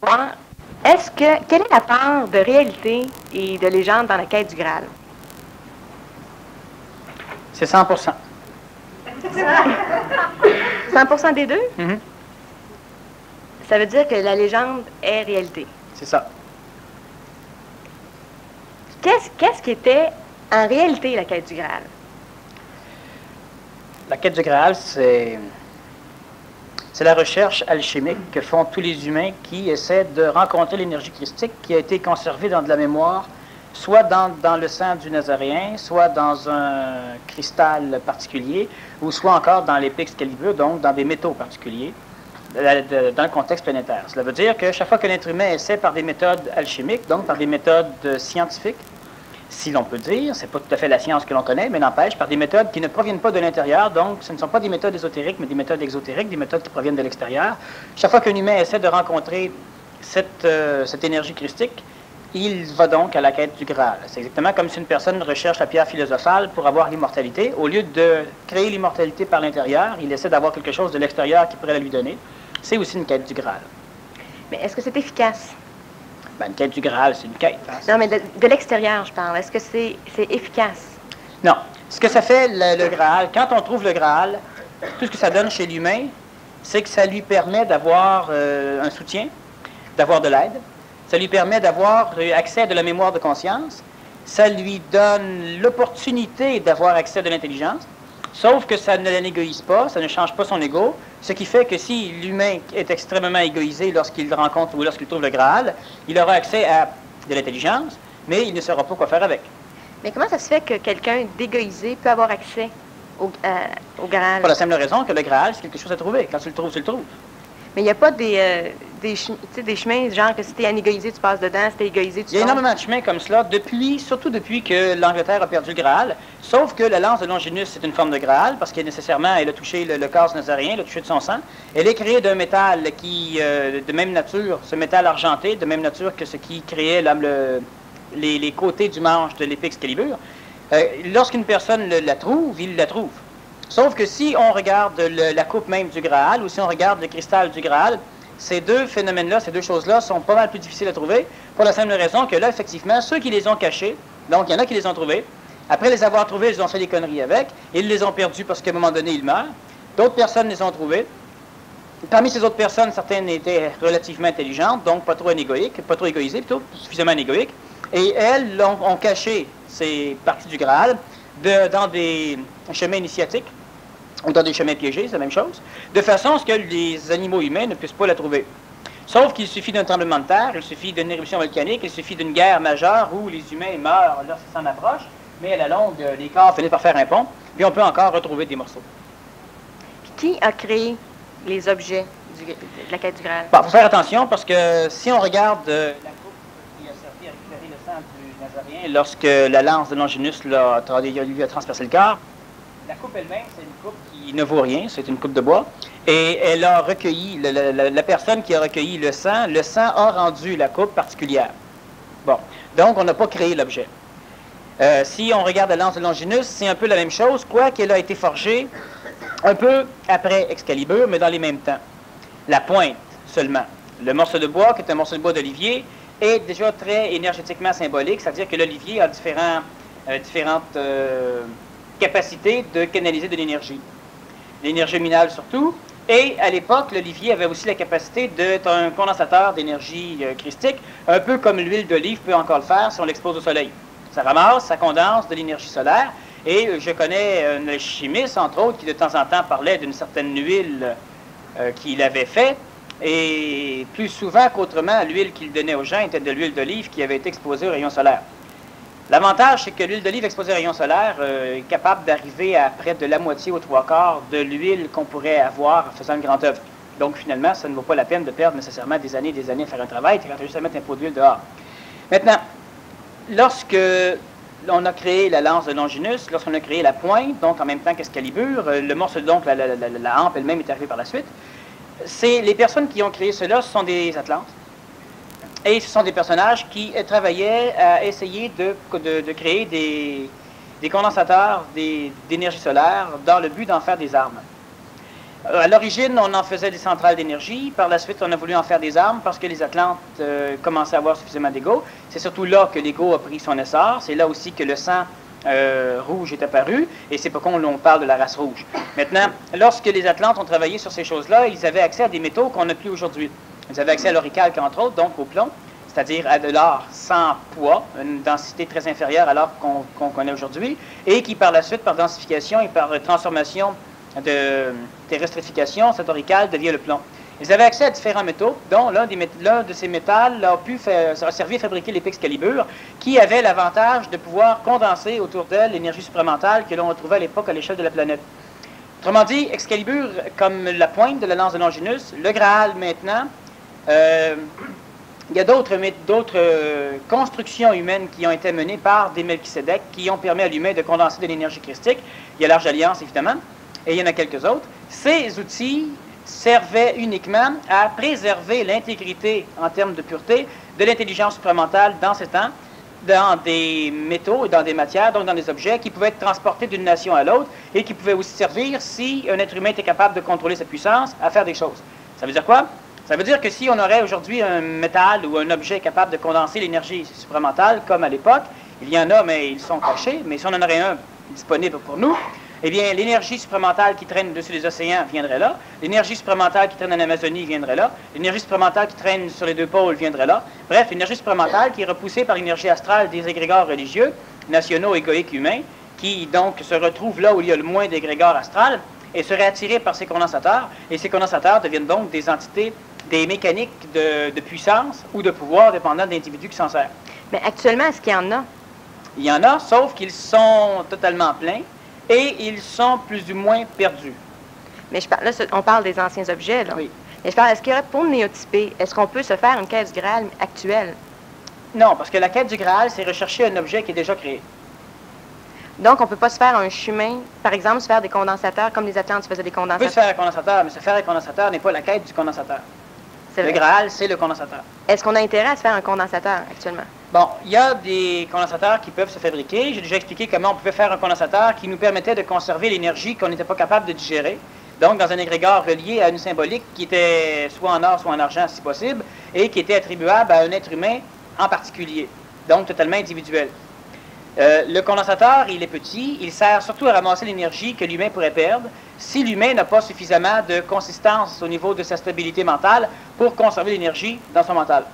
savoir, quelle est la part de réalité et de légende dans la quête du Graal? C'est 100%. 100% des deux? Mhm. Ça veut dire que la légende est réalité. C'est ça. Qu'est-ce qui était en réalité la quête du Graal? La quête du Graal, c'est la recherche alchimique que font tous les humains qui essaient de rencontrer l'énergie christique qui a été conservée dans de la mémoire, soit dans le sang du Nazaréen, soit dans un cristal particulier, ou soit encore dans l'épée Excalibur, donc dans des métaux particuliers, dans le contexte planétaire. Cela veut dire que chaque fois que l'être humain essaie par des méthodes alchimiques, donc par des méthodes scientifiques, si l'on peut dire, c'est pas tout à fait la science que l'on connaît, mais n'empêche, par des méthodes qui ne proviennent pas de l'intérieur, donc ce ne sont pas des méthodes ésotériques, mais des méthodes exotériques, des méthodes qui proviennent de l'extérieur. Chaque fois qu'un humain essaie de rencontrer cette énergie christique, il va donc à la quête du Graal. C'est exactement comme si une personne recherche la pierre philosophale pour avoir l'immortalité. Au lieu de créer l'immortalité par l'intérieur, il essaie d'avoir quelque chose de l'extérieur qui pourrait la lui donner. C'est aussi une quête du Graal. Mais est-ce que c'est efficace? Ben, une quête du Graal, c'est une quête. Hein. Non, mais de l'extérieur, je parle. Est-ce que c'est efficace? Non. Ce que ça fait, le Graal, quand on trouve le Graal, tout ce que ça donne chez l'humain, c'est que ça lui permet d'avoir un soutien, d'avoir de l'aide. Ça lui permet d'avoir accès à de la mémoire de conscience. Ça lui donne l'opportunité d'avoir accès à de l'intelligence. Sauf que ça ne l'égoïse pas, ça ne change pas son ego. Ce qui fait que si l'humain est extrêmement égoïsé lorsqu'il rencontre ou lorsqu'il trouve le Graal, il aura accès à de l'intelligence, mais il ne saura pas quoi faire avec. Mais comment ça se fait que quelqu'un d'égoïsé peut avoir accès au Graal? Pour la simple raison que le Graal, c'est quelque chose à trouver. Quand tu le trouves, tu le trouves. Mais il n'y a pas des chemins, genre que si tu es anégoïsé, tu passes dedans, si tu es égoïsé, tu Il y a énormément de chemins comme cela, surtout depuis que l'Angleterre a perdu le Graal, sauf que la lance de Longinus, c'est une forme de Graal, parce qu'elle nécessairement, elle a touché le corps nazaréen, elle a touché de son sang. Elle est créée d'un métal qui, de même nature, ce métal argenté, de même nature que ce qui créait les côtés du manche de l'épée Excalibur. Lorsqu'une personne la trouve, il la trouve. Sauf que si on regarde la coupe même du Graal, ou si on regarde le cristal du Graal, ces deux phénomènes-là, ces deux choses-là, sont pas mal plus difficiles à trouver, pour la simple raison que là, effectivement, ceux qui les ont cachés, donc il y en a qui les ont trouvés, après les avoir trouvés, ils ont fait des conneries avec, ils les ont perdus parce qu'à un moment donné, ils meurent. D'autres personnes les ont trouvés. Parmi ces autres personnes, certaines étaient relativement intelligentes, donc pas trop égoïsées, plutôt suffisamment anégoïques, et elles ont caché ces parties du Graal dans des chemins initiatiques, ou dans des chemins piégés, c'est la même chose, de façon à ce que les animaux humains ne puissent pas la trouver. Sauf qu'il suffit d'un tremblement de terre, il suffit d'une éruption volcanique, il suffit d'une guerre majeure où les humains meurent lorsqu'ils s'en approchent, mais à la longue, les corps finissent par faire un pont, puis on peut encore retrouver des morceaux. Puis qui a créé les objets de la quête du Graal? Bon, il faut faire attention parce que si on regarde la coupe qui a servi à récupérer le sang du Nazaréen lorsque la lance de Longinus lui a transpercé le corps, la coupe elle-même, c'est une coupe qui ne vaut rien, c'est une coupe de bois, et elle a recueilli, la personne qui a recueilli le sang a rendu la coupe particulière. Bon, donc on n'a pas créé l'objet. Si on regarde la lance de Longinus, c'est un peu la même chose, quoiqu'elle a été forgée un peu après Excalibur, mais dans les mêmes temps. La pointe seulement. Le morceau de bois, qui est un morceau de bois d'olivier, est déjà très énergétiquement symbolique, c'est-à-dire que l'olivier a différentes capacités de canaliser de l'énergie. L'énergie minale surtout, et à l'époque, l'olivier avait aussi la capacité d'être un condensateur d'énergie christique, un peu comme l'huile d'olive peut encore le faire si on l'expose au soleil. Ça ramasse, ça condense de l'énergie solaire, et je connais un chimiste, entre autres, qui de temps en temps parlait d'une certaine huile qu'il avait faite, et plus souvent qu'autrement, l'huile qu'il donnait aux gens était de l'huile d'olive qui avait été exposée aux rayons solaires. L'avantage, c'est que l'huile d'olive exposée aux rayons solaires est capable d'arriver à près de la moitié aux trois quarts de l'huile qu'on pourrait avoir en faisant une grande œuvre. Donc, finalement, ça ne vaut pas la peine de perdre nécessairement des années à faire un travail, quand tu as juste à mettre un pot d'huile dehors. Maintenant, lorsque on a créé la lance de Longinus, lorsqu'on a créé la pointe, donc en même temps qu'Excalibur, le morceau, donc la hampe elle-même est arrivée par la suite, les personnes qui ont créé cela, ce sont des Atlantes. Et ce sont des personnages qui travaillaient à essayer de créer des condensateurs d'énergie solaire dans le but d'en faire des armes. À l'origine, on en faisait des centrales d'énergie. Par la suite, on a voulu en faire des armes parce que les Atlantes commençaient à avoir suffisamment d'ego. C'est surtout là que l'ego a pris son essor. C'est là aussi que le sang rouge est apparu. Et c'est pourquoi on parle de la race rouge. Maintenant, lorsque les Atlantes ont travaillé sur ces choses-là, ils avaient accès à des métaux qu'on n'a plus aujourd'hui. Ils avaient accès à l'oricalque, entre autres, donc au plomb, c'est-à-dire à de l'or sans poids, une densité très inférieure à l'or qu'on connaît aujourd'hui, et qui par la suite, par densification et par transformation de terrestrification, cet orical devient le plomb. Ils avaient accès à différents métaux, dont l'un de ces métals a servi à fabriquer l'épée Excalibur, qui avait l'avantage de pouvoir condenser autour d'elle l'énergie supramentale que l'on retrouvait à l'époque à l'échelle de la planète. Autrement dit, Excalibur, comme la pointe de la lance de Longinus, le Graal maintenant, il y a d'autres constructions humaines qui ont été menées par des Melchisédek qui ont permis à l'humain de condenser de l'énergie christique. Il y a l'Arche d'Alliance, évidemment, et il y en a quelques autres. Ces outils servaient uniquement à préserver l'intégrité en termes de pureté de l'intelligence supramentale dans ces temps, dans des métaux et dans des matières, donc dans des objets qui pouvaient être transportés d'une nation à l'autre et qui pouvaient aussi servir, si un être humain était capable de contrôler sa puissance, à faire des choses. Ça veut dire quoi? Ça veut dire que si on aurait aujourd'hui un métal ou un objet capable de condenser l'énergie supramentale, comme à l'époque, il y en a, mais ils sont cachés, mais si on en aurait un disponible pour nous, eh bien, l'énergie supramentale qui traîne au-dessus des océans viendrait là, l'énergie supramentale qui traîne en Amazonie viendrait là, l'énergie supramentale qui traîne sur les deux pôles viendrait là. Bref, l'énergie supramentale qui est repoussée par l'énergie astrale des égrégores religieux, nationaux, égoïques, humains, qui donc se retrouvent là où il y a le moins d'égrégores astrales et seraient attirés par ces condensateurs, et ces condensateurs deviennent donc des entités, des mécaniques de puissance ou de pouvoir dépendant de l'individu qui s'en sert. Mais actuellement, est-ce qu'il y en a? Il y en a, sauf qu'ils sont totalement pleins et ils sont plus ou moins perdus. Mais là, on parle des anciens objets, là. Oui. Mais je parle, est-ce qu'il y aurait, pour néotyper, est-ce qu'on peut se faire une quête du Graal actuelle? Non, parce que la quête du Graal, c'est rechercher un objet qui est déjà créé. Donc, on ne peut pas se faire un chemin, par exemple, se faire des condensateurs, comme les Atlantes faisaient des On peut condensateurs. se faire un condensateur, mais se faire un condensateur n'est pas la quête du condensateur. Le Graal, c'est le condensateur. Est-ce qu'on a intérêt à se faire un condensateur actuellement? Bon, il y a des condensateurs qui peuvent se fabriquer. J'ai déjà expliqué comment on pouvait faire un condensateur qui nous permettait de conserver l'énergie qu'on n'était pas capable de digérer. Donc, dans un égrégore relié à une symbolique qui était soit en or, soit en argent, si possible, et qui était attribuable à un être humain en particulier, donc totalement individuel. Le condensateur, il est petit, il sert surtout à ramasser l'énergie que l'humain pourrait perdre si l'humain n'a pas suffisamment de consistance au niveau de sa stabilité mentale pour conserver l'énergie dans son mental.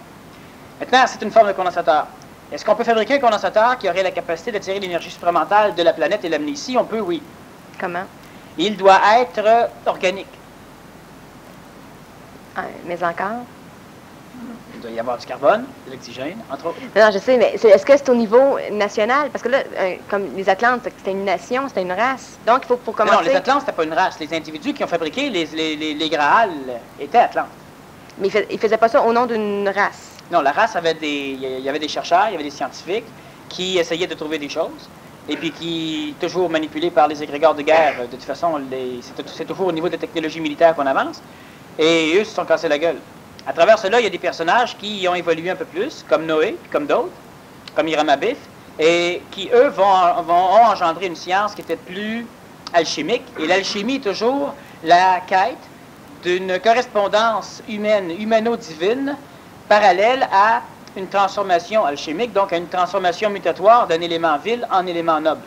Maintenant, c'est une forme de condensateur. Est-ce qu'on peut fabriquer un condensateur qui aurait la capacité d'attirer l'énergie supramentale de la planète et l'amener ici? On peut, oui. Comment? Il doit être organique. Mais encore? Il doit y avoir du carbone, de l'oxygène, entre autres. Non, je sais, mais est-ce que c'est au niveau national? Parce que là, comme les Atlantes, c'était une nation, c'était une race. Donc, il faut pour commencer... Non, les Atlantes, c'était pas une race. Les individus qui ont fabriqué les Graals étaient Atlantes. Mais ils ne faisaient pas ça au nom d'une race? Non, la race avait il y avait des chercheurs, il y avait des scientifiques qui essayaient de trouver des choses, et puis qui, toujours manipulés par les égrégores de guerre, de toute façon, c'est toujours au niveau des technologies militaires qu'on avance, et eux se sont cassés la gueule. À travers cela, il y a des personnages qui ont évolué un peu plus, comme Noé, comme d'autres, comme Hiram Abith, et qui, eux, ont engendré une science qui était plus alchimique. Et l'alchimie est toujours la quête d'une correspondance humaine, humano-divine, parallèle à une transformation alchimique, donc à une transformation mutatoire d'un élément vil en élément noble.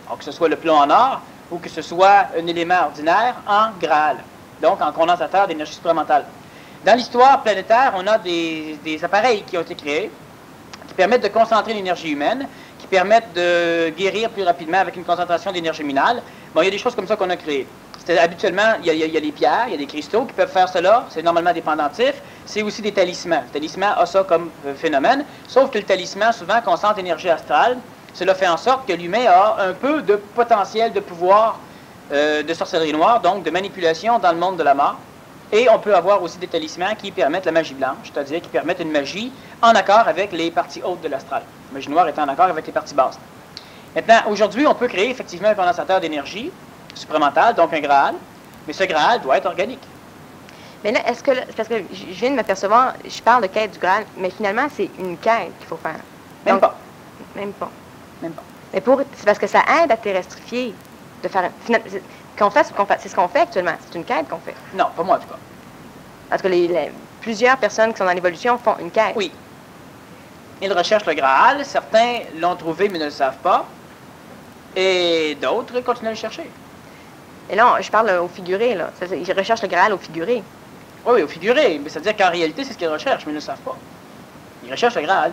Donc, que ce soit le plomb en or, ou que ce soit un élément ordinaire en Graal, donc en condensateur d'énergie supramentale. Dans l'histoire planétaire, on a des appareils qui ont été créés, qui permettent de concentrer l'énergie humaine, qui permettent de guérir plus rapidement avec une concentration d'énergie minale. Bon, il y a des choses comme ça qu'on a créées. Habituellement, il y a des pierres, il y a des cristaux qui peuvent faire cela. C'est normalement des pendentifs. C'est aussi des talismans. Le talisman a ça comme phénomène, sauf que le talisman, souvent, concentre l'énergie astrale. Cela fait en sorte que l'humain a un peu de potentiel de pouvoir de sorcellerie noire, donc de manipulation dans le monde de la mort. Et on peut avoir aussi des talismans qui permettent la magie blanche, c'est-à-dire qui permettent une magie en accord avec les parties hautes de l'astral. La magie noire est en accord avec les parties basses. Maintenant, aujourd'hui, on peut créer effectivement un condensateur d'énergie supramentale, donc un Graal, mais ce Graal doit être organique. Mais là, est-ce que, parce que je viens de m'apercevoir, je parle de quête du Graal, mais finalement, c'est une quête qu'il faut faire. Même pas. Même pas. Même pas. Mais c'est parce que ça aide à terrestrifier, de faire... Qu'on fasse ou qu'on fasse. C'est ce qu'on fait actuellement. C'est une quête qu'on fait. Non, pas moi en tout cas. Parce que plusieurs personnes qui sont dans l'évolution font une quête. Oui. Ils recherchent le Graal. Certains l'ont trouvé mais ne le savent pas. Et d'autres continuent à le chercher. Et là, je parle au figuré, là. Ils recherchent le Graal au figuré. Oui, au figuré. Mais ça veut dire qu'en réalité, c'est ce qu'ils recherchent, mais ils ne le savent pas. Ils recherchent le Graal.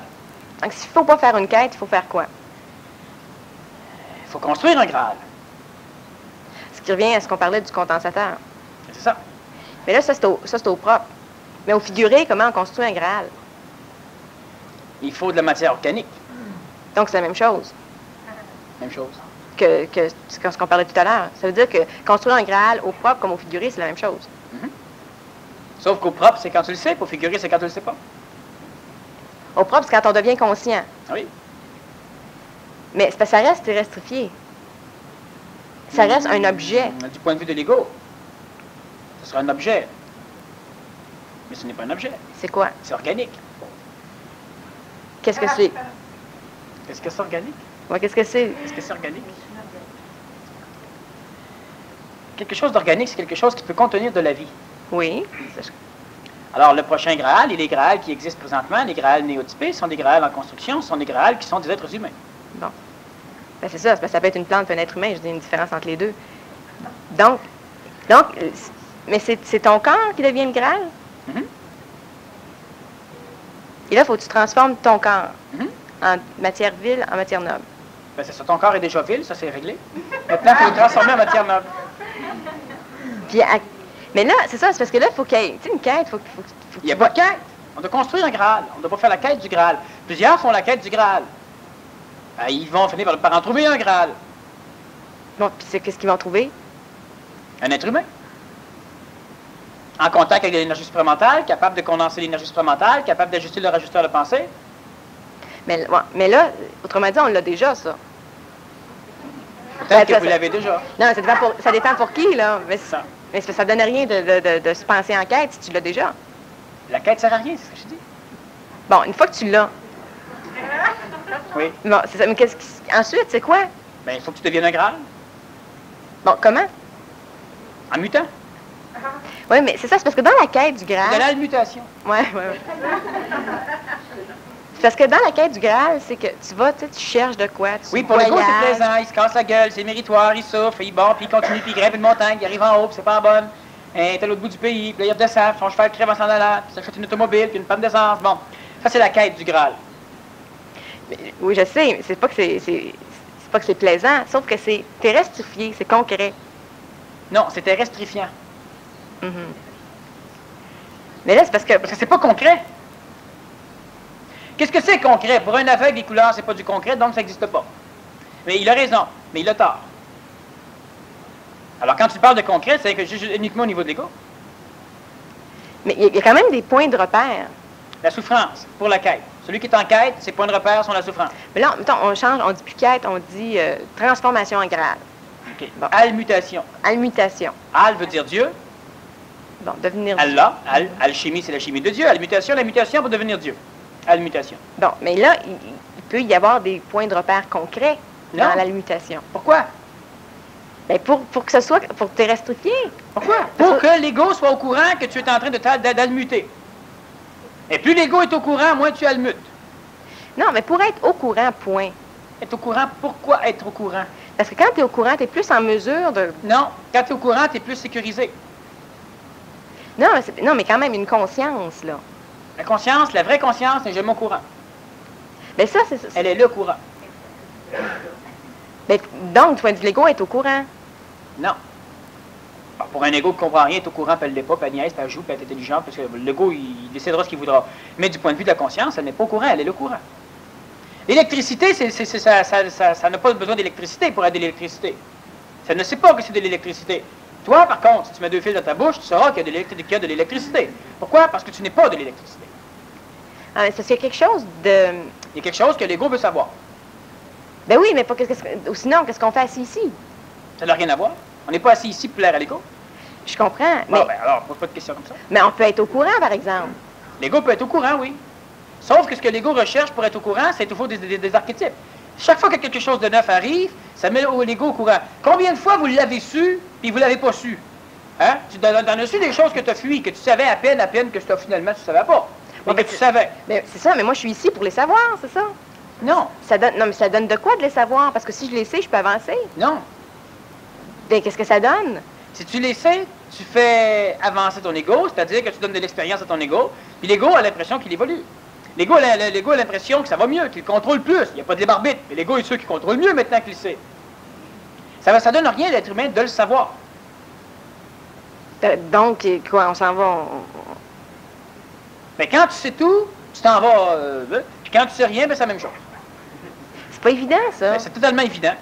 Donc, s'il ne faut pas faire une quête, il faut faire quoi? Il faut construire un Graal. Ce qui revient à ce qu'on parlait du condensateur. C'est ça. Mais là, ça, c'est au propre. Mais au figuré, comment on construit un Graal? Il faut de la matière organique. Donc, c'est la même chose Même chose. que ce qu'on parlait tout à l'heure. Ça veut dire que construire un Graal au propre comme au figuré, c'est la même chose. Sauf qu'au propre, c'est quand tu le sais. Au figuré, c'est quand tu le sais pas. Au propre, c'est quand on devient conscient. Ah oui. Mais c'est parce que ça reste terrestrifié. Ça reste un objet. Du point de vue de l'ego, ce sera un objet. Mais ce n'est pas un objet. C'est quoi? C'est organique. Qu'est-ce que c'est? Qu'est-ce que c'est organique? Ouais, qu'est-ce que c'est? Est-ce que c'est organique? Quelque chose d'organique, c'est quelque chose qui peut contenir de la vie. Oui. Alors, le prochain Graal et les Graals qui existent présentement, les Graals néotypés, sont des Graals en construction, sont des Graals qui sont des êtres humains. Bon. Ben, c'est ça. Ça peut être une plante et un être humain. Je dis une différence entre les deux. Donc mais c'est ton corps qui devient le Graal? Et là, il faut que tu transformes ton corps en matière vile, en matière noble. Ben, c'est ça. Ton corps est déjà vil, ça c'est réglé. Maintenant, il faut le transformer en matière noble. Puis, mais là, c'est ça, c'est parce que là, il faut qu'il y ait une quête. Il n'y a pas de quête. On doit construire un Graal. On ne doit pas faire la quête du Graal. Plusieurs font la quête du Graal. Ben, ils vont finir par en trouver un Graal. Bon, puis qu'est-ce qu'ils vont trouver? Un être humain. En contact avec l'énergie supramentale, capable de condenser l'énergie supramentale, capable d'ajuster le rajusteur de pensée. Mais là, autrement dit, on l'a déjà, ça. Peut-être que vous l'avez déjà. Non, ça dépend pour qui, là. Mais Ça. Mais ça donne rien de se penser en quête si tu l'as déjà. La quête sert à rien, c'est ce que je dis. Bon, une fois que tu l'as. Oui. Bon, c'est ça. Mais ensuite, c'est quoi? Ben, il faut que tu deviennes un Graal. Bon, comment? En mutant. Oui, mais c'est ça, c'est parce que dans la quête du Graal. De la mutation. Oui. C'est parce que dans la quête du Graal, c'est que tu vas, tu cherches de quoi. Oui, pour l'ego, c'est plaisant. Il se casse la gueule, c'est méritoire, il souffre, il bat, puis il continue, puis il grimpe une montagne, il arrive en haut, puis c'est pas bonne. Et t'es à l'autre bout du pays, puis là, il redescend, son cheval crève en s'en allant, puis s'achète une automobile, puis une panne d'essence. Bon, ça, c'est la quête du Graal. Oui, je sais, mais c'est pas que c'est plaisant, sauf que c'est terrestrifié, c'est concret. Non, c'est terrestrifiant. Mais là, c'est parce que c'est pas concret. Qu'est-ce que c'est concret? Pour un aveugle, les couleurs, c'est pas du concret, donc ça n'existe pas. Mais il a raison, mais il a tort. Alors, quand tu parles de concret, c'est uniquement au niveau de l'ego. Mais il y a quand même des points de repère. La souffrance, pour la quête. Celui qui est en quête, ses points de repère sont la souffrance. Mais là, mettons, on change, on dit plus quête, on dit transformation en Graal. OK. Bon. Almutation. Almutation. Al veut dire Dieu. Bon, devenir Dieu. Allah, alchimie, c'est la chimie de Dieu. Almutation, la mutation pour devenir Dieu. Almutation. Bon, mais là, il peut y avoir des points de repère concrets dans l'almutation. Pourquoi? Bien, pour que ce soit, pour terrestrifier. Pourquoi? Pour que l'ego soit au courant que tu es en train d'almuter. Et plus l'ego est au courant, moins tu almutes. Non, mais pour être au courant, point. Être au courant, pourquoi être au courant? Parce que quand tu es au courant, tu es plus en mesure de... Non, quand tu es au courant, tu es plus sécurisé. Non, mais quand même, une conscience, là. La conscience, la vraie conscience, n'est jamais au courant. Bien, ça, c'est ça. Elle est le courant. Bien, donc, du point de vue de l'ego, est au courant. Non. Bon, pour un ego qui ne comprend rien, est au courant, puis elle ne l'est pas, puis elle niaise, puis elle joue, puis elle est intelligente, parce que l'ego, il décidera ce qu'il voudra. Mais du point de vue de la conscience, elle n'est pas au courant, elle est le courant. L'électricité, ça n'a pas besoin d'électricité pour être de l'électricité. Ça ne sait pas que c'est de l'électricité. Toi, par contre, si tu mets 2 fils dans ta bouche, tu sauras qu'il y a de l'électricité. Pourquoi? Parce que tu n'es pas de l'électricité. Ah, mais c'est parce qu'il y a quelque chose de... Il y a quelque chose que l'ego veut savoir. Ben oui, mais pas ou sinon, qu'est-ce qu'on fait assis ici? Ça n'a rien à voir. On n'est pas assis ici pour plaire à l'ego. Je comprends, Bon, mais... ben alors, pose pas de questions comme ça. Mais on peut être au courant, par exemple. L'ego peut être au courant, oui. Sauf que ce que l'ego recherche pour être au courant, c'est toujours des archétypes. Chaque fois que quelque chose de neuf arrive, ça met l'ego au courant. Combien de fois vous l'avez su, puis vous ne l'avez pas su? Hein? Tu en as su des choses que tu as fuies, que tu savais à peine que finalement tu ne savais pas. Mais que tu savais. C'est ça, mais moi je suis ici pour les savoir, c'est ça? Non. Non, mais ça donne de quoi de les savoir? Parce que si je les sais, je peux avancer. Non. Mais qu'est-ce que ça donne? Si tu les sais, tu fais avancer ton ego, c'est-à-dire que tu donnes de l'expérience à ton ego, puis l'ego a l'impression qu'il évolue. L'ego a l'impression que ça va mieux, qu'il contrôle plus. Il n'y a pas de libre arbitre, mais l'ego est sûr qu'il contrôle mieux maintenant qu'il le sait. Ça donne rien à l'être humain de le savoir. Donc, quoi, on s'en va... Mais quand tu sais tout, tu t'en vas... puis quand tu sais rien, ben, c'est la même chose. C'est pas évident, ça. Ben, c'est totalement évident.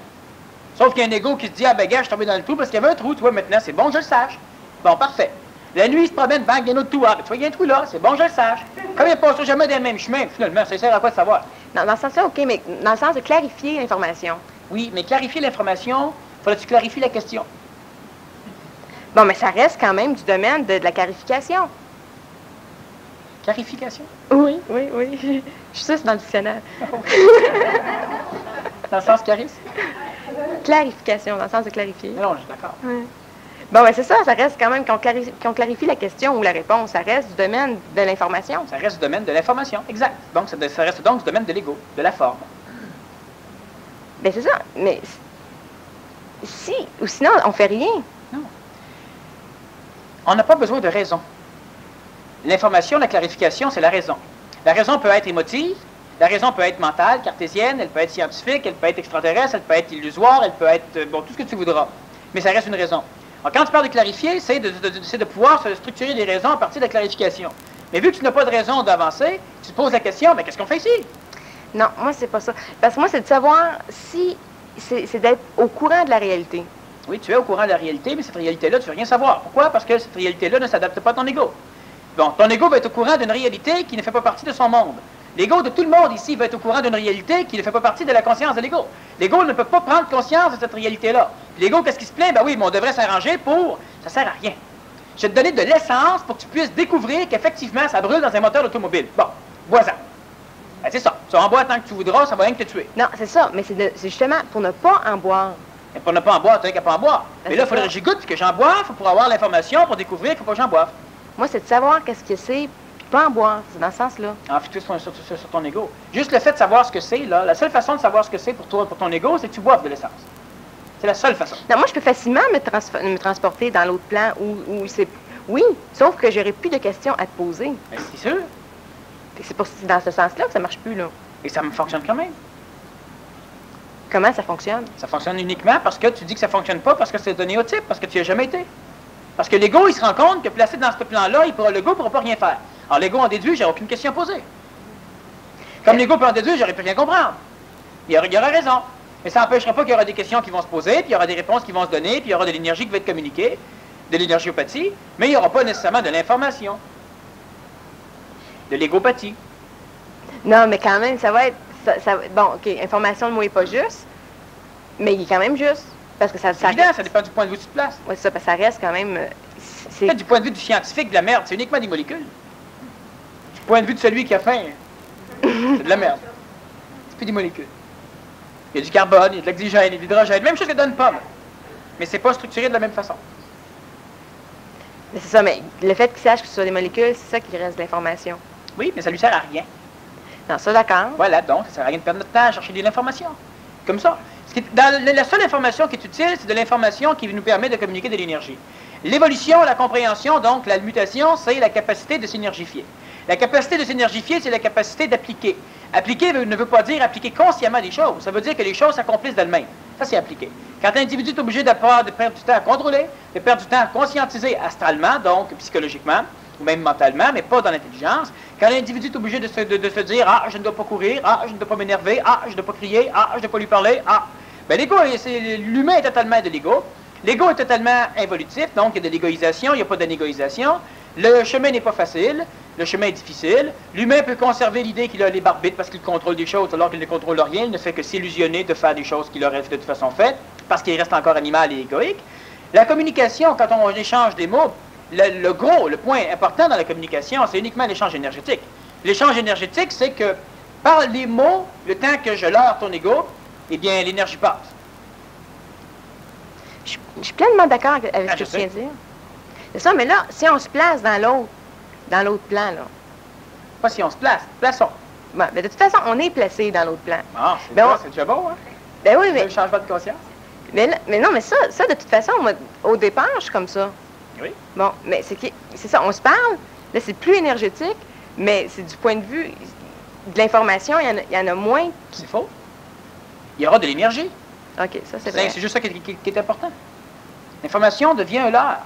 Sauf qu'il y a un ego qui se dit, ah ben gars, je suis tombé dans le trou parce qu'il y avait un trou, tu vois, maintenant, c'est bon, je le sache. Bon, parfait. La nuit, il se promène, bang, il y a un autre trou. Ah, ben, tu vois, il y a un trou là, c'est bon, je le sache. Comme il ne passe jamais dans le même chemin, finalement, ça sert à quoi de savoir? Non, dans ce sens-là, OK, mais dans le sens de clarifier l'information. Oui, mais clarifier l'information, il faudrait que tu clarifies la question. Bon, mais ça reste quand même du domaine de la clarification. Clarification? Oui. Je suis sûre que c'est dans le dictionnaire. Dans le sens clarisse? Clarification, dans le sens de clarifier. Non, je suis d'accord. Oui. Bon, ben c'est ça reste quand même qu'on clarifie la question ou la réponse. Ça reste du domaine de l'information. Ça reste du domaine de l'information, exact. Donc, ça reste donc du domaine de l'ego, de la forme. Ben c'est ça, mais si, ou sinon, on fait rien. Non. On n'a pas besoin de raison. L'information, la clarification, c'est la raison. La raison peut être émotive, la raison peut être mentale, cartésienne, elle peut être scientifique, elle peut être extraterrestre, elle peut être illusoire, elle peut être, bon, tout ce que tu voudras. Mais ça reste une raison. Alors, quand tu parles de clarifier, c'est de pouvoir se structurer les raisons à partir de la clarification. Mais vu que tu n'as pas de raison d'avancer, tu te poses la question, mais qu'est-ce qu'on fait ici? Non, moi, c'est pas ça. Parce que moi, c'est de savoir si... C'est d'être au courant de la réalité. Oui, tu es au courant de la réalité, mais cette réalité-là, tu ne veux rien savoir. Pourquoi? Parce que cette réalité-là ne s'adapte pas à ton ego. Bon, ton ego va être au courant d'une réalité qui ne fait pas partie de son monde. L'ego de tout le monde ici va être au courant d'une réalité qui ne fait pas partie de la conscience de l'ego. L'ego ne peut pas prendre conscience de cette réalité-là. L'ego, qu'est-ce qui se plaint? Ben oui, mais on devrait s'arranger pour... Ça sert à rien. Je vais te donner de l'essence pour que tu puisses découvrir qu'effectivement, ça brûle dans un moteur d'automobile. Bon, bois-en. Ben, c'est ça. Tu en bois tant que tu voudras, ça va rien que te tuer. Non, c'est ça, mais c'est justement pour ne pas en boire. Et pour ne pas en boire, tu n'as qu'à pas en boire. Ben, mais là, il faudrait que j'y goûte, que j'en boive pour avoir l'information, pour découvrir qu'il ne faut pas que j'en boive. Moi, c'est de savoir qu'est-ce que c'est, puis pas en boire. C'est dans ce sens-là. En fait, sur ton ego. Juste le fait de savoir ce que c'est, là, la seule façon de savoir ce que c'est pour toi, pour ton ego, c'est que tu boives de l'essence. C'est la seule façon. Non, moi, je peux facilement me transporter dans l'autre plan où c'est... Oui, sauf que j'aurai plus de questions à te poser. Ben, c'est sûr. C'est dans ce sens-là que ça marche plus, là. Et ça me fonctionne quand même. Comment ça fonctionne? Ça fonctionne uniquement parce que tu dis que ça ne fonctionne pas parce que c'est donné au type, parce que tu n'y as jamais été. Parce que l'ego, il se rend compte que placé dans ce plan-là, l'ego ne pourra pas rien faire. Alors l'ego en déduit, j'aurai aucune question à poser. Comme l'ego peut en déduire, j'aurais pu rien comprendre. Il y aura raison. Mais ça n'empêchera pas qu'il y aura des questions qui vont se poser, puis il y aura des réponses qui vont se donner, puis il y aura de l'énergie qui va être communiquée, de l'énergiopathie, mais il n'y aura pas nécessairement de l'information. De l'égopathie. Non, mais quand même, ça va être... bon, OK, information, le mot n'est pas juste, mais il est quand même juste. Parce que ça évident, ça dépend du point de vue que tu te places. Oui, c'est ça, parce que ça reste quand même... Du point de vue du scientifique, de la merde, c'est uniquement des molécules. Du point de vue de celui qui a faim, c'est de la merde. C'est plus des molécules. Il y a du carbone, il y a de l'oxygène, il y a de l'hydrogène, même chose que dans une pomme. Mais c'est pas structuré de la même façon. C'est ça, mais le fait qu'il sache que ce soit des molécules, c'est ça qui reste de l'information. Oui, mais ça lui sert à rien. Non, ça, d'accord. Voilà, donc, ça sert à rien de perdre notre temps à chercher de l'information. Comme ça. La seule information qui est utile, c'est de l'information qui nous permet de communiquer de l'énergie. L'évolution, la compréhension, donc la mutation, c'est la capacité de s'énergifier. La capacité de s'énergifier, c'est la capacité d'appliquer. Appliquer ne veut pas dire appliquer consciemment des choses. Ça veut dire que les choses s'accomplissent d'elles-mêmes. Ça, c'est appliquer. Quand l'individu est obligé de perdre du temps à contrôler, de perdre du temps à conscientiser astralement, donc psychologiquement, ou même mentalement, mais pas dans l'intelligence, quand l'individu est obligé de se dire « Ah, je ne dois pas courir. Ah, je ne dois pas m'énerver. Ah, je ne dois pas crier. Ah, je ne dois pas lui parler. Ah. » Ben, l'ego, l'humain est totalement de l'ego. L'ego est totalement involutif, donc il y a de l'égoïsation, il n'y a pas d'anégoïsation. Le chemin n'est pas facile, le chemin est difficile. L'humain peut conserver l'idée qu'il a les barbites parce qu'il contrôle des choses alors qu'il ne contrôle rien. Il ne fait que s'illusionner de faire des choses qu'il aurait de toute façon faites parce qu'il reste encore animal et égoïque. La communication, quand on échange des mots, le point important dans la communication, c'est uniquement l'échange énergétique. L'échange énergétique, c'est que par les mots, le temps que je leurre ton ego, eh bien, l'énergie passe. Je suis pleinement d'accord avec ce que je tu viens de dire. C'est ça, mais là, si on se place dans l'autre plan, là. Pas si on se place, plaçons. Bon, mais de toute façon, on est placé dans l'autre plan. Ah, c'est Ben, déjà bon, hein? Ben oui, mais... Le changement de conscience. Mais non, mais ça, de toute façon, moi, au départ, je suis comme ça. Oui. Bon, mais c'est ça, on se parle, là, c'est plus énergétique, mais c'est du point de vue de l'information, il y en a moins. C'est faux. Il y aura de l'énergie. OK, ça, c'est vrai. C'est juste ça qui est important. L'information devient un leurre.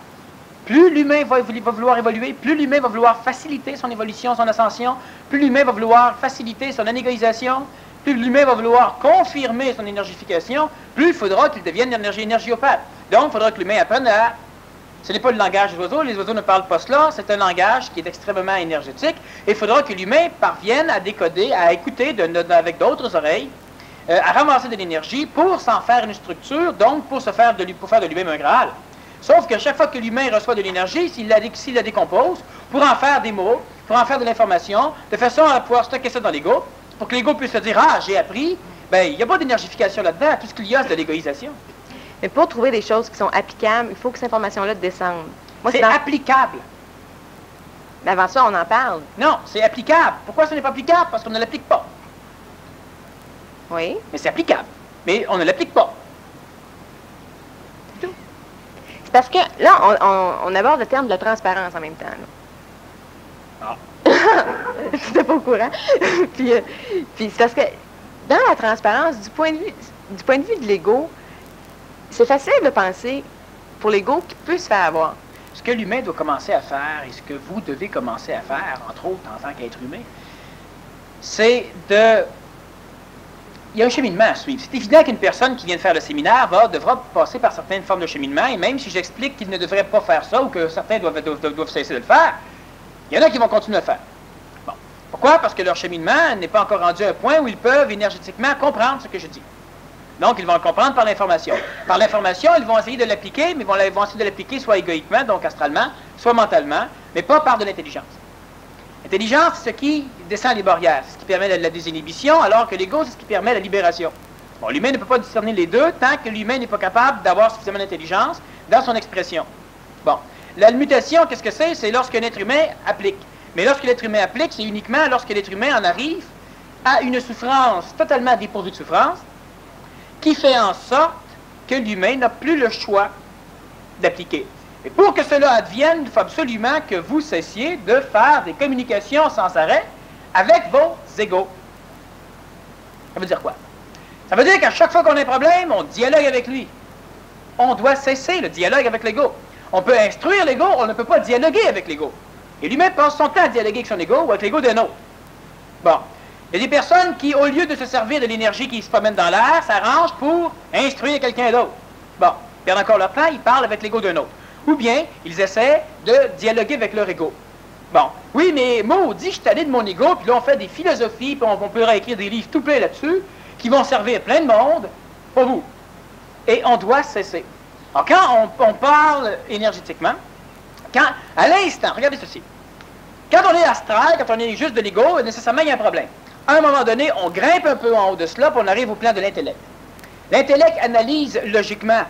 Plus l'humain va vouloir évoluer, plus l'humain va vouloir faciliter son évolution, son ascension, plus l'humain va vouloir faciliter son anégoïsation, plus l'humain va vouloir confirmer son énergification, plus il faudra qu'il devienne énergiopathe. Donc, il faudra que l'humain apprenne à... Ce n'est pas le langage des oiseaux, les oiseaux ne parlent pas cela, c'est un langage qui est extrêmement énergétique, et il faudra que l'humain parvienne à décoder, à écouter avec d'autres oreilles, à ramasser de l'énergie pour s'en faire une structure, donc pour faire de lui-même un Graal. Sauf que chaque fois que l'humain reçoit de l'énergie, s'il la décompose, pour en faire des mots, pour en faire de l'information, de façon à pouvoir stocker ça dans l'ego, pour que l'ego puisse se dire « Ah, j'ai appris », ben il n'y a pas d'énergification là-dedans, tout ce qu'il y a, c'est de l'égoïsation. Mais pour trouver des choses qui sont applicables, il faut que cette information-là descende. C'est applicable. Mais avant ça, on en parle. Non, c'est applicable. Pourquoi ce n'est pas applicable? Parce qu'on ne l'applique pas. Oui. Mais c'est applicable. Mais on ne l'applique pas. C'est tout. C'est parce que là, on aborde le terme de la transparence en même temps. Ah. Tu n'étais pas au courant. puis c'est parce que dans la transparence, du point de vue de l'ego, c'est facile de penser pour l'ego qui peut se faire avoir. Ce que l'humain doit commencer à faire et ce que vous devez commencer à faire, entre autres en tant qu'être humain, c'est de... Il y a un cheminement à suivre. C'est évident qu'une personne qui vient de faire le séminaire devra passer par certaines formes de cheminement, et même si j'explique qu'il ne devrait pas faire ça ou que certains doivent cesser de le faire, il y en a qui vont continuer à le faire. Bon. Pourquoi? Parce que leur cheminement n'est pas encore rendu à un point où ils peuvent énergétiquement comprendre ce que je dis. Donc, ils vont le comprendre par l'information. Par l'information, ils vont essayer de l'appliquer, mais ils vont essayer de l'appliquer soit égoïquement, donc astralement, soit mentalement, mais pas par de l'intelligence. L'intelligence, c'est ce qui descend les barrières, c'est ce qui permet la désinhibition, alors que l'ego, c'est ce qui permet la libération. Bon, l'humain ne peut pas discerner les deux tant que l'humain n'est pas capable d'avoir suffisamment d'intelligence dans son expression. Bon, la mutation, qu'est-ce que c'est? C'est lorsqu'un être humain applique. Mais lorsque l'être humain applique, c'est uniquement lorsque l'être humain en arrive à une souffrance totalement dépourvue de souffrance, qui fait en sorte que l'humain n'a plus le choix d'appliquer. Et pour que cela advienne, il faut absolument que vous cessiez de faire des communications sans arrêt avec vos égos. Ça veut dire quoi? Ça veut dire qu'à chaque fois qu'on a un problème, on dialogue avec lui. On doit cesser le dialogue avec l'ego. On peut instruire l'ego, on ne peut pas dialoguer avec l'ego. Et lui-même passe son temps à dialoguer avec son ego ou avec l'ego d'un autre. Bon. Il y a des personnes qui, au lieu de se servir de l'énergie qui se promène dans l'air, s'arrangent pour instruire quelqu'un d'autre. Bon, ils perdent encore leur temps, ils parlent avec l'ego d'un autre. Ou bien, ils essaient de dialoguer avec leur ego. Bon, oui, mais maudit, je suis tanné de mon ego, puis là, on fait des philosophies, puis on peut réécrire des livres tout plein là-dessus, qui vont servir plein de monde, pas vous. Et on doit cesser. Alors, quand on parle énergétiquement, à l'instant, regardez ceci. Quand on est astral, quand on est juste de l'ego, nécessairement, il y a un problème. À un moment donné, on grimpe un peu en haut de cela, puis on arrive au plan de l'intellect. L'intellect analyse logiquement.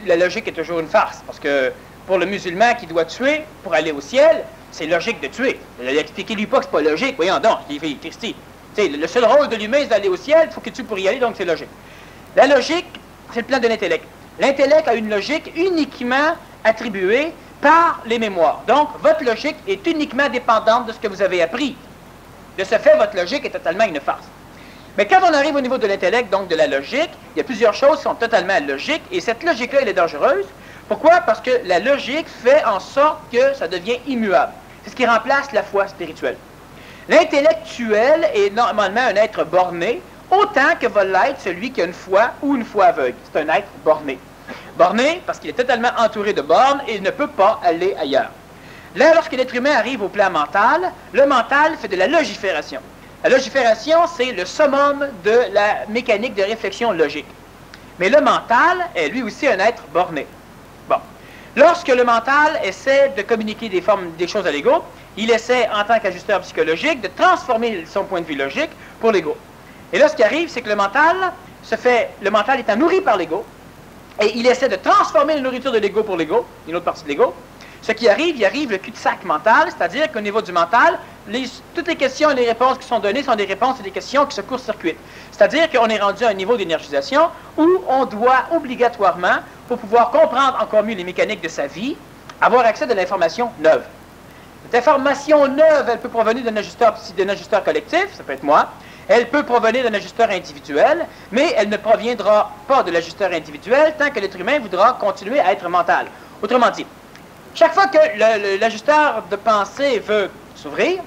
La logique est toujours une farce, parce que pour le musulman qui doit tuer pour aller au ciel, c'est logique de tuer. Expliquez-lui pas que c'est pas logique. Voyons donc, Christy. Le seul rôle de l'humain, c'est d'aller au ciel, il faut qu'il tue pour y aller, donc c'est logique. La logique, c'est le plan de l'intellect. L'intellect a une logique uniquement attribuée par les mémoires. Donc, votre logique est uniquement dépendante de ce que vous avez appris. De ce fait, votre logique est totalement une farce. Mais quand on arrive au niveau de l'intellect, donc de la logique, il y a plusieurs choses qui sont totalement logiques, et cette logique-là, elle est dangereuse. Pourquoi? Parce que la logique fait en sorte que ça devient immuable. C'est ce qui remplace la foi spirituelle. L'intellectuel est normalement un être borné, autant que va l'être celui qui a une foi ou une foi aveugle. C'est un être borné. Borné parce qu'il est totalement entouré de bornes et il ne peut pas aller ailleurs. Là, lorsque l'être humain arrive au plan mental, le mental fait de la logifération. La logifération, c'est le summum de la mécanique de réflexion logique. Mais le mental est lui aussi un être borné. Bon. Lorsque le mental essaie de communiquer des choses à l'ego, il essaie, en tant qu'ajusteur psychologique, de transformer son point de vue logique pour l'ego. Et là, ce qui arrive, c'est que le mental le mental étant nourri par l'ego, et il essaie de transformer la nourriture de l'ego pour l'ego, une autre partie de l'ego. Ce qui arrive, il arrive le cul-de-sac mental, c'est-à-dire qu'au niveau du mental, toutes les questions et les réponses qui sont données sont des réponses et des questions qui se court-circuitent. C'est-à-dire qu'on est rendu à un niveau d'énergisation où on doit obligatoirement, pour pouvoir comprendre encore mieux les mécaniques de sa vie, avoir accès à de l'information neuve. Cette information neuve, elle peut provenir d'un ajusteur collectif, ça peut être moi, elle peut provenir d'un ajusteur individuel, mais elle ne proviendra pas de l'ajusteur individuel tant que l'être humain voudra continuer à être mental. Autrement dit, chaque fois que l'ajusteur de pensée veut s'ouvrir,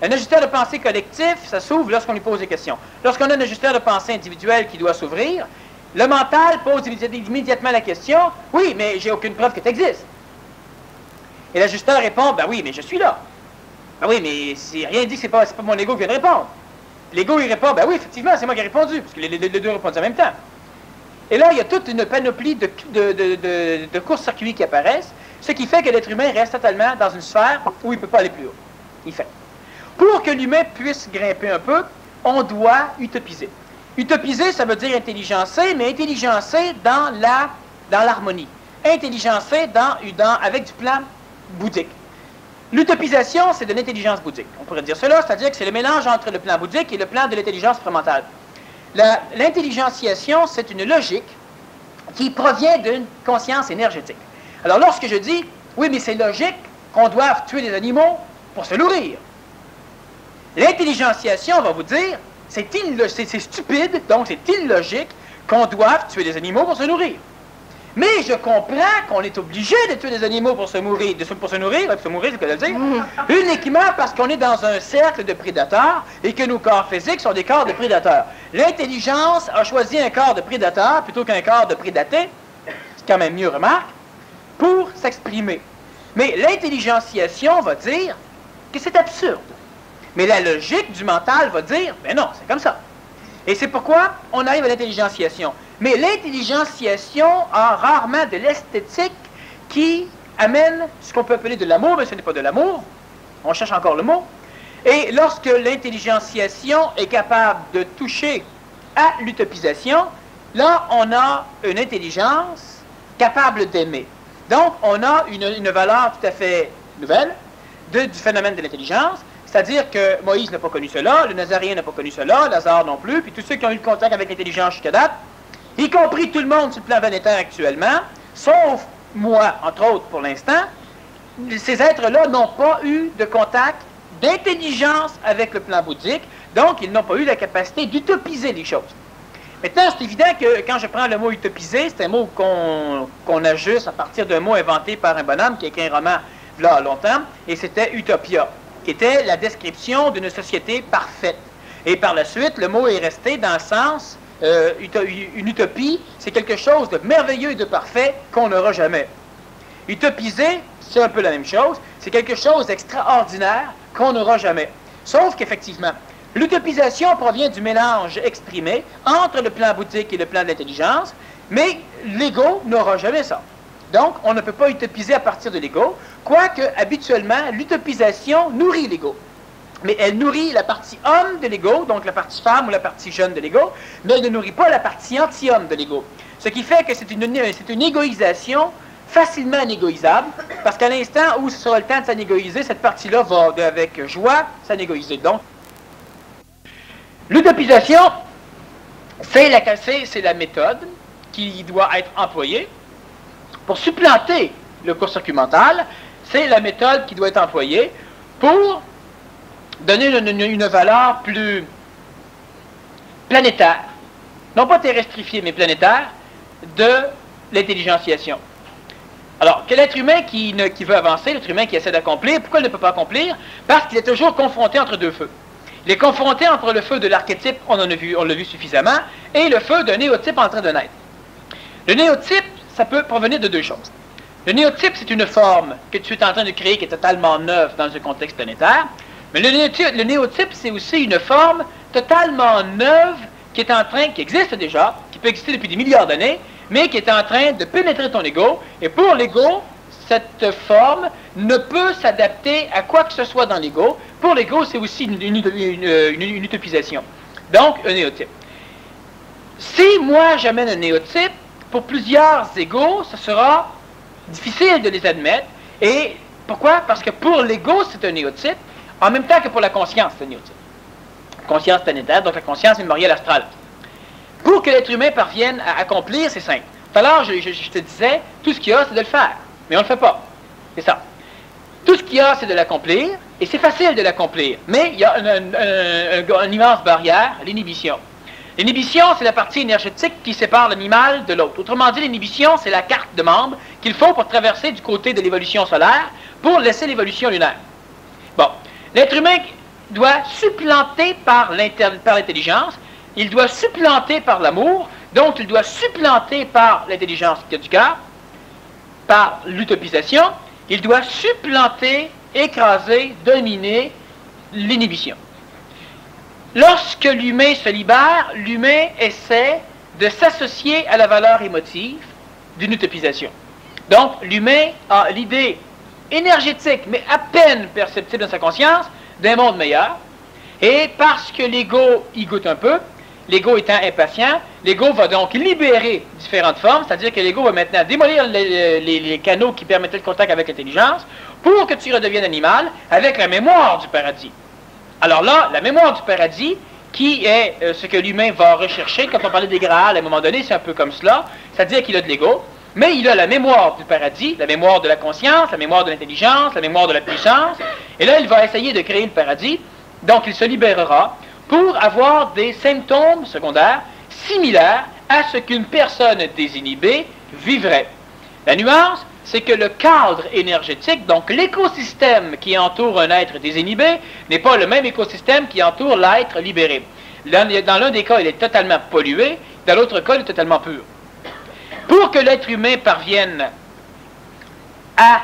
un ajusteur de pensée collectif, ça s'ouvre lorsqu'on lui pose des questions. Lorsqu'on a un ajusteur de pensée individuel qui doit s'ouvrir, le mental pose immédiatement la question, « Oui, mais j'ai aucune preuve que tu existes. » Et l'ajusteur répond, « Ben oui, mais je suis là. »« Ben oui, mais rien dit que c'est pas mon ego qui vient de répondre. » L'ego, il répond, « Ben oui, effectivement, c'est moi qui ai répondu, parce que les deux répondent en même temps. » Et là, il y a toute une panoplie de courts-circuits qui apparaissent, ce qui fait que l'être humain reste totalement dans une sphère où il ne peut pas aller plus haut. Il fait. Pour que l'humain puisse grimper un peu, on doit utopiser. Utopiser, ça veut dire intelligencer, mais intelligencer dans l'harmonie. Intelligencer avec du plan bouddhique. L'utopisation, c'est de l'intelligence bouddhique. On pourrait dire cela, c'est-à-dire que c'est le mélange entre le plan bouddhique et le plan de l'intelligence supramentale. L'intelligentiation, c'est une logique qui provient d'une conscience énergétique. Alors, lorsque je dis, oui, mais c'est logique qu'on doive tuer des animaux pour se nourrir, l'intelligentiation va vous dire, c'est stupide, donc c'est illogique qu'on doive tuer des animaux pour se nourrir. Mais je comprends qu'on est obligé de tuer des animaux pour se nourrir, pour se mourir, c'est ce que je veux dire, uniquement parce qu'on est dans un cercle de prédateurs et que nos corps physiques sont des corps de prédateurs. L'intelligence a choisi un corps de prédateur plutôt qu'un corps de prédaté, c'est quand même mieux, remarque, pour s'exprimer. Mais l'intelligentiation va dire que c'est absurde. Mais la logique du mental va dire, ben non, c'est comme ça. Et c'est pourquoi on arrive à l'intelligentiation. Mais l'intelligentiation a rarement de l'esthétique qui amène ce qu'on peut appeler de l'amour, mais ce n'est pas de l'amour. On cherche encore le mot. Et lorsque l'intelligentiation est capable de toucher à l'utopisation, là, on a une intelligence capable d'aimer. Donc, on a une valeur tout à fait nouvelle du phénomène de l'intelligence. C'est-à-dire que Moïse n'a pas connu cela, le Nazaréen n'a pas connu cela, Lazare non plus, puis tous ceux qui ont eu le contact avec l'intelligence jusqu'à date, y compris tout le monde sur le plan planétaire actuellement, sauf moi, entre autres, pour l'instant, ces êtres-là n'ont pas eu de contact d'intelligence avec le plan bouddhique, donc ils n'ont pas eu la capacité d'utopiser les choses. Maintenant, c'est évident que quand je prends le mot « utopiser », c'est un mot qu'on ajuste à partir d'un mot inventé par un bonhomme qui a écrit un roman là longtemps, et c'était « utopia », qui était la description d'une société parfaite. Et par la suite, le mot est resté dans le sens, une utopie, c'est quelque chose de merveilleux et de parfait qu'on n'aura jamais. Utopiser, c'est un peu la même chose, c'est quelque chose d'extraordinaire qu'on n'aura jamais. Sauf qu'effectivement, l'utopisation provient du mélange exprimé entre le plan bouddhique et le plan de l'intelligence, mais l'ego n'aura jamais ça. Donc, on ne peut pas utopiser à partir de l'ego, quoique, habituellement, l'utopisation nourrit l'ego. Mais elle nourrit la partie homme de l'ego, donc la partie femme ou la partie jeune de l'ego, mais elle ne nourrit pas la partie anti-homme de l'ego. Ce qui fait que c'est une égoïsation facilement anégoïsable, parce qu'à l'instant où ce sera le temps de s'anégoïser, cette partie-là va, avec joie, s'anégoïser. Donc, l'utopisation, c'est la méthode qui doit être employée pour supplanter le court-circuit mental. C'est la méthode qui doit être employée pour donner une valeur plus planétaire, non pas terrestrifiée, mais planétaire, de l'intelligentiation. Alors, que l'être humain qui veut avancer, l'être humain qui essaie d'accomplir, pourquoi il ne peut pas accomplir? Parce qu'il est toujours confronté entre deux feux. Il est confronté entre le feu de l'archétype, on l'a vu suffisamment, et le feu d'un néotype en train de naître. Le néotype, ça peut provenir de deux choses. Le néotype, c'est une forme que tu es en train de créer qui est totalement neuve dans un contexte planétaire. Mais le néotype, c'est aussi une forme totalement neuve qui existe déjà, qui peut exister depuis des milliards d'années, mais qui est en train de pénétrer ton ego. Et pour l'ego, cette forme ne peut s'adapter à quoi que ce soit dans l'ego. Pour l'ego, c'est aussi une utopisation. Donc, un néotype. si moi j'amène un néotype, pour plusieurs égos, ce sera difficile de les admettre. Et pourquoi? Parce que pour l'ego, c'est un néotype, en même temps que pour la conscience, c'est un néotype. Conscience planétaire, donc la conscience mémorielle astrale. Pour que l'être humain parvienne à accomplir, c'est simple. Tout à l'heure, je te disais, tout ce qu'il y a, c'est de le faire. Mais on ne le fait pas. C'est ça. Tout ce qu'il y a, c'est de l'accomplir, et c'est facile de l'accomplir. Mais il y a une immense barrière, l'inhibition. L'inhibition, c'est la partie énergétique qui sépare l'animal de l'autre. Autrement dit, l'inhibition, c'est la carte de membre qu'il faut pour traverser du côté de l'évolution solaire pour laisser l'évolution lunaire. Bon, l'être humain doit supplanter par l'intelligence, il doit supplanter par l'amour, donc il doit supplanter par l'intelligence du cœur, par l'utopisation, il doit supplanter, écraser, dominer l'inhibition. Lorsque l'humain se libère, l'humain essaie de s'associer à la valeur émotive d'une utopisation. Donc, l'humain a l'idée énergétique, mais à peine perceptible dans sa conscience, d'un monde meilleur. Et parce que l'ego y goûte un peu, l'ego étant impatient, l'ego va donc libérer différentes formes, c'est-à-dire que l'ego va maintenant démolir les canaux qui permettaient le contact avec l'intelligence pour que tu redeviennes animal avec la mémoire du paradis. Alors là, la mémoire du paradis, qui est ce que l'humain va rechercher, quand on parlait des Graals, à un moment donné, c'est un peu comme cela, c'est-à-dire qu'il a de l'ego, mais il a la mémoire du paradis, la mémoire de la conscience, la mémoire de l'intelligence, la mémoire de la puissance, et là, il va essayer de créer le paradis, donc il se libérera pour avoir des symptômes secondaires similaires à ce qu'une personne désinhibée vivrait. La nuance, c'est que le cadre énergétique, donc l'écosystème qui entoure un être désinhibé, n'est pas le même écosystème qui entoure l'être libéré. Dans l'un des cas, il est totalement pollué, dans l'autre cas, il est totalement pur. Pour que l'être humain parvienne à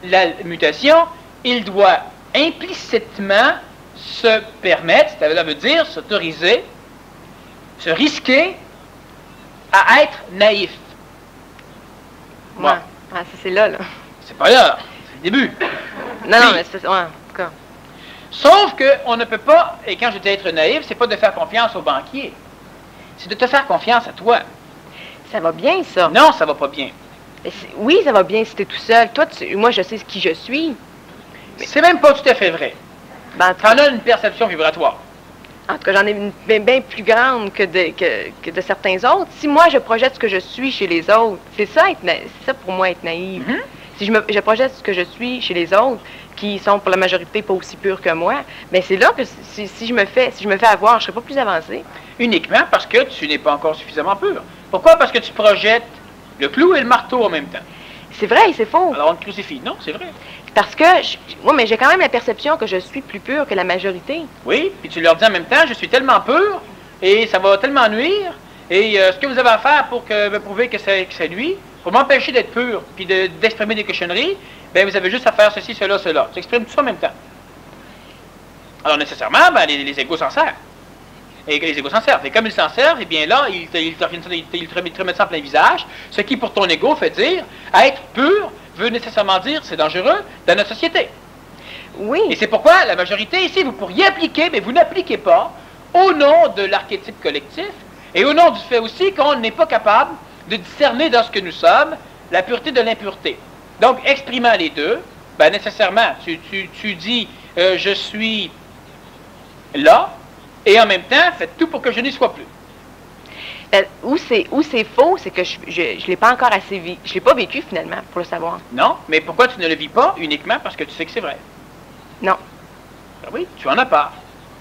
la mutation, il doit implicitement se permettre, ça veut dire s'autoriser, se risquer à être naïf. Ouais. Bon. Ah, ça c'est là. C'est pas là, c'est le début. Non, mais c'est... Ouais, en tout cas. Sauf qu'on ne peut pas, et quand je dis être naïf, c'est pas de faire confiance au banquier. C'est de te faire confiance à toi. Ça va bien, ça. Non, ça va pas bien. Oui, ça va bien si t'es tout seul. Toi, moi, je sais qui je suis. Mais c'est même pas tout à fait vrai. Ben, t'en as une perception vibratoire. En tout cas, j'en ai une bien plus grande que de certains autres. Si moi, je projette ce que je suis chez les autres, c'est ça pour moi être naïf. Mm-hmm. Si je projette ce que je suis chez les autres, qui sont pour la majorité pas aussi purs que moi, bien c'est là que si je me fais avoir, je ne serai pas plus avancée. Uniquement parce que tu n'es pas encore suffisamment pur. Pourquoi? Parce que tu projettes le clou et le marteau en même temps. C'est vrai et c'est faux. Alors on te crucifie. Non, c'est vrai. Parce que, oui, mais j'ai quand même la perception que je suis plus pure que la majorité. Oui, puis tu leur dis en même temps, je suis tellement pur, et ça va tellement nuire, et ce que vous avez à faire pour me prouver que ça nuit, pour m'empêcher d'être pur, puis d'exprimer des cochonneries, bien, vous avez juste à faire ceci, cela, cela. Tu exprimes tout ça en même temps. Alors, nécessairement, ben, les égos s'en servent. Et les égos s'en servent. Et comme ils s'en servent, eh bien là, ils te remettent ça en plein visage, ce qui, pour ton égo, fait dire, être pur veut nécessairement dire c'est dangereux dans notre société. Oui. Et c'est pourquoi la majorité ici, vous pourriez appliquer, mais vous n'appliquez pas au nom de l'archétype collectif et au nom du fait aussi qu'on n'est pas capable de discerner dans ce que nous sommes la pureté de l'impureté. Donc, exprimant les deux, ben, nécessairement, tu dis je suis là et en même temps, faites tout pour que je n'y sois plus. Où c'est faux, c'est que je ne l'ai pas encore assez vécu. Je ne l'ai pas vécu finalement, pour le savoir. Non, mais pourquoi tu ne le vis pas uniquement parce que tu sais que c'est vrai? Non. Ben oui, tu en as pas.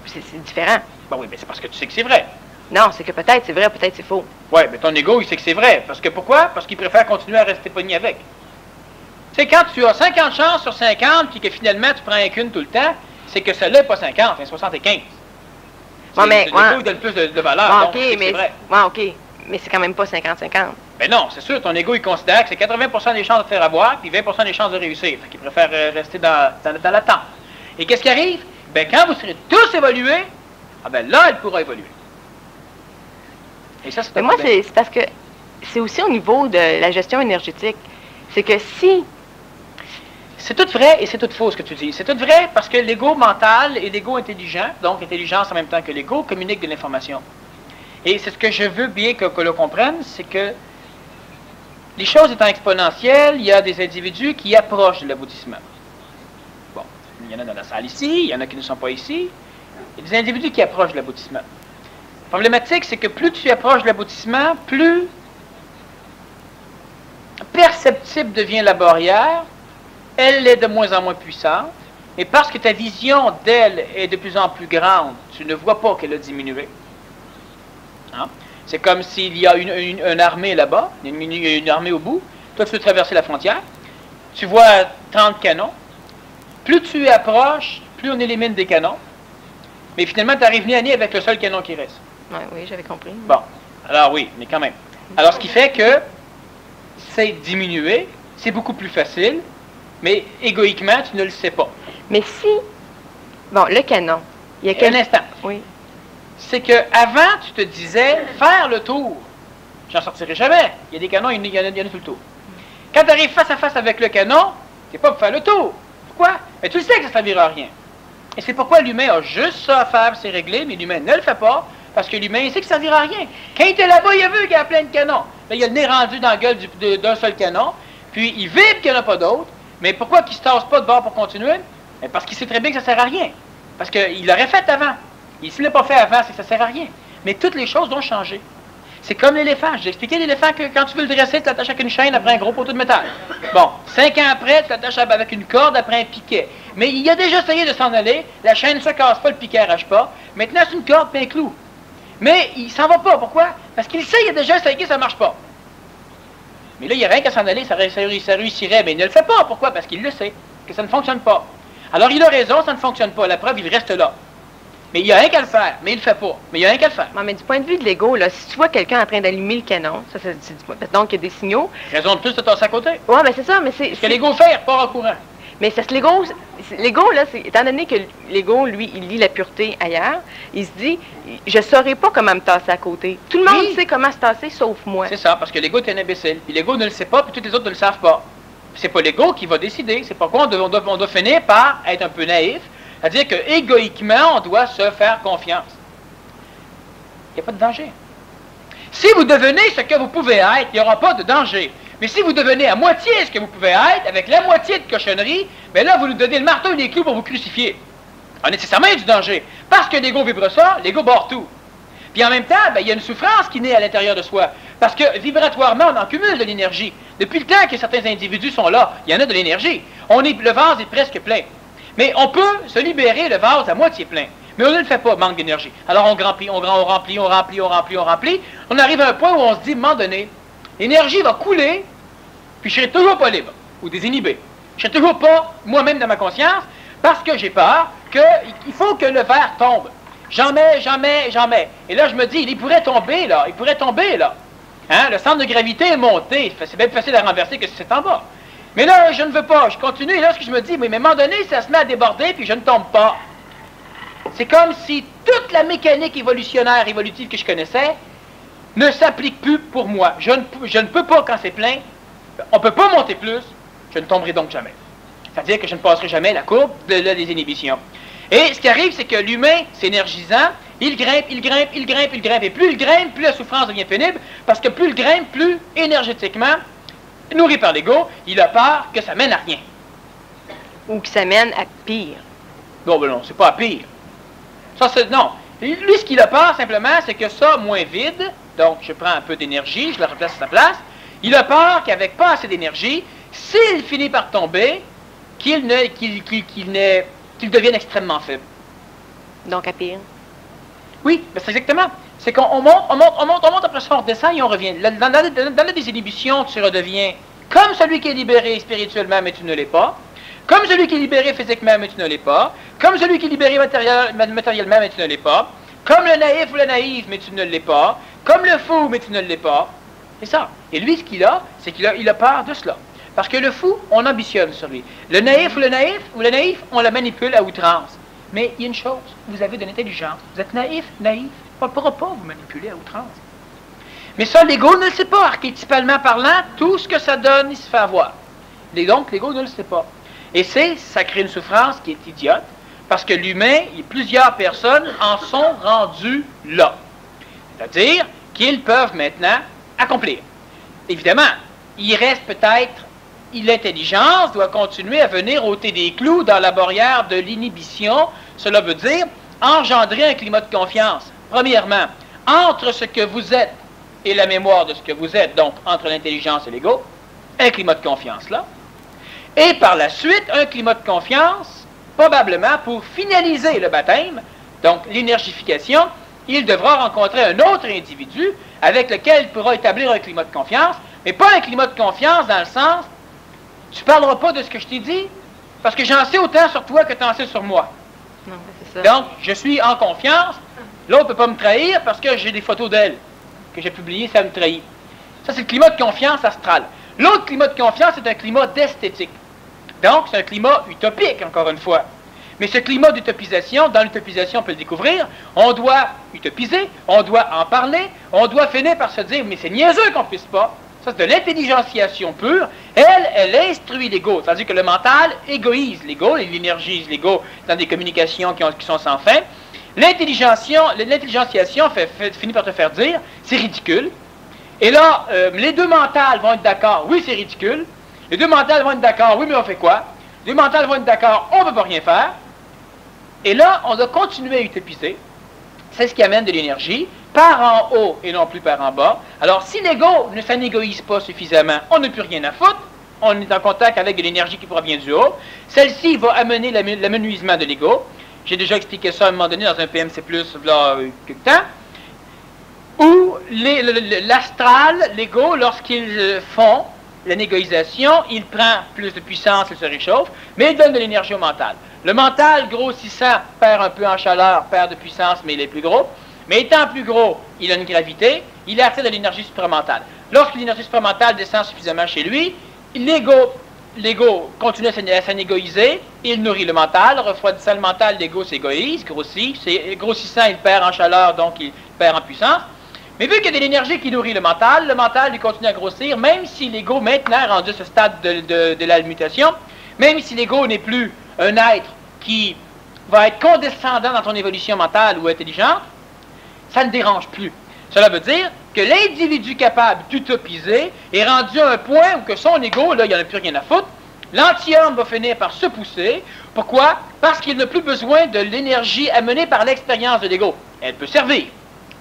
C'est différent. Ben oui, mais c'est parce que tu sais que c'est vrai. Non, c'est que peut-être c'est vrai, peut-être c'est faux. Oui, mais ton ego, il sait que c'est vrai. Parce que pourquoi? Parce qu'il préfère continuer à rester pogné avec. Tu sais, quand tu as 50 chances sur 50, puis que finalement tu prends qu'une tout le temps, c'est que celle-là n'est pas 50, c'est 75. Ouais, mais, l'ego, il donne plus de valeur, ouais, donc c'est vrai. Ouais, OK, mais c'est quand même pas 50-50. Ben non, c'est sûr, ton ego, il considère que c'est 80% des chances de te faire avoir, puis 20% des chances de réussir. Fait qu'il préfère rester dans l'attente. Et qu'est-ce qui arrive? Ben quand vous serez tous évolués, ah ben là, elle pourra évoluer. Et ça, c'est Mais moi, c'est parce que c'est aussi au niveau de la gestion énergétique. C'est que si... C'est tout vrai et c'est tout faux ce que tu dis. C'est tout vrai parce que l'ego mental et l'ego intelligent, donc intelligence en même temps que l'ego, communiquent de l'information. Et c'est ce que je veux bien que l'on comprenne, c'est que les choses étant exponentielles, il y a des individus qui approchent de l'aboutissement. Bon, il y en a dans la salle ici, il y en a qui ne sont pas ici. Il y a des individus qui approchent de l'aboutissement. La problématique, c'est que plus tu approches de l'aboutissement, plus perceptible devient la barrière, elle est de moins en moins puissante, et parce que ta vision d'elle est de plus en plus grande, tu ne vois pas qu'elle a diminué. Hein? C'est comme s'il y a une armée là-bas, une armée au bout, toi tu veux traverser la frontière, tu vois 30 canons, plus tu approches, plus on élimine des canons, mais finalement tu arrives nez à nez avec le seul canon qui reste. Oui, j'avais compris. Bon, alors oui, mais quand même. Alors ce qui fait que c'est diminué, c'est beaucoup plus facile, mais égoïquement, tu ne le sais pas. Mais si, bon, le canon, il y a Un instant. Oui. C'est qu'avant, tu te disais, faire le tour, j'en sortirai jamais. Il y a des canons, il y en a tout le tour. Quand tu arrives face à face avec le canon, tu n'es pas pour faire le tour. Pourquoi? Mais tu le sais que ça ne servira à rien. Et c'est pourquoi l'humain a juste ça à faire, c'est réglé, mais l'humain ne le fait pas, parce que l'humain, il sait que ça ne servira à rien. Quand il était là-bas, il a vu qu'il y a plein de canons. Là, il a le nez rendu dans la gueule d'un seul canon, puis il vibre qu'il n'y en a pas d'autres. Mais pourquoi qu'il ne se tasse pas de bord pour continuer? Mais parce qu'il sait très bien que ça ne sert à rien. Parce qu'il l'aurait fait avant. Et s'il ne l'a pas fait avant, c'est que ça ne sert à rien. Mais toutes les choses ont changé. C'est comme l'éléphant. J'ai expliqué l'éléphant que quand tu veux le dresser, tu l'attaches avec une chaîne après un gros poteau de métal. Bon, 5 ans après, tu l'attaches avec une corde après un piquet. Mais il a déjà essayé de s'en aller. La chaîne ne se casse pas, le piquet n'arrache pas. Maintenant, c'est une corde et un clou. Mais il s'en va pas. Pourquoi? Parce qu'il sait, il a déjà essayé, ça ne marche pas. Mais là, il n'y a rien qu'à s'en aller, ça réussirait. Mais il ne le fait pas. Pourquoi? Parce qu'il le sait, que ça ne fonctionne pas. Alors, il a raison, ça ne fonctionne pas. La preuve, il reste là. Mais il n'y a rien qu'à le faire, mais il ne le fait pas. Mais il n'y a rien qu'à le faire. Non, mais du point de vue de l'ego, là, si tu vois quelqu'un en train d'allumer le canon, donc il y a des signaux. Raison de plus de tasser à côté. Oui, mais c'est ça, mais c'est... Ce que l'ego fait, il repart en courant. Mais c'est l'ego, là, étant donné que l'ego, lui, il lit la pureté ailleurs, il se dit, je ne saurais pas comment me tasser à côté. Tout le monde sait comment se tasser, sauf moi. C'est ça, parce que l'ego est un imbécile. Puis l'ego ne le sait pas, puis tous les autres ne le savent pas. C'est pas l'ego qui va décider. C'est pourquoi on doit finir par être un peu naïf, c'est-à-dire que égoïquement, on doit se faire confiance. Il n'y a pas de danger. Si vous devenez ce que vous pouvez être, il n'y aura pas de danger. Mais si vous devenez à moitié ce que vous pouvez être, avec la moitié de cochonnerie, bien là, vous nous donnez le marteau et les clous pour vous crucifier. Alors, nécessairement, il y a du danger. Parce que l'ego vibre ça, l'ego barre tout. Puis en même temps, il y a une souffrance qui naît à l'intérieur de soi. Parce que vibratoirement, on en cumule de l'énergie. Depuis le temps que certains individus sont là, il y en a de l'énergie. Le vase est presque plein. Mais on peut se libérer le vase à moitié plein. Mais on ne le fait pas, manque d'énergie. Alors on remplit. On arrive à un point où on se dit, à un moment donné, l'énergie va couler, puis je serai toujours pas libre, ou désinhibé. Je serai toujours pas moi-même dans ma conscience, parce que j'ai peur qu'il faut que le verre tombe. Jamais. Et là, je me dis, il pourrait tomber, là. Hein? Le centre de gravité est monté. C'est bien plus facile à renverser que si c'est en bas. Mais là, je ne veux pas. Je continue. Et là, ce que je me dis, mais à un moment donné, ça se met à déborder, puis je ne tombe pas. C'est comme si toute la mécanique évolutive que je connaissais ne s'applique plus pour moi. Je ne peux pas quand c'est plein. On ne peut pas monter plus. Je ne tomberai donc jamais. C'est-à-dire que je ne passerai jamais la courbe des inhibitions. Et ce qui arrive, c'est que l'humain, s'énergisant, il grimpe. Et plus il grimpe, plus la souffrance devient pénible, parce que plus il grimpe, plus énergétiquement, nourri par l'ego, il a peur que ça mène à rien. Ou que ça mène à pire. Non, c'est pas à pire. Non. Lui, ce qu'il a peur, simplement, c'est que ça, moins vide, donc je prends un peu d'énergie, je la replace à sa place, il a peur qu'avec pas assez d'énergie, s'il finit par tomber, qu'il devienne extrêmement faible. Donc à pire. Oui, c'est exactement. C'est qu'on monte, après ça on redescend et on revient. Dans la désinhibition, tu redeviens comme celui qui est libéré spirituellement, mais tu ne l'es pas. Comme celui qui est libéré physiquement, mais tu ne l'es pas. Comme celui qui est libéré matériellement, mais tu ne l'es pas. Comme le naïf ou la naïve, mais tu ne l'es pas. Comme le fou, mais tu ne l'es pas. C'est ça. Et lui, ce qu'il a, c'est qu'il a peur de cela. Parce que le fou, on ambitionne sur lui. Le naïf ou le naïf, on le manipule à outrance. Mais il y a une chose, vous avez de l'intelligence. Vous êtes naïf, on ne pourra pas vous manipuler à outrance. Mais ça, l'ego ne le sait pas. Archétypalement parlant, tout ce que ça donne, il se fait avoir. Et donc, l'ego ne le sait pas. Et ça crée une souffrance qui est idiote, parce que l'humain, plusieurs personnes en sont rendues là. C'est-à-dire qu'ils peuvent maintenant accomplir. Évidemment, il reste peut-être, l'intelligence doit continuer à venir ôter des clous dans la barrière de l'inhibition. Cela veut dire engendrer un climat de confiance. Premièrement, entre ce que vous êtes et la mémoire de ce que vous êtes, donc entre l'intelligence et l'ego, un climat de confiance là. Et par la suite, un climat de confiance, probablement pour finaliser le baptême, donc l'énergification, il devra rencontrer un autre individu avec lequel il pourra établir un climat de confiance, mais pas un climat de confiance dans le sens, tu ne parleras pas de ce que je t'ai dit, parce que j'en sais autant sur toi que tu en sais sur moi. Non, c'est ça. Donc, je suis en confiance, l'autre ne peut pas me trahir parce que j'ai des photos d'elle que j'ai publiées, ça me trahit. Ça, c'est le climat de confiance astral. L'autre climat de confiance, c'est un climat d'esthétique. Donc, c'est un climat utopique, encore une fois. Mais ce climat d'utopisation, dans l'utopisation, on peut le découvrir, on doit utopiser, on doit en parler, on doit finir par se dire, mais c'est niaiseux qu'on ne puisse pas. Ça, c'est de l'intelligentiation pure. Elle instruit l'ego. C'est-à-dire que le mental égoïse l'ego, il énergise l'ego dans des communications qui sont sans fin. L'intelligentiation finit par te faire dire, c'est ridicule. Et là, les deux mentales vont être d'accord, oui, c'est ridicule. Les deux mentales vont être d'accord, oui, mais on fait quoi? Les deux mentales vont être d'accord, on ne peut pas rien faire. Et là, on doit continuer à utopiser. C'est ce qui amène de l'énergie, par en haut et non plus par en bas. Alors, si l'ego ne s'anégoïse pas suffisamment, on n'a plus rien à foutre. On est en contact avec de l'énergie qui provient du haut. Celle-ci va amener l'amenuisement de l'ego. J'ai déjà expliqué ça à un moment donné dans un PMC+, là, quelque temps. Où l'astral, l'ego, lorsqu'ils font la négoïsation, il prend plus de puissance, il se réchauffe, mais il donne de l'énergie au mental. Le mental, grossissant, perd un peu en chaleur, perd de puissance, mais il est plus gros. Mais étant plus gros, il a une gravité, il attire de l'énergie supramentale. Lorsque l'énergie supramentale descend suffisamment chez lui, l'ego continue à s'anégoïser, il nourrit le mental, refroidissant le mental, l'ego s'égoïse, grossit, grossissant, il perd en chaleur, donc il perd en puissance. Mais vu qu'il y a de l'énergie qui nourrit le mental lui continue à grossir, même si l'ego maintenant est rendu à ce stade de la mutation, même si l'ego n'est plus un être qui va être condescendant dans ton évolution mentale ou intelligente, ça ne dérange plus. Cela veut dire que l'individu capable d'utopiser est rendu à un point où que son ego, là, il n'y en a plus rien à foutre. L'anti-homme va finir par se pousser. Pourquoi? Parce qu'il n'a plus besoin de l'énergie amenée par l'expérience de l'ego. Elle peut servir,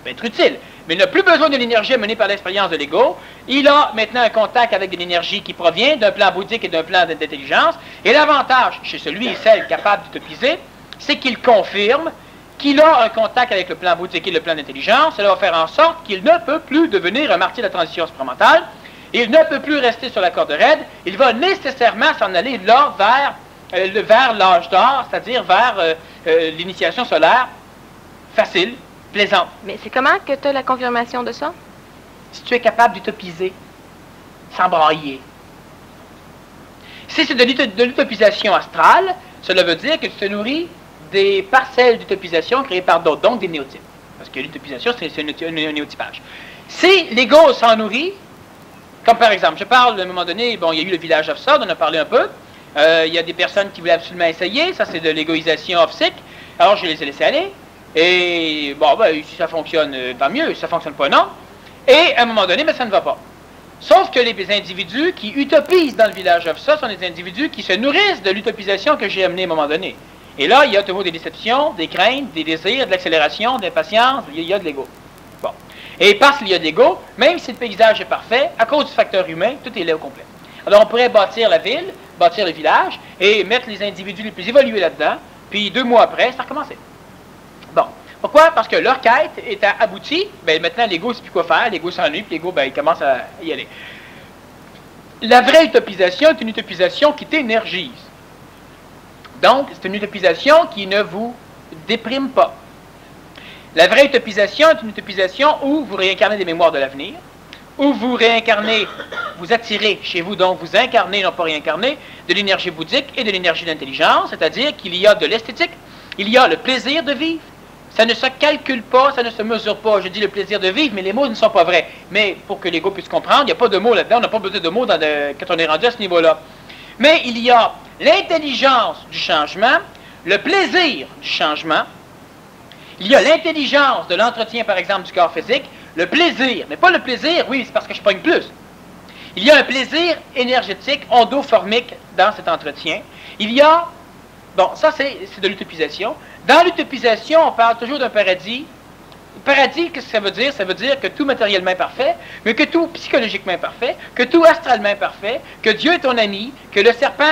peut être utile, mais il n'a plus besoin de l'énergie amenée par l'expérience de l'ego. Il a maintenant un contact avec de l'énergie qui provient d'un plan bouddhique et d'un plan d'intelligence. Et l'avantage chez celui et celle capable d'utopiser, c'est qu'il confirme qu'il a un contact avec le plan bouddhique et le plan d'intelligence. Cela va faire en sorte qu'il ne peut plus devenir un martyr de la transition supramentale. Il ne peut plus rester sur la corde raide. Il va nécessairement s'en aller là vers l'âge d'or, c'est-à-dire vers l'initiation solaire facile, plaisante. Mais c'est comment que tu as la confirmation de ça? Si tu es capable d'utopiser, sans brailler. Si c'est de l'utopisation astrale, cela veut dire que tu te nourris des parcelles d'utopisation créées par d'autres, donc des néotypes. Parce que l'utopisation, c'est un néotypage. Si l'ego s'en nourrit, comme par exemple, je parle à un moment donné, bon, il y a eu le village off-sod, on a parlé un peu. Il y a des personnes qui voulaient absolument essayer, ça c'est de l'égoïsation off-sick. Alors je les ai laissés aller. Et bon, ben, si ça fonctionne, tant mieux, si ça ne fonctionne pas, non. Et à un moment donné, ben, ça ne va pas. Sauf que les individus qui utopisent dans le village off-sod sont des individus qui se nourrissent de l'utopisation que j'ai amenée à un moment donné. Et là, il y a toujours des déceptions, des craintes, des désirs, de l'accélération, de l'impatience, il y a de l'ego. Bon. Et parce qu'il y a de l'ego, même si le paysage est parfait, à cause du facteur humain, tout est là au complet. Alors on pourrait bâtir la ville, bâtir le village, et mettre les individus les plus évolués là-dedans, puis 2 mois après, ça recommençait. Bon. Pourquoi? Parce que leur quête est aboutie, ben maintenant l'ego ne sait plus quoi faire, l'ego s'ennuie, puis l'ego, ben, il commence à y aller. La vraie utopisation est une utopisation qui t'énergise. Donc, c'est une utopisation qui ne vous déprime pas. La vraie utopisation est une utopisation où vous réincarnez des mémoires de l'avenir, où vous réincarnez, vous attirez chez vous, donc vous incarnez, non pas réincarnez, de l'énergie bouddhique et de l'énergie d'intelligence, c'est-à-dire qu'il y a de l'esthétique, il y a le plaisir de vivre. Ça ne se calcule pas, ça ne se mesure pas. Je dis le plaisir de vivre, mais les mots ne sont pas vrais. Mais pour que l'ego puisse comprendre, il n'y a pas de mots là-dedans, on n'a pas besoin de mots quand on est rendu à ce niveau-là. Mais il y a l'intelligence du changement, le plaisir du changement. Il y a l'intelligence de l'entretien, par exemple, du corps physique, le plaisir, mais pas le plaisir, oui, c'est parce que je pogne plus. Il y a un plaisir énergétique, ondoformique dans cet entretien. Il y a, bon, ça c'est de l'utopisation. Dans l'utopisation, on parle toujours d'un paradis. Paradis, qu'est-ce que ça veut dire? Ça veut dire que tout matériellement est parfait, mais que tout psychologiquement est parfé, que tout astralement est parfait, que Dieu est ton ami, que le serpent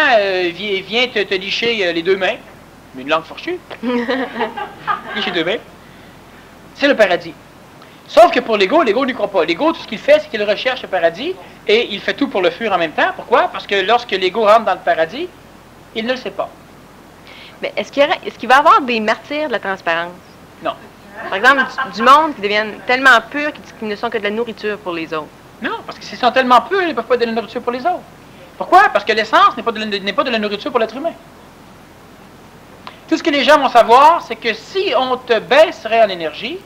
vient te licher les deux mains. Mais une langue fourchue. Licher deux mains. C'est le paradis. Sauf que pour l'ego n'y croit pas. L'ego, tout ce qu'il fait, c'est qu'il recherche le paradis et il fait tout pour le fuir en même temps. Pourquoi? Parce que lorsque l'ego rentre dans le paradis, il ne le sait pas. Mais est-ce qu'il va y avoir des martyrs de la transparence? Non. Par exemple, du monde qui deviennent tellement purs qu'ils ne sont que de la nourriture pour les autres. Non, parce que s'ils sont tellement purs, ils ne peuvent pas être de la nourriture pour les autres. Pourquoi? Parce que l'essence n'est pas de la nourriture pour l'être humain. Tout ce que les gens vont savoir, c'est que si on te baisserait en énergie,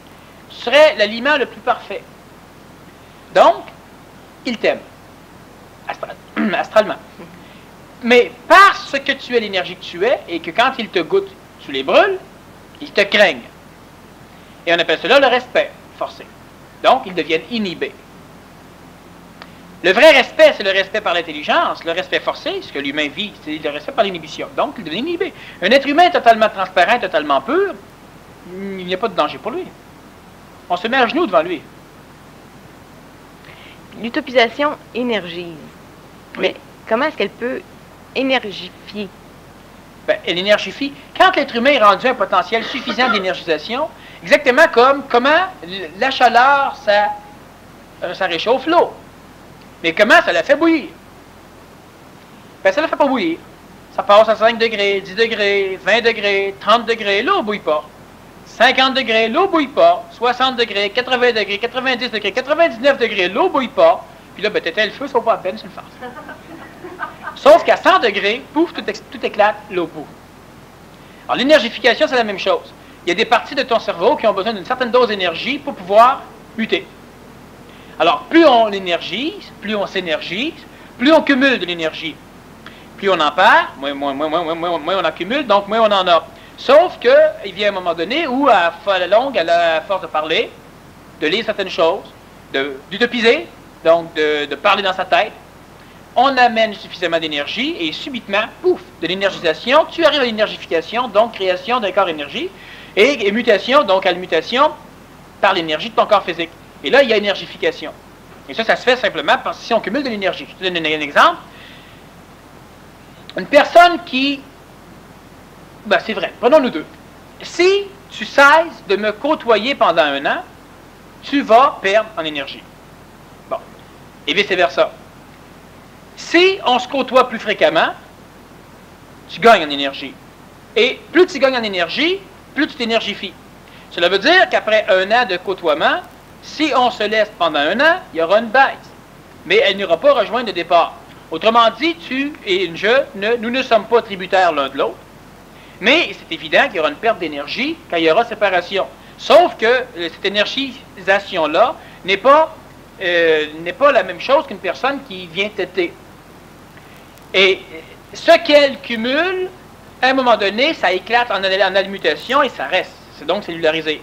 tu serais l'aliment le plus parfait. Donc, ils t'aiment. Astralement. Mais parce que tu es l'énergie que tu es, et que quand ils te goûtent, tu les brûles, ils te craignent. Et on appelle cela le respect forcé. Donc, ils deviennent inhibés. Le vrai respect, c'est le respect par l'intelligence. Le respect forcé, ce que l'humain vit, c'est le respect par l'inhibition. Donc, il devient inhibé. Un être humain totalement transparent, totalement pur, il n'y a pas de danger pour lui. On se met à genoux devant lui. L'utopisation énergise. Oui. Mais comment est-ce qu'elle peut énergifier? Ben, elle énergifie. Quand l'être humain est rendu à un potentiel suffisant d'énergisation, exactement comme comment la chaleur, ça réchauffe l'eau. Mais comment ça la fait bouillir? Ben, ça la fait pas bouillir. Ça passe à 5 degrés, 10 degrés, 20 degrés, 30 degrés, l'eau ne bouille pas. 50 degrés, l'eau ne bouille pas. 60 degrés, 80 degrés, 90 degrés, 99 degrés, l'eau ne bouille pas. Puis là, ben, t'éteins le feu, ça vaut pas la peine, c'est le farce. Sauf qu'à 100 degrés, pouf, tout éclate, l'eau bout. Alors, l'énergification, c'est la même chose. Il y a des parties de ton cerveau qui ont besoin d'une certaine dose d'énergie pour pouvoir muter. Alors, plus on l'énergise, plus on s'énergise, plus on cumule de l'énergie. Plus on en perd, moins on accumule, donc moins on en a. Sauf qu'il vient un moment donné où, à la longue, à la force de parler, de lire certaines choses, d'utopiser, donc de parler dans sa tête, on amène suffisamment d'énergie et subitement, pouf, de l'énergisation, tu arrives à l'énergification, donc création d'un corps énergie, et mutation, donc à la mutation par l'énergie de ton corps physique. Et là, il y a énergification. Et ça se fait simplement parce que si on cumule de l'énergie. Je te donne un exemple. Une personne qui... Ben, c'est vrai, prenons-nous deux. Si tu cesses de me côtoyer pendant 1 an, tu vas perdre en énergie. Bon. Et vice-versa. Si on se côtoie plus fréquemment, tu gagnes en énergie. Et plus tu gagnes en énergie, plus tu t'énergifies. Cela veut dire qu'après 1 an de côtoiement, si on se laisse pendant 1 an, il y aura une baisse. Mais elle n'ira pas rejoindre le départ. Autrement dit, tu et nous ne sommes pas tributaires l'un de l'autre. Mais c'est évident qu'il y aura une perte d'énergie quand il y aura séparation. Sauf que cette énergisation-là n'est pas la même chose qu'une personne qui vient têter. Et ce qu'elle cumule, à un moment donné, ça éclate en almutation et ça reste. C'est donc cellularisé.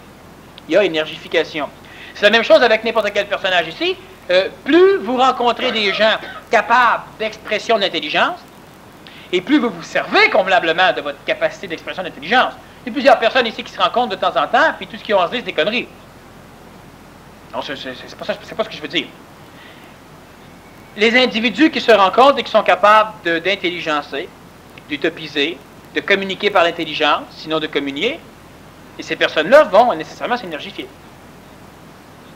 Il y a énergification. C'est la même chose avec n'importe quel personnage ici. Plus vous rencontrez des gens capables d'expression d'intelligence, et plus vous vous servez convenablement de votre capacité d'expression d'intelligence. Il y a plusieurs personnes ici qui se rencontrent de temps en temps, puis tout ce qu'ils ont à se dire, c'est des conneries. Non, c'est pas ce que je veux dire. Les individus qui se rencontrent et qui sont capables d'intelligencer, d'utopiser, de communiquer par l'intelligence, sinon de communier, et ces personnes-là vont nécessairement s'énergifier.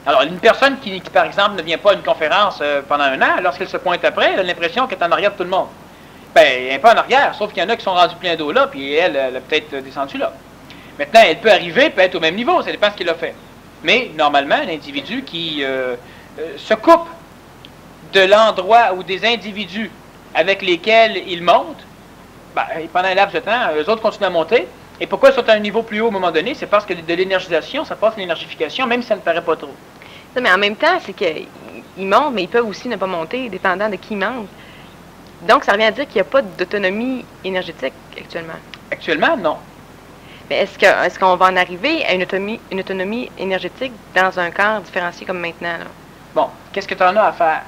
Alors, une personne qui, par exemple, ne vient pas à une conférence pendant 1 an, lorsqu'elle se pointe après, elle a l'impression qu'elle est en arrière de tout le monde. Ben, elle n'est pas en arrière, sauf qu'il y en a qui sont rendus plein d'eau là, puis elle a peut-être descendu là. Maintenant, elle peut arriver, peut être au même niveau, ça dépend de ce qu'elle a fait. Mais, normalement, un individu qui se coupe de l'endroit ou des individus avec lesquels il monte, ben, pendant un laps de temps, eux autres continuent à monter. Et pourquoi ils sont à un niveau plus haut à un moment donné? C'est parce que de l'énergisation, ça passe à l'énergification, même si ça ne paraît pas trop. Non, mais en même temps, c'est qu'ils montent, mais ils peuvent aussi ne pas monter, dépendant de qui monte. Donc, ça revient à dire qu'il n'y a pas d'autonomie énergétique actuellement. Actuellement, non. Mais est-ce qu'on va en arriver à une autonomie énergétique dans un corps différencié comme maintenant, là? Bon, qu'est-ce que tu en as à faire?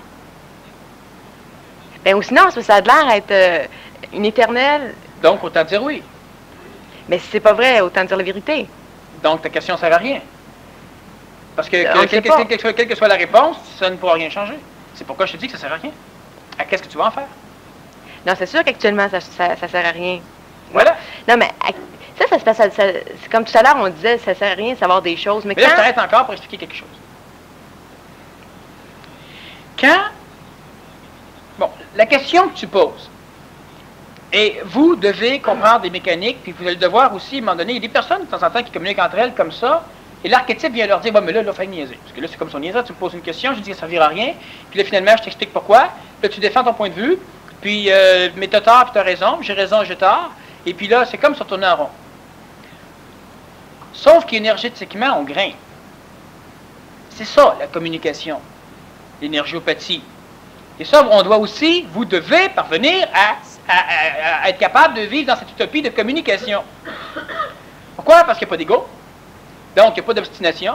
Ben, ou sinon, ça a l'air d'être une éternelle. Donc, autant dire oui. Mais si c'est pas vrai, autant dire la vérité. Donc, ta question ne sert à rien. Parce que, On le sait pas. quelle que soit la réponse, ça ne pourra rien changer. C'est pourquoi je te dis que ça ne sert à rien. Qu'est-ce que tu vas en faire? Non, c'est sûr qu'actuellement, ça sert à rien. Voilà. Non, mais ça se passe, c'est comme tout à l'heure, on disait, ça sert à rien de savoir des choses. Mais là, je quand... t'arrête encore pour expliquer quelque chose. Bon, la question que tu poses, et vous devez comprendre des mécaniques, puis vous allez le devoir aussi, à un moment donné, il y a des personnes, de temps en temps, qui communiquent entre elles comme ça, et l'archétype vient leur dire, bon, mais là, fais niaiser. Parce que là, c'est comme son niaiser, tu me poses une question, je dis que ça ne servira à rien, puis là, finalement, je t'explique pourquoi, là, tu défends ton point de vue, puis, mais t'as tort, puis t'as raison, j'ai raison, j'ai tort, et puis là, c'est comme se tourner en rond. Sauf qu'énergétiquement, on grimpe. C'est ça, la communication, l'énergiopathie. Et ça, on doit aussi, vous devez parvenir à être capable de vivre dans cette utopie de communication. Pourquoi? Parce qu'il n'y a pas d'ego. Donc, il n'y a pas d'obstination.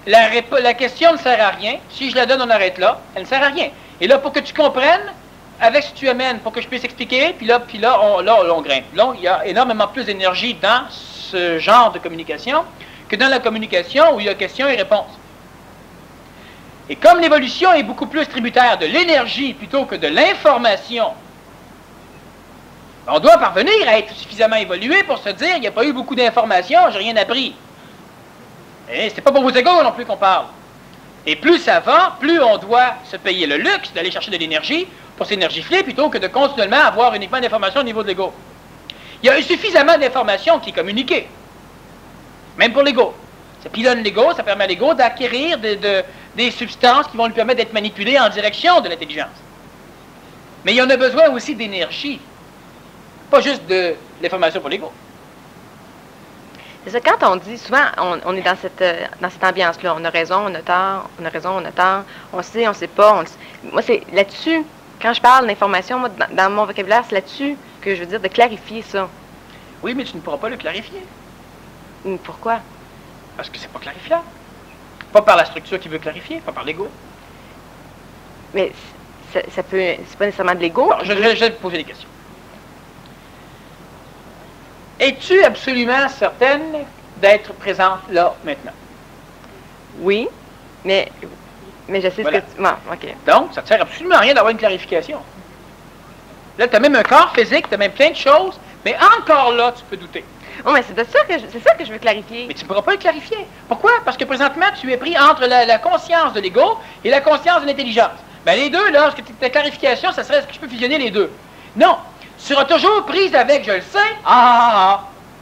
La question ne sert à rien. Si je la donne, on arrête là. Elle ne sert à rien. Et là, pour que tu comprennes, avec ce que tu amènes, pour que je puisse expliquer, puis là, on grimpe. Là, il y a énormément plus d'énergie dans ce genre de communication que dans la communication où il y a questions et réponses. Et comme l'évolution est beaucoup plus tributaire de l'énergie plutôt que de l'information, on doit parvenir à être suffisamment évolué pour se dire, il n'y a pas eu beaucoup d'informations, j'ai rien appris. Et c'est pas pour vos égos non plus qu'on parle. Et plus ça va, plus on doit se payer le luxe d'aller chercher de l'énergie pour s'énergifier plutôt que de continuellement avoir uniquement d'informations au niveau de l'ego. Il y a eu suffisamment d'informations qui est communiquée. Même pour l'ego. Ça pilonne l'ego, ça permet à l'ego d'acquérir des substances qui vont lui permettre d'être manipulé en direction de l'intelligence. Mais il y en a besoin aussi d'énergie. Pas juste de l'information pour l'ego. C'est ça, quand on dit, souvent, on est dans cette ambiance-là, on a raison, on a tort, on a raison, on a tort, on sait pas. Moi, c'est là-dessus, quand je parle d'information, moi, dans mon vocabulaire, c'est là-dessus que je veux dire de clarifier ça. Oui, mais tu ne pourras pas le clarifier. Pourquoi? Parce que c'est pas clarifiable. Pas par la structure qui veut clarifier, pas par l'ego. Mais ça peut, c'est pas nécessairement de l'ego. Je vais te poser des questions. Es-tu absolument certaine d'être présente là, maintenant? Oui, mais je sais Voilà. ce que tu... Bon, OK. Donc, ça ne sert absolument à rien d'avoir une clarification. Là, tu as même un corps physique, tu as même plein de choses, mais encore là, tu peux douter. Oh, mais c'est ça que je veux clarifier. Mais tu ne pourras pas le clarifier. Pourquoi? Parce que présentement, tu es pris entre la conscience de l'ego et la conscience de l'intelligence. Ben, les deux, là, ta clarification, ça serait, est-ce que je peux fusionner les deux? Non. Tu seras toujours prise avec, je le sais,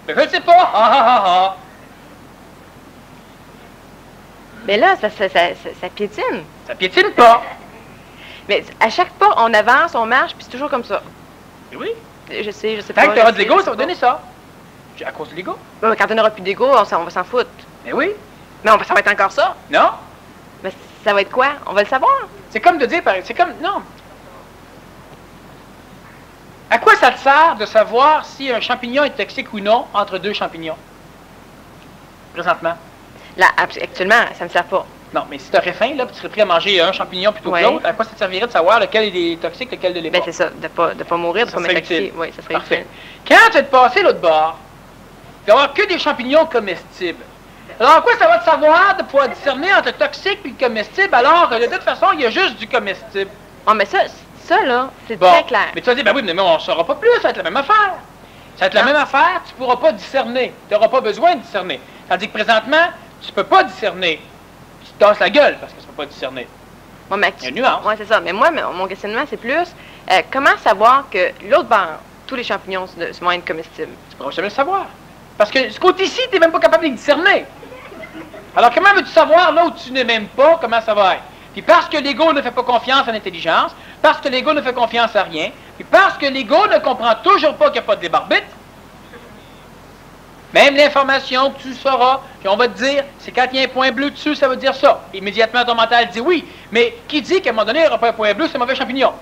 mais je ne sais pas, Mais là, ça piétine. Ça piétine pas. Mais à chaque pas, on avance, on marche, puis c'est toujours comme ça. Et oui. Je sais Tant pas. que tu auras de l'ego, ça va donner ça. À cause de l'ego. Ouais, mais quand on n'aura plus d'ego, on va s'en foutre. Mais oui. Mais ça va être encore ça. Non. Mais ça va être quoi? On va le savoir. C'est comme de dire, c'est comme, non. À quoi ça te sert de savoir si un champignon est toxique ou non entre deux champignons? Présentement. Là, actuellement, ça ne me sert pas. Non, mais si tu aurais faim, là, tu serais prêt à manger un champignon plutôt que l'autre, à quoi ça te servirait de savoir lequel est toxique, lequel ne l'est pas? Ben, c'est ça, de pas mourir, de Ça pas serait m'intoxiquer. utile. Oui, ça serait Parfait. utile. Quand tu vas te passer l'autre bord, il va y avoir que des champignons comestibles. Alors, à quoi ça va te savoir de pouvoir discerner entre toxique et comestible, alors que de toute façon, il y a juste du comestible? Oh, mais ça là, c'est Bon, très clair. mais tu vas dire, ben oui, mais on ne saura pas plus, ça va être la même affaire. Ça va être la Non. même affaire, tu ne pourras pas discerner. Tu n'auras pas besoin de discerner. Tandis que présentement, tu ne peux pas discerner. Tu te casses la gueule parce que tu ne peux pas discerner. Bon, mais Il y a une nuance. Oui, c'est ça. Mais moi, mon questionnement, c'est plus comment savoir que l'autre bord, tous les champignons vont être comestibles? Tu ne pourras jamais le savoir. Parce que ce côté-ci, tu n'es même pas capable de le discerner. Alors, comment veux-tu savoir là où tu n'es même pas, comment ça va être? Puis parce que l'ego ne fait pas confiance à l'intelligence, parce que l'ego ne fait confiance à rien, puis parce que l'ego ne comprend toujours pas qu'il n'y a pas de libre arbitre, même l'information que tu sauras, puis on va te dire, c'est quand il y a un point bleu dessus, ça veut dire ça. Immédiatement, ton mental dit oui. Mais qui dit qu'à un moment donné, il n'y aura pas un point bleu, c'est un mauvais champignon?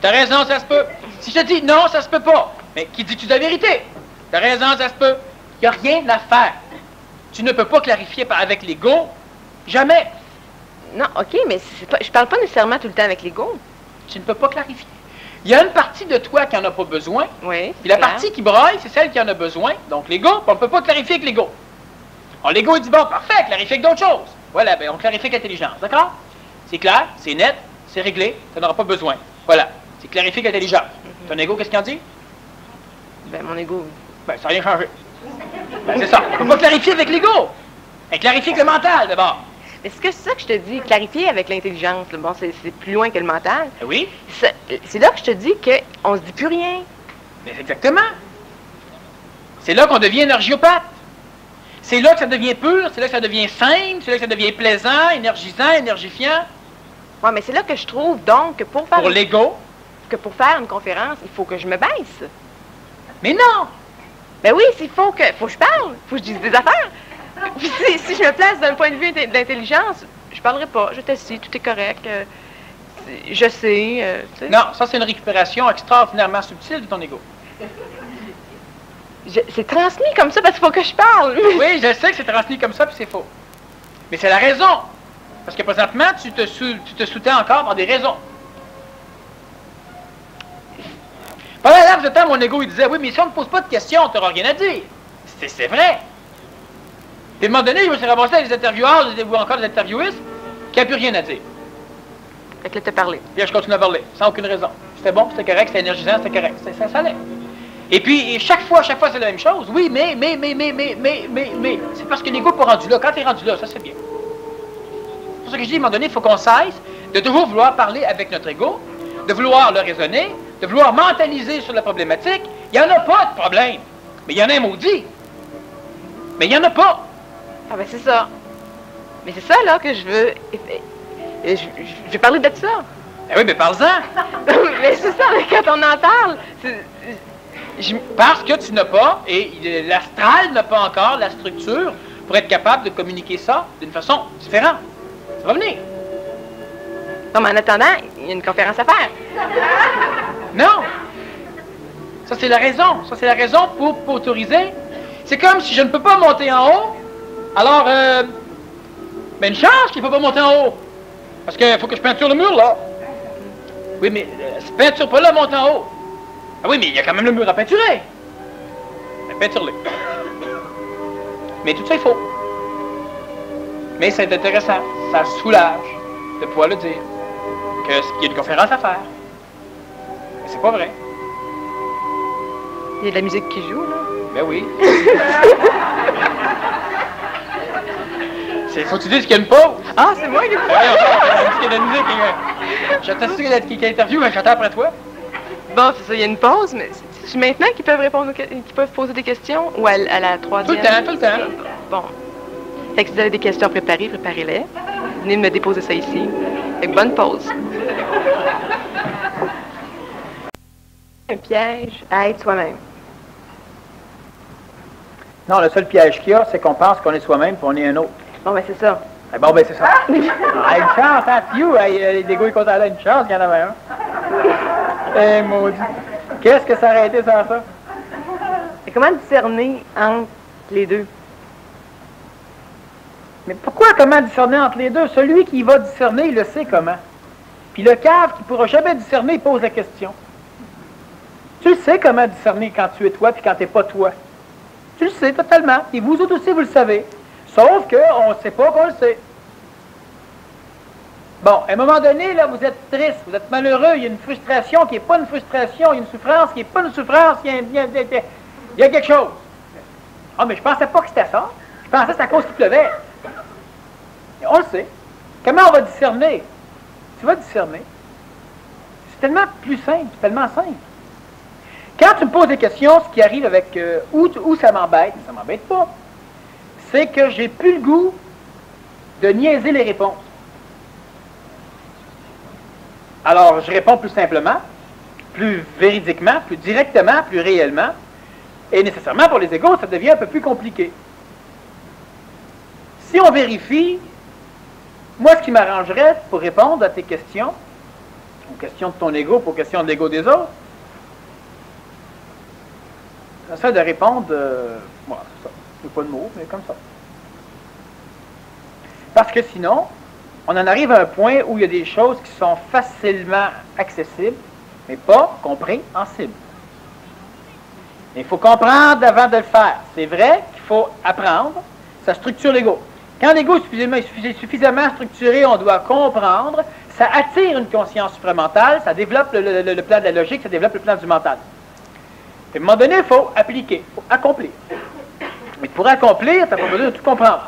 T'as raison, ça se peut. Si je te dis non, ça se peut pas. Mais qui dit-tu de la vérité? T'as raison, ça se peut. Il n'y a rien à faire. Tu ne peux pas clarifier avec l'ego. Jamais. Non, OK, mais je parle pas nécessairement tout le temps avec l'ego. Tu ne peux pas clarifier. Il y a une partie de toi qui n'en a pas besoin. Oui. Puis la partie qui braille, c'est celle qui en a besoin. Donc l'ego, on ne peut pas clarifier avec l'ego. Alors l'ego, il dit, bon, parfait, clarifie avec d'autres choses. Voilà, ben on clarifie avec l'intelligence, d'accord? C'est clair, c'est net, c'est réglé, tu n'en auras pas besoin. Voilà, c'est clarifié avec l'intelligence. Ton ego, qu'est-ce qu'il en dit? Ben, mon ego... Ben, ça n'a rien changé. Ben, c'est ça. On ne peut pas clarifier avec l'ego. Elle clarifie avec le mental, d'abord. Mais c'est ça que je te dis, clarifier avec l'intelligence. Bon, c'est plus loin que le mental. Ben oui. C'est là que je te dis qu'on se dit plus rien. Ben, exactement. C'est là qu'on devient énergiopathe. C'est là que ça devient pur, c'est là que ça devient simple, c'est là que ça devient plaisant, énergisant, énergifiant. Oui, mais c'est là que je trouve, donc, que pour faire... Pour l'ego. Que pour faire une conférence, il faut que je me baisse. Mais non! Ben oui, faut que je parle, faut que je dise des affaires. Puis si je me place d'un point de vue d'intelligence, je parlerai pas, je t'assis, tout est correct, je sais, tu sais. Non, ça c'est une récupération extraordinairement subtile de ton ego. C'est transmis comme ça parce qu'il faut que je parle. Oui, je sais que c'est transmis comme ça, puis c'est faux. Mais c'est la raison. Parce que présentement, tu te soutiens encore par des raisons. Pendant un laps de temps, mon ego, il disait, oui, mais si on ne pose pas de questions, tu n'auras rien à dire. C'est vrai. Puis à un moment donné, je me suis ramassé avec des intervieweurs ou encore des interviewistes qui n'avaient plus rien à dire. Fait que là, t'as parlé. Puis là, je continue à parler, sans aucune raison. C'était bon, c'était correct, c'était énergisant, c'était correct. Ça allait. Et puis, chaque fois, c'est la même chose. Oui, mais. C'est parce que l'ego n'est pas rendu là. Quand tu es rendu là, ça, c'est bien. C'est pour ça que je dis, à un moment donné, il faut qu'on cesse de toujours vouloir parler avec notre ego, de vouloir le raisonner, de vouloir mentaliser sur la problématique. Il n'y en a pas de problème. Mais il y en a un maudit. Mais il n'y en a pas. Ah ben c'est ça. Mais c'est ça, là, que je veux... Je vais parler de ça. Eh oui, mais parle-en. Mais c'est ça, quand on en parle, Parce que tu n'as pas, et l'astral n'a pas encore la structure pour être capable de communiquer ça d'une façon différente. Ça va venir. Non, mais en attendant, il y a une conférence à faire. Non. Ça, c'est la raison. Ça, c'est la raison pour autoriser. C'est comme si je ne peux pas monter en haut. Alors, ben une chance qu'il ne faut pas monter en haut. Parce qu'il faut que je peinture le mur, là. Oui, mais peinture pas là, monte en haut. Ah oui, mais il y a quand même le mur à peinturer. Ben, peinture-le. Mais tout ça, il faut. Mais c'est intéressant. Ça soulage de pouvoir le dire. Qu'il y a une conférence à faire. Mais c'est pas vrai. Il y a de la musique qui joue, là. Ben oui. Faut que tu dises qu'il y a une pause. Ah, c'est moi qui... Ouais, on dit qu'il y a de la musique. J'attends qu'il y a interview, mais j'attends après toi. Bon, c'est ça, il y a une pause, mais c'est maintenant qu'ils peuvent répondre, qu'ils peuvent poser des questions ou à la troisième? Tout le temps. Bon. Fait que si vous avez des questions préparées, préparez-les. Venez me déposer ça ici. Fait que bonne pause. Un piège à être soi-même. Non, le seul piège qu'il y a, c'est qu'on pense qu'on est soi-même puis on est un autre. Bon, ben c'est ça. Eh bon, ben c'est ça. Une chance, hein, Piou, les gars, ils comptent là, une chance qu'il y en avait un. Eh, maudit. Qu'est-ce que ça aurait été sans ça? Et comment discerner entre les deux? Mais pourquoi, comment discerner entre les deux? Celui qui va discerner, il le sait comment. Puis le cave qui ne pourra jamais discerner, il pose la question. Tu le sais comment discerner quand tu es toi puis quand tu n'es pas toi. Tu le sais totalement. Et vous autres aussi, vous le savez. Sauf qu'on ne sait pas qu'on le sait. Bon, à un moment donné, là, vous êtes triste, vous êtes malheureux, il y a une frustration qui n'est pas une frustration, il y a une souffrance qui n'est pas une souffrance, il y a quelque chose. Ah, mais je pensais pas que c'était ça. Je pensais que c'était à cause qu'il pleuvait. Et on le sait. Comment on va discerner? Tu vas discerner. C'est tellement plus simple, tellement simple. Quand tu me poses des questions, ce qui arrive avec où ça m'embête pas, c'est que j'ai plus le goût de niaiser les réponses. Alors, je réponds plus simplement, plus véridiquement, plus directement, plus réellement, et nécessairement pour les égos, ça devient un peu plus compliqué. Si on vérifie, moi, ce qui m'arrangerait pour répondre à tes questions, aux questions de ton ego, aux questions de l'ego des autres, ça serait de répondre, voilà, c'est ça. Il n'y a pas de mots, mais comme ça. Parce que sinon, on en arrive à un point où il y a des choses qui sont facilement accessibles, mais pas compréhensibles. Il faut comprendre avant de le faire. C'est vrai qu'il faut apprendre, ça structure l'ego. Quand l'ego est suffisamment structuré, on doit comprendre, ça attire une conscience supramentale, ça développe le plan de la logique, ça développe le plan du mental. À un moment donné, il faut appliquer, il faut accomplir. Mais pour accomplir, tu n'as pas besoin de tout comprendre.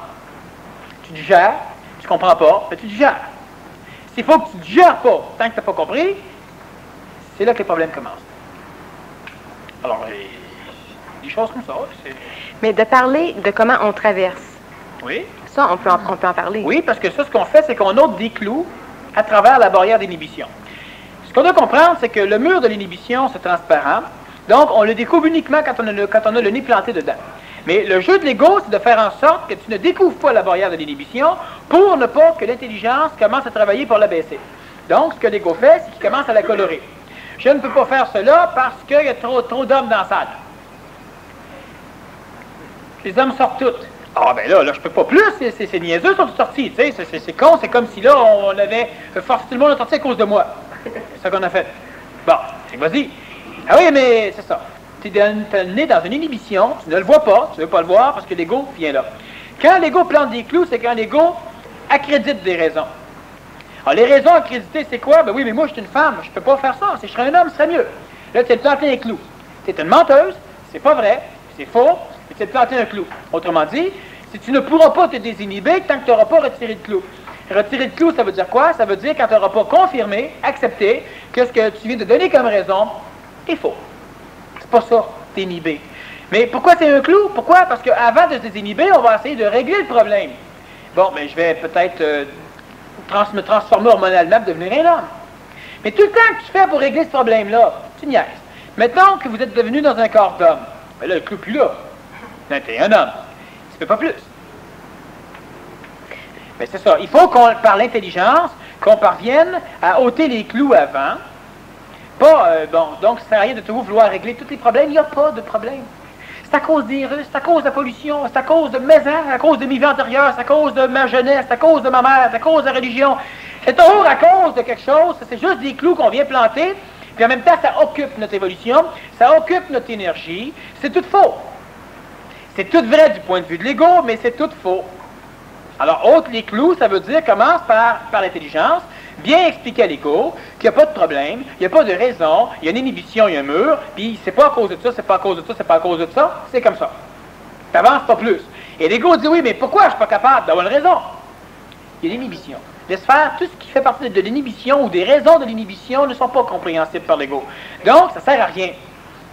Tu digères, tu ne comprends pas, mais tu digères. S'il faut que tu ne digères pas tant que tu n'as pas compris, c'est là que les problèmes commencent. Alors, des choses comme ça. Mais de parler de comment on traverse. Oui. Ça, on peut en parler. Oui, parce que ça, ce qu'on fait, c'est qu'on ôte des clous à travers la barrière d'inhibition. Ce qu'on doit comprendre, c'est que le mur de l'inhibition, c'est transparent. Donc, on le découvre uniquement quand on a le nez planté dedans. Mais le jeu de l'ego, c'est de faire en sorte que tu ne découvres pas la barrière de l'inhibition pour ne pas que l'intelligence commence à travailler pour l'abaisser. Donc, ce que l'ego fait, c'est qu'il commence à la colorer. Je ne peux pas faire cela parce qu'il y a trop d'hommes dans la salle. Les hommes sortent tous. Ah ben là, je peux pas plus, ces niaiseux sont tous sortis, tu sais, c'est con, c'est comme si là, on avait forcé tout le monde à sortir à cause de moi. C'est ça qu'on a fait. Bon, vas-y. Ah oui, mais c'est ça. Tu es né dans une inhibition, tu ne le vois pas, tu ne veux pas le voir parce que l'ego vient là. Quand l'ego plante des clous, c'est quand l'ego accrédite des raisons. Alors, les raisons accréditées, c'est quoi? Ben oui, mais moi, je suis une femme, je ne peux pas faire ça. Si je serais un homme, ce serait mieux. Là, tu as planté un clou. Tu es une menteuse, c'est pas vrai, c'est faux, mais tu as planté un clou. Autrement dit, si tu ne pourras pas te désinhiber tant que tu n'auras pas retiré le clou. Retirer le clou, ça veut dire quoi? Ça veut dire quand tu n'auras pas confirmé, accepté que ce que tu viens de donner comme raison est faux. C'est pas ça, t'inhiber. Mais pourquoi c'est un clou? Pourquoi? Parce qu'avant de se désinhiber, on va essayer de régler le problème. Bon, mais je vais peut-être me transformer hormonalement pour devenir un homme. Mais tout le temps que tu fais pour régler ce problème-là, tu niaises. Mettons que vous êtes devenu dans un corps d'homme. Mais là, le clou plus là. Là, t'es un homme. Tu ne peux pas plus. Mais c'est ça. Il faut qu'on, par l'intelligence, qu'on parvienne à ôter les clous avant. Pas, donc ça sert à rien de toujours vouloir régler tous les problèmes. Il n'y a pas de problème. C'est à cause des Russes, c'est à cause de la pollution, c'est à cause de mes ans, c'est à cause de mes vies antérieures, c'est à cause de ma jeunesse, c'est à cause de ma mère, c'est à cause de la religion. C'est toujours à cause de quelque chose. C'est juste des clous qu'on vient planter. Puis en même temps, ça occupe notre évolution, ça occupe notre énergie. C'est tout faux. C'est tout vrai du point de vue de l'ego, mais c'est tout faux. Alors, ôte les clous, ça veut dire commence par l'intelligence, bien expliquer à l'ego qu'il n'y a pas de problème, il n'y a pas de raison, il y a une inhibition, il y a un mur, puis c'est pas à cause de ça, c'est pas à cause de ça, c'est pas à cause de ça, c'est comme ça. Tu n'avances pas plus. Et l'ego dit oui, mais pourquoi je ne suis pas capable d'avoir une raison? Il y a l'inhibition. Laisse faire, tout ce qui fait partie de l'inhibition ou des raisons de l'inhibition ne sont pas compréhensibles par l'ego. Donc, ça ne sert à rien.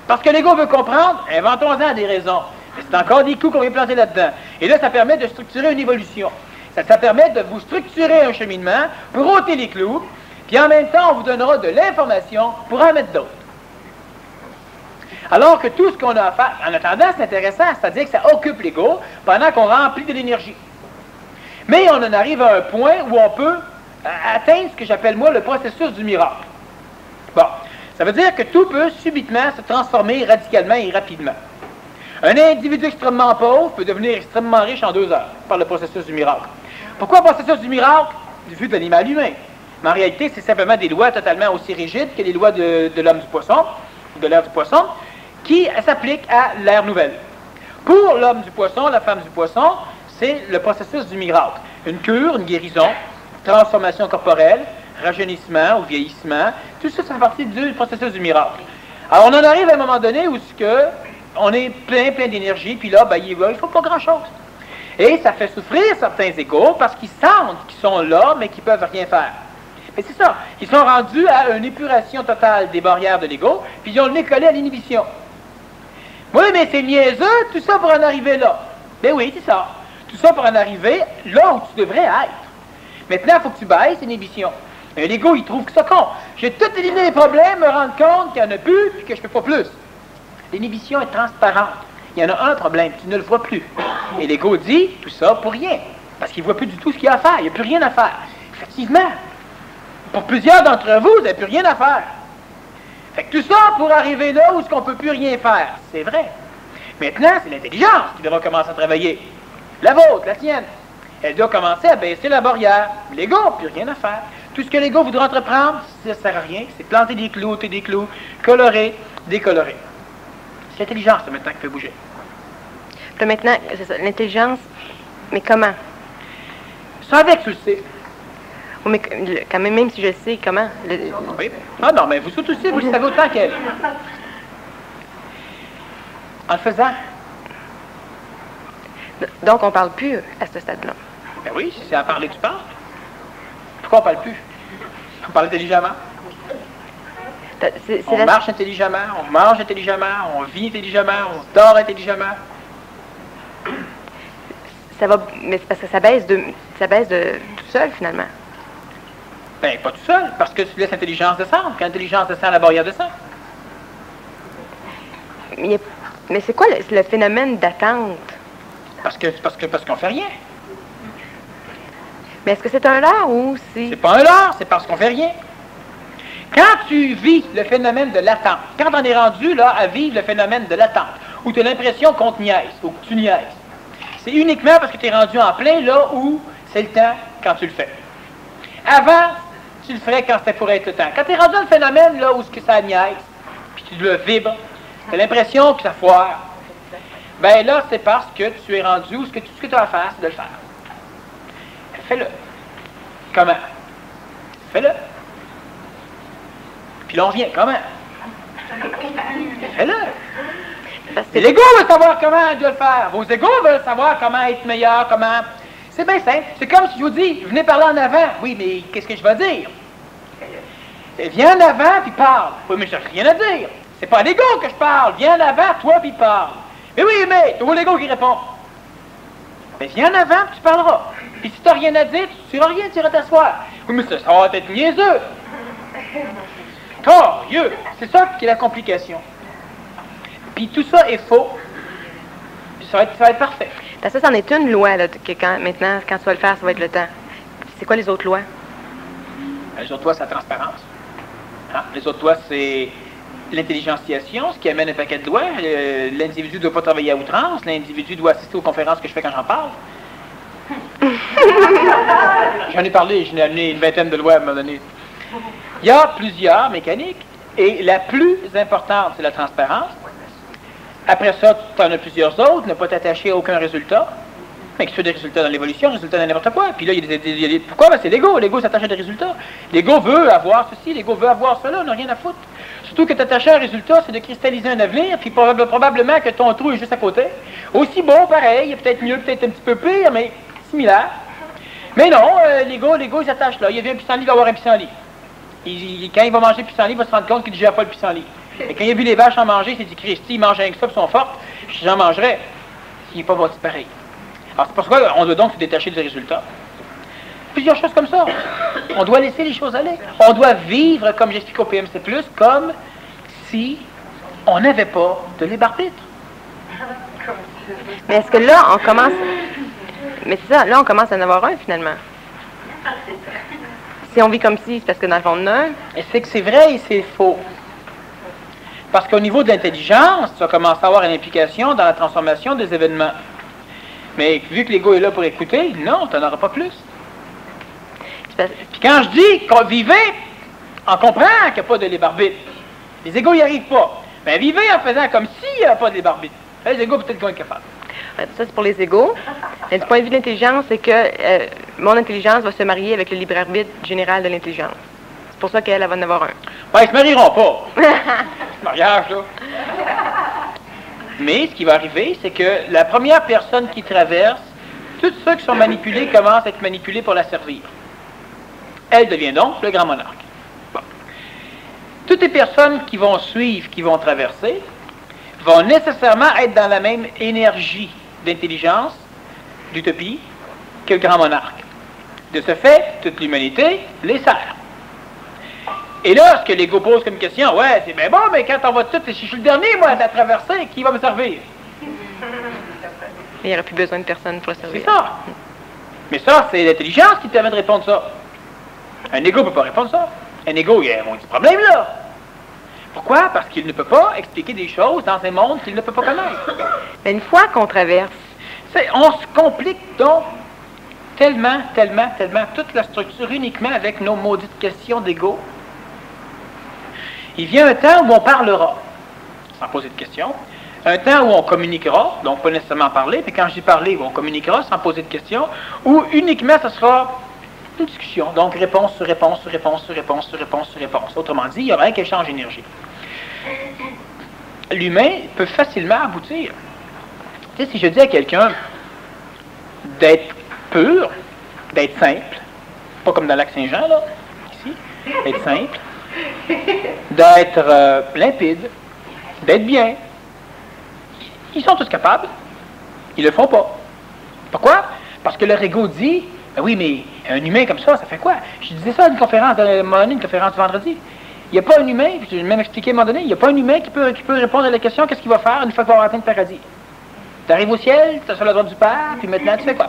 Parce que l'ego veut comprendre, inventons-en des raisons. Mais c'est encore des coups qu'on vient planter là-dedans. Et là, ça permet de structurer une évolution. Ça permet de vous structurer un cheminement pour ôter les clous, puis en même temps, on vous donnera de l'information pour en mettre d'autres. Alors que tout ce qu'on a à faire, en attendant, c'est intéressant, c'est-à-dire que ça occupe l'ego pendant qu'on remplit de l'énergie. Mais on en arrive à un point où on peut atteindre ce que j'appelle moi le processus du miracle. Bon, ça veut dire que tout peut subitement se transformer radicalement et rapidement. Un individu extrêmement pauvre peut devenir extrêmement riche en 2 heures par le processus du miracle. Pourquoi le processus du miracle? Du vu de l'animal humain. Mais en réalité, c'est simplement des lois totalement aussi rigides que les lois de l'homme du poisson, de l'ère du poisson, qui s'appliquent à l'ère nouvelle. Pour l'homme du poisson, la femme du poisson, c'est le processus du miracle. Une cure, une guérison, transformation corporelle, rajeunissement ou vieillissement, tout ça, ça fait partie du processus du miracle. Alors, on en arrive à un moment donné où on est plein d'énergie, puis là, il ne faut pas grand-chose. Et ça fait souffrir certains égos parce qu'ils sentent qu'ils sont là, mais qu'ils ne peuvent rien faire. Mais c'est ça. Ils sont rendus à une épuration totale des barrières de l'ego, puis ils ont le nez collé à l'inhibition. Oui, mais c'est niaiseux, tout ça pour en arriver là. Ben oui, c'est ça. Tout ça pour en arriver là où tu devrais être. Maintenant, il faut que tu baisses l'inhibition. L'ego, il trouve que ça con. J'ai tout éliminé les problèmes, me rendre compte qu'il n'y en a plus, puis que je ne fais pas plus. L'inhibition est transparente. Il y en a un problème, tu ne le vois plus. Et l'ego dit, tout ça pour rien. Parce qu'il ne voit plus du tout ce qu'il y a à faire. Il n'y a plus rien à faire. Effectivement, pour plusieurs d'entre vous, vous n'avez plus rien à faire. Fait que tout ça pour arriver là où on ne peut plus rien faire. C'est vrai. Maintenant, c'est l'intelligence qui devra commencer à travailler. La vôtre, la tienne. Elle doit commencer à baisser la barrière. L'ego, plus rien à faire. Tout ce que l'ego voudra entreprendre, ça ne sert à rien. C'est planter des clous, ôter des clous, colorer, décolorer. C'est l'intelligence, maintenant, qui fait bouger. Puis maintenant, c'est ça, l'intelligence, mais comment? Ça avec, tu le sais. Oh, mais quand même si je sais, comment? Oui. Ah non, mais vous autres aussi, vous le savez autant qu'elle. En le faisant. Donc, on parle plus à ce stade-là. Ben oui, si c'est à parler que tu parles. Pourquoi on parle plus? On parle intelligemment. On marche intelligemment, on mange intelligemment, on vit intelligemment, on dort intelligemment. Ça va, mais c'est parce que ça baisse de tout seul, finalement. Ben, pas tout seul, parce que tu laisses l'intelligence descendre. Quand l'intelligence descend, la barrière descend. Mais c'est quoi le phénomène d'attente? Parce qu'on fait rien. Mais est-ce que c'est un leurre ou si... C'est pas un leurre, c'est parce qu'on fait rien. Quand tu vis le phénomène de l'attente, quand on est rendu là à vivre le phénomène de l'attente, où tu as l'impression qu'on te niaise, ou que tu niaises, c'est uniquement parce que tu es rendu en plein là où c'est le temps quand tu le fais. Avant, tu le ferais quand c'était pour être le temps. Quand tu es rendu dans le phénomène là où ce que ça niaise, puis tu le vibres, tu as l'impression que ça foire, ben là, c'est parce que tu es rendu où tout ce que tu as à faire, c'est de le faire. Fais-le. Comment? Fais-le. Puis là, on revient. Comment? Fais-le. L'ego veut savoir comment il doit le faire. Vos égos veulent savoir comment être meilleur, comment... C'est bien simple. C'est comme si je vous dis, venez parler en avant. Oui, mais qu'est-ce que je vais dire? Viens en avant, puis parle. Oui, mais je n'ai rien à dire. C'est pas à l'ego que je parle. Viens en avant, toi, puis parle. Mais oui, mais c'est l'ego qui répond. Mais viens en avant, puis tu parleras. Puis si tu n'as rien à dire, tu n'iras rien, tu iras t'asseoir. Oui, mais ça va être niaiseux. Torieux. C'est ça qui est la complication. Puis tout ça est faux. Puis ça va être parfait. Parce que ça, c'en est une loi, là, que maintenant, quand tu vas le faire, ça va être le temps. C'est quoi les autres lois? Les autres lois, c'est la transparence. Hein? Les autres lois, c'est l'intelligentiation, ce qui amène un paquet de lois. L'individu ne doit pas travailler à outrance. L'individu doit assister aux conférences que je fais quand j'en parle. J'en ai parlé, j'en ai amené une vingtaine de lois à un moment donné. Il y a plusieurs mécaniques, et la plus importante, c'est la transparence. Après ça, tu en as plusieurs autres, ne pas t'attacher à aucun résultat. Mais que tu fais des résultats dans l'évolution, des résultats dans n'importe quoi. Puis là, il y a des... Pourquoi? Ben, c'est l'ego. L'ego s'attache à des résultats. L'ego veut avoir ceci, l'ego veut avoir cela, on n'a rien à foutre. Surtout que t'attacher à un résultat, c'est de cristalliser un avenir, puis probablement que ton trou est juste à côté. Aussi bon, pareil, peut-être mieux, peut-être un petit peu pire, mais similaire. Mais non, l'ego, il s'attache là. Il y a un pissenlit, il va avoir un pissenlit. Quand il va manger le pissenlit, il va se rendre compte qu'il ne digère pas le pissenlit. Et quand il a vu les vaches en manger, il s'est dit, Christy, ils mangent rien que ça, puis sont fortes, j'en mangerais. S'il n'est pas bâti pareil. Alors, c'est pour ça qu'on doit donc se détacher des résultats. Plusieurs choses comme ça. On doit laisser les choses aller. On doit vivre, comme j'explique au PMC+, comme si on n'avait pas de libre arbitre. Mais est-ce que là, on commence... Mais c'est ça, là, on commence à en avoir un, finalement. Si on vit comme si, c'est parce que dans le fond, on a un. Et c'est que c'est vrai et c'est faux. Parce qu'au niveau de l'intelligence, tu vas commencer à avoir une implication dans la transformation des événements. Mais vu que l'ego est là pour écouter, non, tu n'en auras pas plus. Puis quand je dis qu'on vivait, on comprend qu'il n'y a pas de libre arbitre. Les égos n'y arrivent pas. Mais vivez en faisant comme s'il n'y avait pas de libre arbitre. Les égos, peut-être qu'ils vont être capables. Ça, c'est pour les égos. Mais du point de vue de l'intelligence, c'est que mon intelligence va se marier avec le libre arbitre général de l'intelligence. C'est pour ça qu'elle va en avoir un. Ben, ils se marieront pas. Mariage, là. Mais ce qui va arriver, c'est que la première personne qui traverse, tous ceux qui sont manipulés commencent à être manipulés pour la servir. Elle devient donc le grand monarque. Bon. Toutes les personnes qui vont suivre, qui vont traverser, vont nécessairement être dans la même énergie d'intelligence, d'utopie, que le grand monarque. De ce fait, toute l'humanité les sert. Et là, ce que l'ego pose comme question, ouais, c'est bien bon, mais quand on va tout, si je suis le dernier, moi, à traverser, qui va me servir? Il n'y aurait plus besoin de personne pour le servir. C'est ça. Mais ça, c'est l'intelligence qui te permet de répondre ça. Un ego ne peut pas répondre ça. Un ego, il y a un petit problème là. Pourquoi? Parce qu'il ne peut pas expliquer des choses dans un monde qu'il ne peut pas connaître. Mais une fois qu'on traverse, On se complique donc tellement toute la structure uniquement avec nos maudites questions d'ego. Il vient un temps où on parlera, sans poser de questions. Un temps où on communiquera, donc pas nécessairement parler, mais quand je dis parler, on communiquera sans poser de questions, ou uniquement ce sera une discussion, donc réponse sur réponse sur réponse sur réponse sur réponse sur réponse. Autrement dit, il y aura un échange d'énergie. L'humain peut facilement aboutir. Tu sais, si je dis à quelqu'un d'être pur, d'être simple, pas comme dans le lac Saint-Jean, là, ici, d'être simple, d'être limpide, d'être bien, ils sont tous capables, ils le font pas. Pourquoi? Parce que leur ego dit, ben oui, mais un humain comme ça fait quoi? Je disais ça à une conférence, une conférence vendredi. Il n'y a pas un humain, je l'ai même expliqué à un moment donné, il n'y a pas un humain qui peut répondre à la question qu'est-ce qu'il va faire une fois qu'il va avoir atteint le paradis. Tu arrives au ciel, tu as sur la droite du Père, puis maintenant tu fais quoi?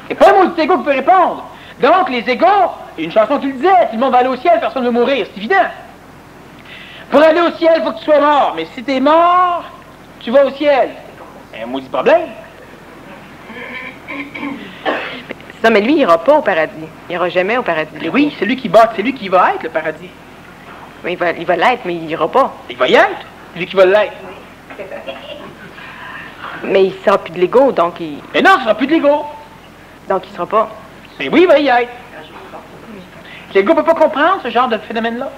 Il n'y a pas un mot de ego qui peut répondre. Donc les égos, il y a une chanson qui le disait, tout le monde va aller au ciel, personne ne veut mourir, c'est évident. Pour aller au ciel, il faut que tu sois mort, mais si tu es mort, tu vas au ciel. C'est un maudit problème. ça, mais lui, il n'ira pas au paradis. Il n'ira jamais au paradis. Et oui, c'est lui qui va être le paradis. Oui, il va l'être, mais il n'ira pas. Il va y être, lui qui va l'être. Mais il ne sera plus de l'ego, donc il... Mais non, ce sera plus de l'ego. Donc il ne sera pas. Mais oui, il va y être. L'ego ne peut pas comprendre ce genre de phénomène-là.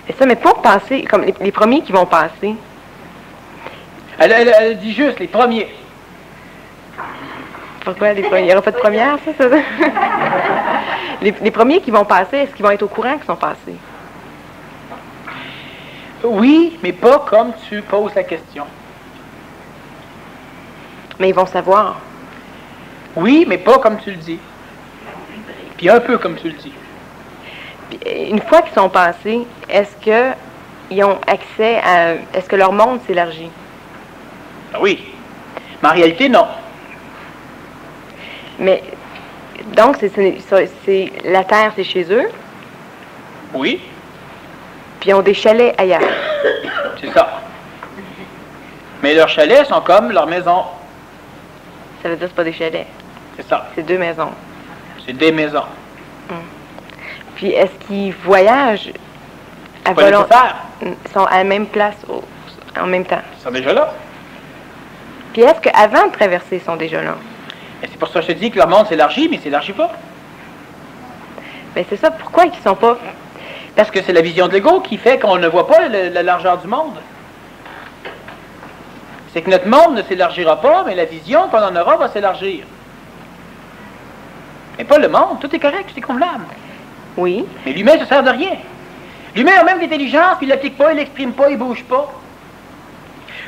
C'est ça, mais pour passer, comme les premiers qui vont passer. Elle dit juste les premiers. Pourquoi les premiers? Il n'y aura pas de première, ça? Les premiers qui vont passer, est-ce qu'ils vont être au courant qu'ils sont passés? Oui, mais pas comme tu poses la question. Mais ils vont savoir. Oui, mais pas comme tu le dis. Puis un peu comme tu le dis. Puis, une fois qu'ils sont passés, est-ce qu'ils ont accès à... Est-ce que leur monde s'élargit? Ah oui. Mais en réalité, non. Mais, donc, c'est la Terre, c'est chez eux, Oui, puis ils ont des chalets ailleurs. c'est ça. Mais leurs chalets sont comme leur maison. Ça veut dire que c'est pas des chalets, C'est ça. c'est deux maisons. C'est des maisons. Puis, est-ce qu'ils voyagent à Pas nécessaire. Ils sont à la même place en même temps. Ils sont déjà là. Puis, est-ce qu'avant de traverser, ils sont déjà là? Et c'est pour ça que je te dis que leur monde s'élargit, mais il s'élargit pas. Mais c'est ça, pourquoi ils sont pas... Parce que c'est la vision de l'ego qui fait qu'on ne voit pas la largeur du monde. C'est que notre monde ne s'élargira pas, mais la vision qu'on en aura va s'élargir. Mais pas le monde, tout est correct, tout est convenable. Oui. Mais l'humain ne se sert de rien. L'humain a même l'intelligence, puis il ne l'applique pas, il ne l'exprime pas, il ne bouge pas.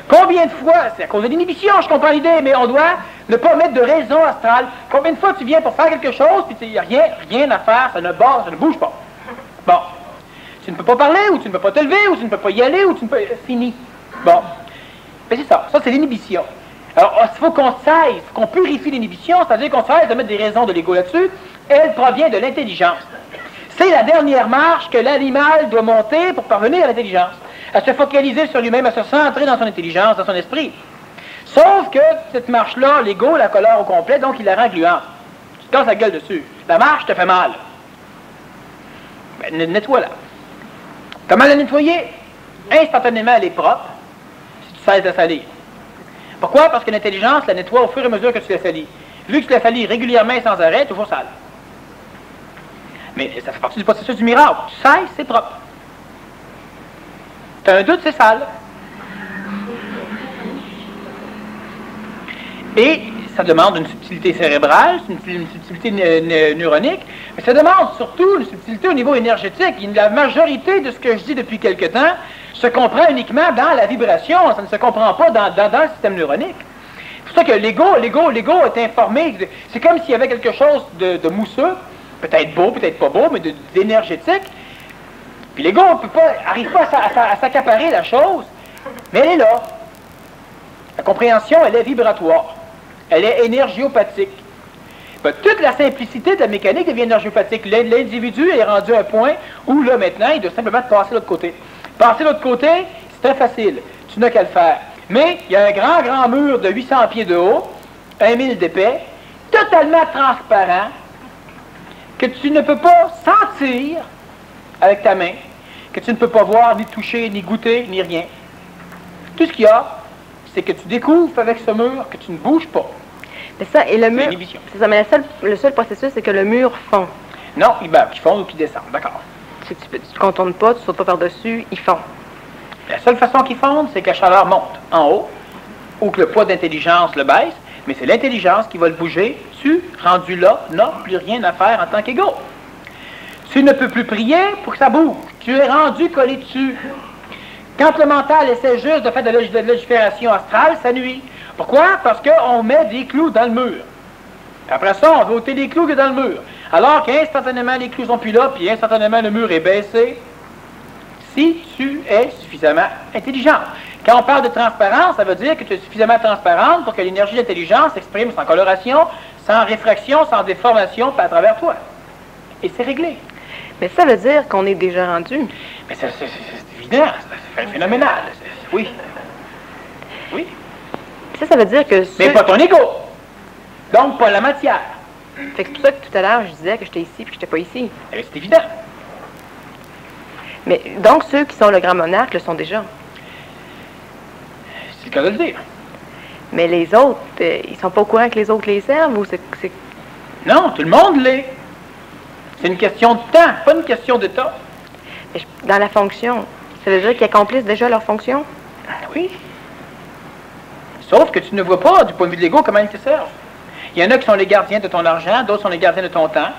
Combien de fois, c'est à cause de l'inhibition, je comprends l'idée, mais on doit ne pas mettre de raison astrale. Combien de fois tu viens pour faire quelque chose, puis il n'y a rien à faire, ça ne bouge pas. Bon. Tu ne peux pas parler, ou tu ne peux pas te lever, ou tu ne peux pas y aller, ou tu ne peux... Fini. Bon. Mais c'est ça. Ça, c'est l'inhibition. Alors, il faut qu'on cesse, qu'on purifie l'inhibition, c'est-à-dire qu'on cesse de mettre des raisons de l'ego là-dessus. Elle provient de l'intelligence. C'est la dernière marche que l'animal doit monter pour parvenir à l'intelligence. À se focaliser sur lui-même, à se centrer dans son intelligence, dans son esprit. Sauf que cette marche-là, l'ego la colore au complet, donc il la rend gluante. Tu te casses la gueule dessus. La marche te fait mal. Ben, nettoie-la. Comment la nettoyer? Instantanément, elle est propre, si tu cesses de salir. Pourquoi? Parce que l'intelligence la nettoie au fur et à mesure que tu la salis. Vu que tu la salis régulièrement et sans arrêt, toujours sale. Mais ça fait partie du processus du miracle. Tu sais, c'est propre. Tu as un doute, c'est sale. Et ça demande une subtilité cérébrale, une subtilité neuronique, mais ça demande surtout une subtilité au niveau énergétique. La majorité de ce que je dis depuis quelque temps se comprend uniquement dans la vibration, ça ne se comprend pas dans le système neuronique. C'est pour ça que l'ego est informé. C'est comme s'il y avait quelque chose de mousseux, peut-être beau, peut-être pas beau, mais d'énergétique. Puis l'ego n'arrive pas à s'accaparer la chose, mais elle est là. La compréhension, elle est vibratoire. Elle est énergiopathique. Ben, toute la simplicité de la mécanique devient énergopathique. L'individu est rendu à un point où, là, maintenant, il doit simplement passer de l'autre côté. Passer de l'autre côté, c'est très facile. Tu n'as qu'à le faire. Mais il y a un grand mur de 800 pieds de haut, 1000 d'épais, totalement transparent, que tu ne peux pas sentir avec ta main, que tu ne peux pas voir, ni toucher, ni goûter, ni rien. Tout ce qu'il y a, c'est que tu découvres avec ce mur que tu ne bouges pas. Mais ça, et le mur... C'est ça, mais le seul processus, c'est que le mur fond. Non, qui fond ou qui descend, d'accord. Tu ne contournes pas, tu ne sautes pas par-dessus, il fond. La seule façon qu'il fonde, c'est que la chaleur monte en haut, ou que le poids d'intelligence le baisse, mais c'est l'intelligence qui va le bouger. Tu, rendu là, n'as plus rien à faire en tant qu'égaux. Tu ne peux plus prier pour que ça bouge. Tu es rendu collé dessus. Quand le mental essaie juste de faire de la légifération astrale, ça nuit. Pourquoi? Parce qu'on met des clous dans le mur. Après ça, on va ôter les clous que dans le mur. Alors qu'instantanément, les clous sont plus là, puis instantanément, le mur est baissé. Si tu es suffisamment intelligent. Quand on parle de transparence, ça veut dire que tu es suffisamment transparente pour que l'énergie d'intelligence s'exprime sans coloration, sans réfraction, sans déformation, pas à travers toi. Et c'est réglé. Mais ça veut dire qu'on est déjà rendu. Mais c'est évident, c'est phénoménal. Oui. Oui. Ça veut dire que... Mais pas ton ego. Donc, pas la matière. Fait que c'est pour ça que tout à l'heure, je disais que j'étais ici puis que j'étais pas ici. Eh, c'est évident. Mais donc, ceux qui sont le grand monarque le sont déjà. C'est le cas de le dire. Mais les autres, ils sont pas au courant que les autres les servent ou c'est... Non, tout le monde l'est. C'est une question de temps, pas une question de temps. Dans la fonction, ça veut dire qu'ils accomplissent déjà leur fonction? Oui. Sauf que tu ne vois pas, du point de vue de l'ego, comment ils te servent. Il y en a qui sont les gardiens de ton argent, d'autres sont les gardiens de ton temps.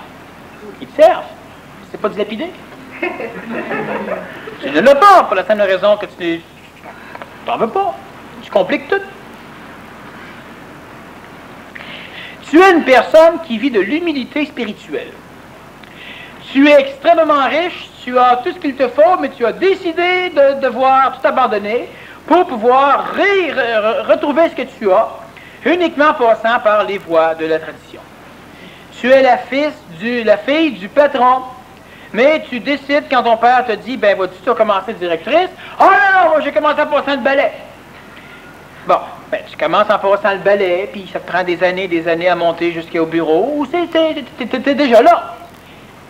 Ils te servent. C'est pas dilapidé. Tu ne l'as pas, pour la simple raison que tu n'en veux pas. Tu compliques tout. Tu es une personne qui vit de l'humilité spirituelle. Tu es extrêmement riche, tu as tout ce qu'il te faut, mais tu as décidé de devoir tout abandonner pour pouvoir retrouver ce que tu as, uniquement passant par les voies de la tradition. Tu es la fille du patron, mais tu décides quand ton père te dit, ben vas-tu tu vas commencer directrice? Oh non, moi j'ai commencé en passant le balai. Bon, ben tu commences en passant le balai, puis ça te prend des années à monter jusqu'au bureau, ou t'es déjà là.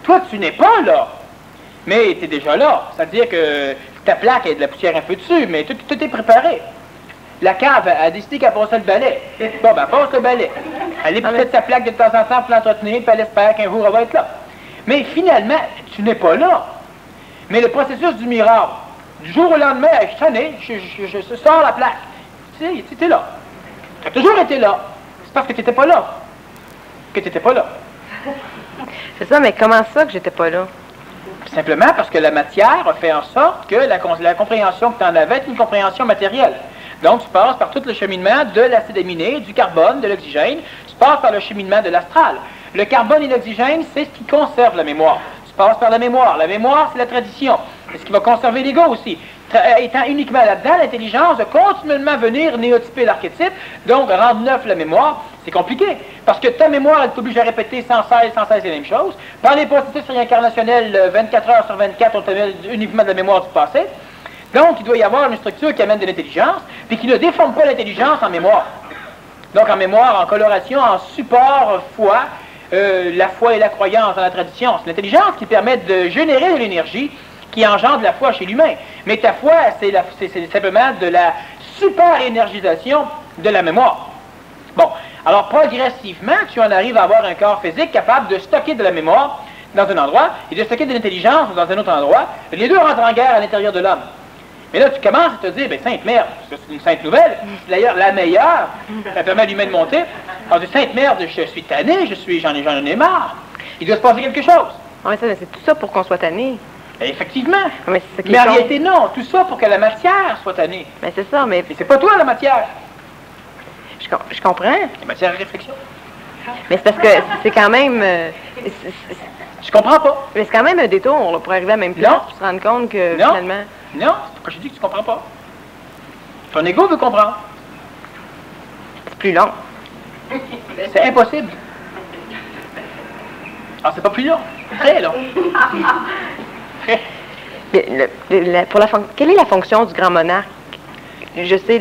Toi, tu n'es pas là, mais tu es déjà là. C'est-à-dire que ta plaque a de la poussière un peu dessus, mais tout est préparé. La cave a décidé qu'elle passait le balai. Bon, ben, passe le balai. Elle est peut-être sa plaque de temps en temps pour l'entretenir, puis elle espère qu'un jour, elle va être là. Mais finalement, tu n'es pas là. Mais le processus du miracle, du jour au lendemain, je t'en ai, je sors la plaque. Tu sais, tu es là. Tu as toujours été là. C'est parce que tu n'étais pas là. Que tu n'étais pas là. C'est ça, mais comment ça que j'étais pas là? Simplement parce que la matière a fait en sorte que la compréhension que tu en avais est une compréhension matérielle. Donc, tu passes par tout le cheminement de l'acide aminé, du carbone, de l'oxygène. Tu passes par le cheminement de l'astral. Le carbone et l'oxygène, c'est ce qui conserve la mémoire. Tu passes par la mémoire. La mémoire, c'est la tradition. C'est ce qui va conserver l'ego aussi. Étant uniquement là-dedans, l'intelligence de continuellement venir néotyper l'archétype, donc rendre neuf la mémoire, c'est compliqué. Parce que ta mémoire, elle t'oblige à répéter sans cesse les mêmes choses. Par les processus réincarnationnels, 24 heures sur 24, on te met uniquement de la mémoire du passé. Donc, il doit y avoir une structure qui amène de l'intelligence, puis qui ne déforme pas l'intelligence en mémoire. Donc, en mémoire, en coloration, en support, foi, la foi et la croyance dans la tradition. C'est l'intelligence qui permet de générer de l'énergie qui engendre la foi chez l'humain. Mais ta foi, c'est simplement de la super-énergisation de la mémoire. Bon, alors progressivement, tu en arrives à avoir un corps physique capable de stocker de la mémoire dans un endroit et de stocker de l'intelligence dans un autre endroit. Les deux rentrent en guerre à l'intérieur de l'homme. Mais là, tu commences à te dire, ben Sainte Merde, c'est une sainte nouvelle, c'est d'ailleurs la meilleure, ça permet à l'humain de monter. Alors, de Sainte Merde, je suis tanné, j'en ai marre. Il doit se passer quelque chose. Oui, c'est tout ça pour qu'on soit tanné. Et effectivement. Mais en réalité, non. Tout ça pour que la matière soit tannée. Mais c'est ça, mais... Et c'est pas toi, la matière. Je comprends. La matière à réflexion. Mais c'est parce que c'est quand même... Je comprends pas. Mais c'est quand même un détour là, pour arriver à la même place, pour se rendre compte que finalement... Non, c'est pourquoi je dis que tu comprends pas. Ton ego veut comprendre. C'est plus long. C'est impossible. Ah, c'est pas plus long. Très long. Mais quelle est la fonction du grand monarque? Je sais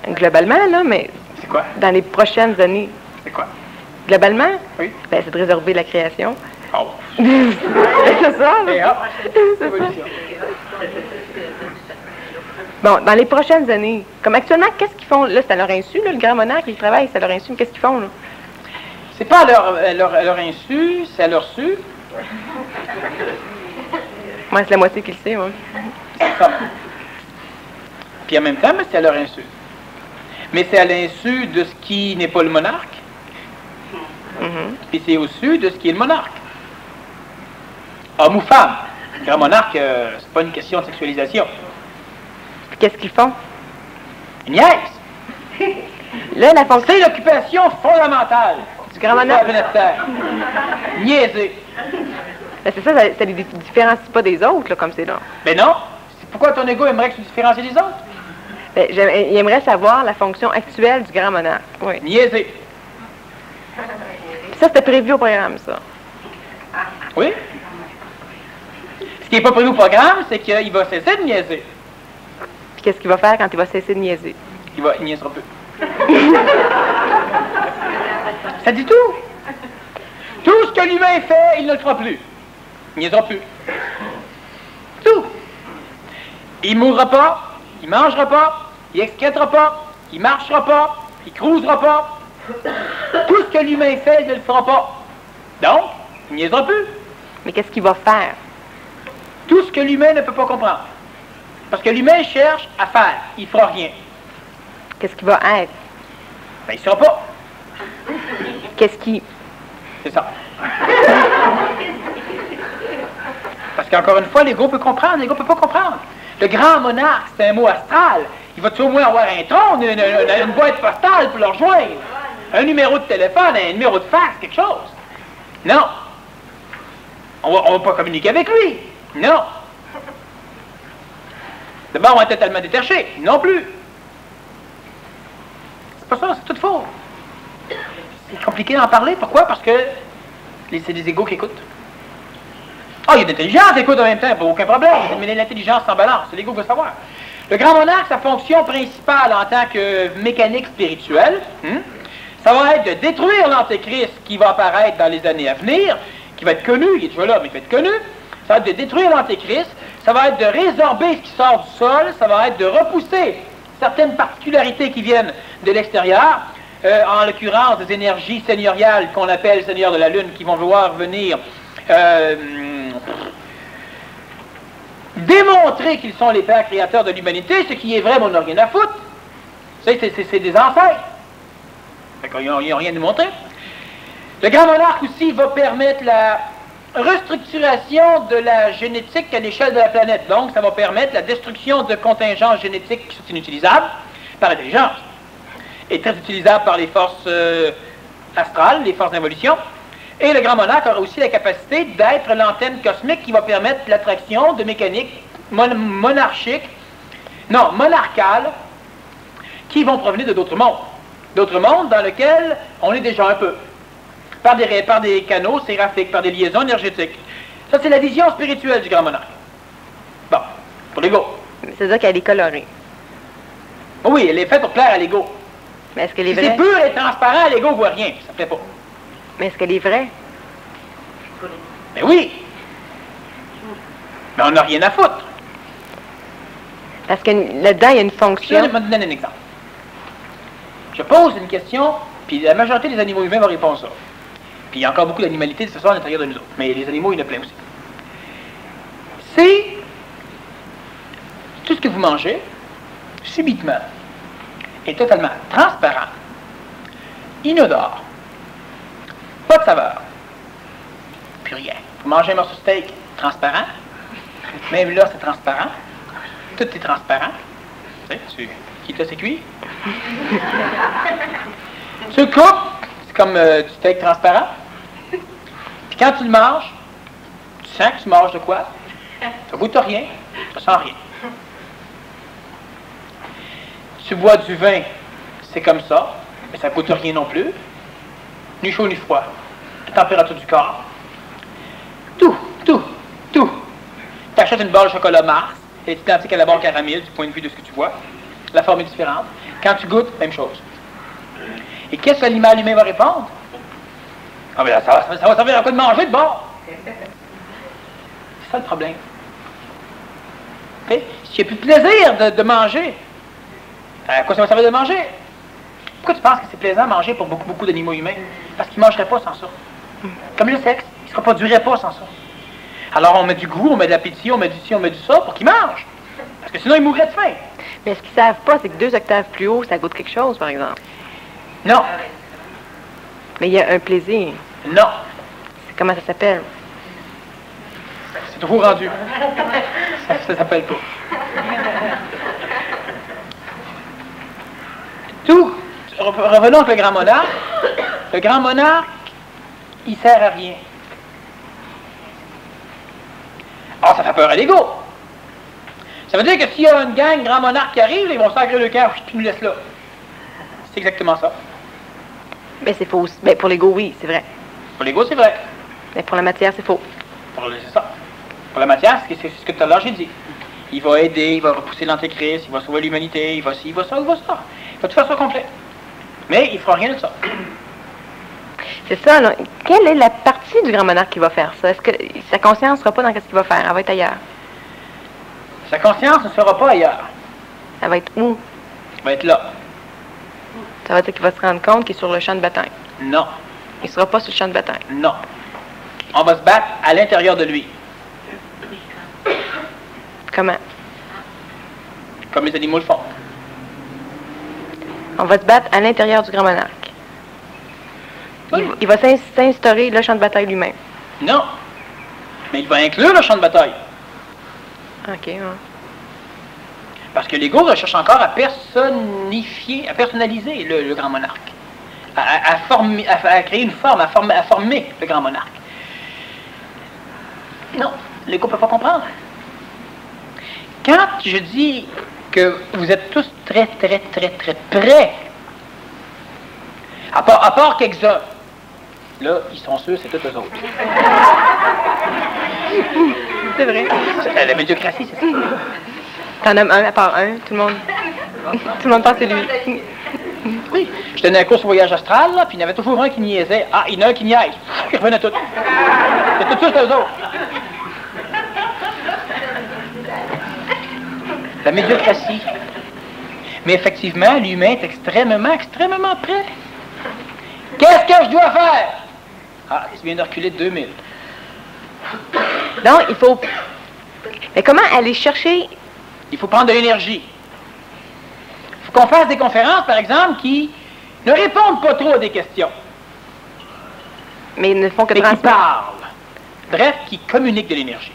globalement, là, mais C'est quoi? dans les prochaines années, C'est quoi? globalement, Oui. ben, c'est de résorber la création. Oh. C'est ça, là. Et hop, évolution. Bon, dans les prochaines années, comme actuellement, qu'est-ce qu'ils font? Là, c'est à leur insu, là, le grand monarque, ils travaillent, c'est à leur insu, mais qu'est-ce qu'ils font, là? C'est pas à leur insu, c'est à leur su. Moi, c'est la moitié qui le sait, moi. C'est ça. Puis en même temps, c'est à leur insu. Mais c'est à l'insu de ce qui n'est pas le monarque. Puis c'est au su de ce qui est le monarque. Homme ou femme. Le grand monarque, c'est pas une question de sexualisation. Puis qu'est-ce qu'ils font? Une niaise. Là, la fonction C'est l'occupation fondamentale du grand de la monarque, planète Terre. Niaiser. ben, c'est ça, ça les différencie pas des autres, là, comme c'est là. Mais non. Pourquoi ton ego aimerait que tu te différencies des autres? Ben, il aimerait savoir la fonction actuelle du grand monarque. Oui. Niaiser. Ça, c'était prévu au programme, ça. Oui. Ce qui n'est pas prévu au programme, c'est qu'il va cesser de niaiser. Puis qu'est-ce qu'il va faire quand il va cesser de niaiser? Il niaisera plus. Ça dit tout. Tout ce que l'humain fait, il ne le fera plus. Il niaisera plus. Tout. Il ne mourra pas, il ne mangera pas, il excrétera pas, il ne marchera pas, il cruisera pas. Tout ce que l'humain fait, il ne le fera pas. Donc, il ne niaisera plus. Mais qu'est-ce qu'il va faire? Tout ce que l'humain ne peut pas comprendre. Parce que l'humain cherche à faire, il ne fera rien. Qu'est-ce qu'il va être? Ben, il ne sera pas. Qu'est-ce qui... C'est ça. Parce qu'encore une fois, l'ego peut comprendre, l'ego ne peut pas comprendre. Le grand monarque, c'est un mot astral. Il va-tu au moins avoir un trône, une boîte postale pour le rejoindre? Un numéro de téléphone, un numéro de fax, quelque chose? Non. On va pas communiquer avec lui. Non. D'abord, on est totalement détaché. Non plus. C'est pas ça, c'est tout faux. C'est compliqué d'en parler. Pourquoi? Parce que c'est des égos qui écoutent. Ah, il y a de l'intelligence qui écoute en même temps, pas aucun problème. Mais l'intelligence sans balance, c'est l'ego qui veut savoir. Le grand monarque, sa fonction principale en tant que mécanique spirituelle, ça va être de détruire l'antéchrist qui va apparaître dans les années à venir, qui va être connu, il est déjà là, mais qui va être connu. Ça va être de détruire l'antéchrist, ça va être de résorber ce qui sort du sol, ça va être de repousser certaines particularités qui viennent de l'extérieur, en l'occurrence des énergies seigneuriales qu'on appelle seigneurs de la lune, qui vont vouloir venir démontrer qu'ils sont les pères créateurs de l'humanité, ce qui est vrai, mais on n'a rien à foutre. C'est des ancêtres. Ils n'ont rien à nous montrer. Le grand monarque aussi va permettre la restructuration de la génétique à l'échelle de la planète. Donc, ça va permettre la destruction de contingents génétiques qui sont inutilisables par l'intelligence et très utilisables par les forces astrales, les forces d'involution. Et le grand monarque aura aussi la capacité d'être l'antenne cosmique qui va permettre l'attraction de mécaniques monarcales, qui vont provenir de d'autres mondes. D'autres mondes dans lesquels on est déjà un peu. Par des canaux séraphiques, par des liaisons énergétiques. Ça, c'est la vision spirituelle du grand monarque. Bon, pour l'ego. C'est-à-dire qu'elle est colorée. Oui, elle est faite pour plaire à l'ego. Mais est-ce qu'elle est Si c'est vraie? pur et transparent, l'ego ne voit rien. Ça ne plaît pas. Mais est-ce qu'elle est vraie? Mais oui. Mais on n'a rien à foutre. Parce que là-dedans, il y a une fonction. Je vais te donner un exemple. Je pose une question, puis la majorité des animaux humains vont répondre ça. Puis il y a encore beaucoup d'animalités de ce soir à l'intérieur de nous autres. Mais les animaux, il y en a plein aussi. C'est tout ce que vous mangez, subitement, est totalement transparent, inodore, pas de saveur, puis rien. Vous mangez un morceau de steak, transparent, même là, c'est transparent, tout est transparent. Qui t'a c'est cuit? Tu le coupes, c'est comme du steak transparent. Puis quand tu le manges, tu sens que tu manges de quoi? Ça goûte rien, ça sent rien. Tu bois du vin, c'est comme ça, mais ça goûte rien non plus. Ni chaud ni froid. La température du corps. tu achètes une barre de chocolat Mars, elle est identique à la barre caramel du point de vue de ce que tu vois. La forme est différente. Quand tu goûtes, même chose. Et qu'est-ce que l'animal humain va répondre? Ah ben ça va servir à quoi de manger de bord? C'est ça le problème. Okay? S'il n'y a plus de plaisir de manger, à quoi ça va servir de manger? Pourquoi tu penses que c'est plaisant de manger pour beaucoup d'animaux humains? Parce qu'ils ne mangeraient pas sans ça. Comme le sexe, il ne se reproduirait pas sans ça. Alors on met du goût, on met de l'appétit, on met du ci, on met du ça pour qu'ils mangent. Parce que sinon ils mourraient de faim. Mais ce qu'ils ne savent pas, c'est que 2 octaves plus haut, ça goûte quelque chose, par exemple. Non. Mais il y a un plaisir. Non. Comment ça s'appelle? C'est trop rendu. Ça s'appelle pas. Tout. Revenons avec le grand monarque. Le grand monarque, il sert à rien. Ah, ça fait peur à l'ego. Ça veut dire que s'il y a une gang grand monarque qui arrive, ils vont sacrer le camp, puis nous laissent là. C'est exactement ça. Mais c'est faux. Ben, pour l'ego, oui, c'est vrai. Pour l'ego, c'est vrai. Mais pour la matière, c'est faux. C'est ça. Pour la matière, c'est ce que tout à l'heure j'ai dit. Il va aider, il va repousser l'antéchrist, il va sauver l'humanité, il va ci, il va ça, il va ça. Il va tout faire ça complet. Mais il ne fera rien de ça. C'est ça, là. Quelle est la partie du grand monarque qui va faire ça? Est-ce que sa conscience ne sera pas dans ce qu'il va faire? Elle va être ailleurs. Sa conscience ne sera pas ailleurs. Elle va être où? Elle va être là. Ça veut dire qu'il va se rendre compte qu'il est sur le champ de bataille. Non. Il ne sera pas sur le champ de bataille. Non. On va se battre à l'intérieur de lui. Comment? Comme les animaux le font. On va se battre à l'intérieur du grand monarque. Oui. Il va s'instaurer le champ de bataille lui-même. Non. Mais il va inclure le champ de bataille. OK, ouais. Parce que l'ego recherche encore à personnifier, à personnaliser le grand monarque. À créer une forme, à former le grand monarque. Non, l'ego ne peut pas comprendre. Quand je dis que vous êtes tous très près, à part quelques-uns, là, ils sont sûrs, c'est tous eux autres. C'est vrai. La médiocratie, c'est ça. T'en nommes un à part un, tout le monde pense que c'est lui. Oui, je donnais un cours sur voyage astral, là, puis il y en avait toujours un qui niaisait. Ah, il y en a un qui niaise. Ils revenaient tous. C'est tous eux autres. La médiocratie. Mais effectivement, l'humain est extrêmement près. Qu'est-ce que je dois faire? Ah, il vient de reculer de 2000. Donc, il faut... Mais comment aller chercher... Il faut prendre de l'énergie. Il faut qu'on fasse des conférences, par exemple, qui ne répondent pas trop à des questions. Mais ils ne font que mais qui transmettre. parlent. Bref, qui communiquent de l'énergie.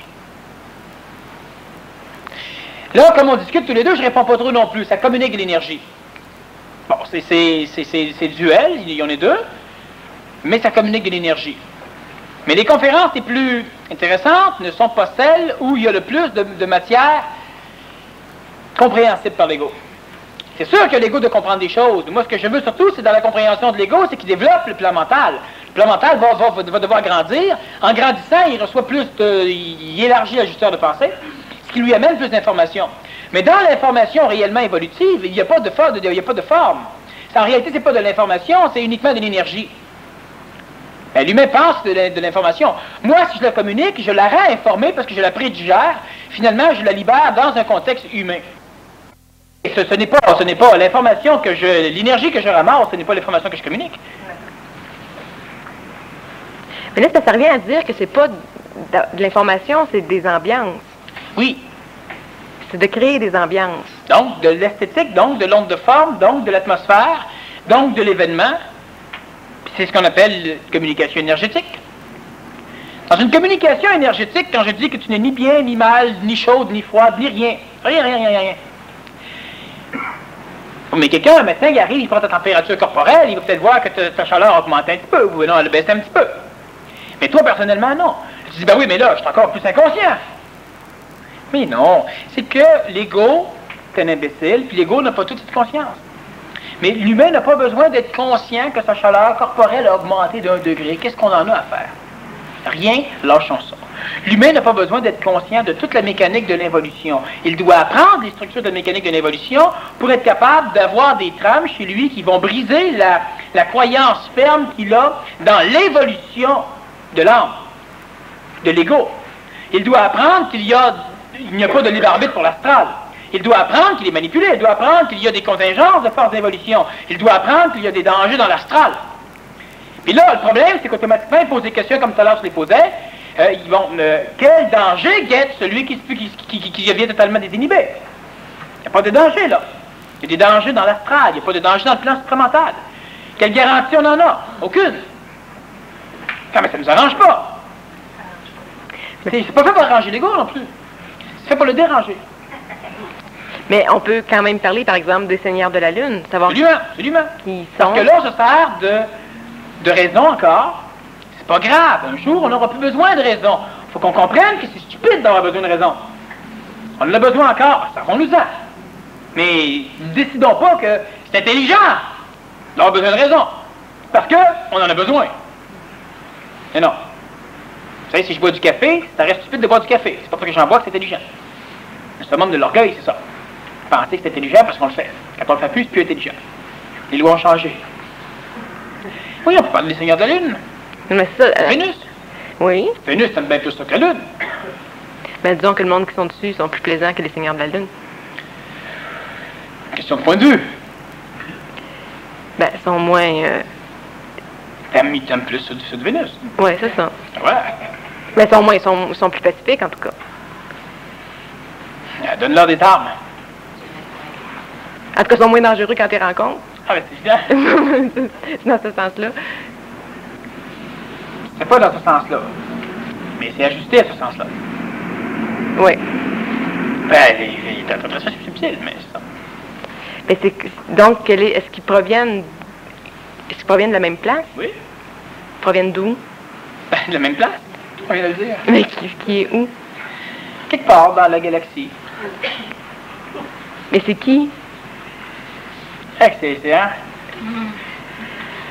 Là, comme on discute tous les deux, je ne réponds pas trop non plus. Ça communique de l'énergie. Bon, c'est duel, il y en a deux, mais ça communique de l'énergie. Mais les conférences les plus intéressantes ne sont pas celles où il y a le plus de matière compréhensible par l'ego. C'est sûr que l'ego doit comprendre des choses. Moi, ce que je veux surtout, c'est dans la compréhension de l'ego, c'est qu'il développe le plan mental. Le plan mental va devoir grandir. En grandissant, il reçoit plus il élargit l'ajusteur de pensée, ce qui lui amène plus d'informations. Mais dans l'information réellement évolutive, il n'y a pas de forme. En réalité, ce n'est pas de l'information, c'est uniquement de l'énergie. Ben, l'humain pense de l'information. Moi, si je la communique, je la rends informée parce que je la prédigère. Finalement, je la libère dans un contexte humain. Et ce n'est pas l'information l'énergie que je ramasse, ce n'est pas l'information que je communique. Mais là, ça revient à dire que c'est pas de l'information, c'est des ambiances. Oui. C'est de créer des ambiances. Donc, de l'esthétique, donc de l'onde de forme, donc de l'atmosphère, donc de l'événement. C'est ce qu'on appelle communication énergétique. Dans une communication énergétique, quand je dis que tu n'es ni bien, ni mal, ni chaude, ni froide, ni rien. Rien. Mais quelqu'un, un médecin, il arrive, il prend ta température corporelle, il va peut-être voir que ta chaleur augmente un petit peu, ou non, elle baisse un petit peu. Mais toi, personnellement, non. Tu dis, ben oui, mais là, je suis encore plus inconscient. Mais non, c'est que l'ego, c'est un imbécile, puis l'ego n'a pas toute cette conscience. Mais l'humain n'a pas besoin d'être conscient que sa chaleur corporelle a augmenté d'1 degré. Qu'est-ce qu'on en a à faire? Rien, lâchons ça. L'humain n'a pas besoin d'être conscient de toute la mécanique de l'évolution. Il doit apprendre les structures de la mécanique de l'évolution pour être capable d'avoir des trames chez lui qui vont briser la croyance ferme qu'il a dans l'évolution de l'âme, de l'ego. Il doit apprendre qu'il n'y a pas de libre arbitre pour l'astral. Il doit apprendre qu'il est manipulé. Il doit apprendre qu'il y a des contingences de force d'évolution. Il doit apprendre qu'il y a des dangers dans l'astral. Puis là, le problème, c'est qu'automatiquement, ils posent des questions comme tout à l'heure je les posais. Quel danger guette celui qui devient totalement désinhibé? Il n'y a pas de danger, là. Il y a des dangers dans l'astral. Il n'y a pas de danger dans le plan supramental. Quelle garantie on en a? Aucune. Non, mais ça ne nous arrange pas. C'est pas fait pour arranger l'ego non plus. C'est fait pour le déranger. Mais on peut quand même parler, par exemple, des seigneurs de la Lune. Savoir Absolument. Qui Parce sont... que là, on se sert de raison encore. C'est pas grave. Un jour, on n'aura plus besoin de raison. Il faut qu'on comprenne que c'est stupide d'avoir besoin de raison. On en a besoin encore. Servons-nous-en. Mais ne décidons pas que c'est intelligent d'avoir besoin de raison. Parce qu'on en a besoin. Mais non. Vous savez, si je bois du café, ça reste stupide de boire du café. C'est pas parce que j'en bois que c'est intelligent. C'est un monde de l'orgueil, c'est ça. Penser que c'est intelligent parce qu'on le fait. Quand on le fait plus, c'est plus intelligent. Les lois ont changé. Oui, on peut parler des seigneurs de la Lune. Mais ça... Vénus. Oui. Vénus, c'est bien plus ça que la Lune. Mais disons que le monde qui sont dessus sont plus plaisants que les seigneurs de la Lune. Question de point de vue. Ben, sont moins... T'aimes plus ceux de Vénus. Oui, c'est ça. Ouais. Mais ils sont plus pacifiques, en tout cas. Donne-leur des armes. En tout cas, ils sont moins dangereux quand tu les rencontres. Ah, ben c'est évident. C'est dans ce sens-là. C'est pas dans ce sens-là. Mais c'est ajusté à ce sens-là. Oui. Ben, l'interprétation, c'est subtil, mais c'est ça. Mais donc, est-ce qu'ils proviennent de la même place? Oui. Ils proviennent d'où? Ben, de la même place, on vient de le dire. Mais qui est où? Quelque part dans la galaxie. Mais c'est qui? C'est hein?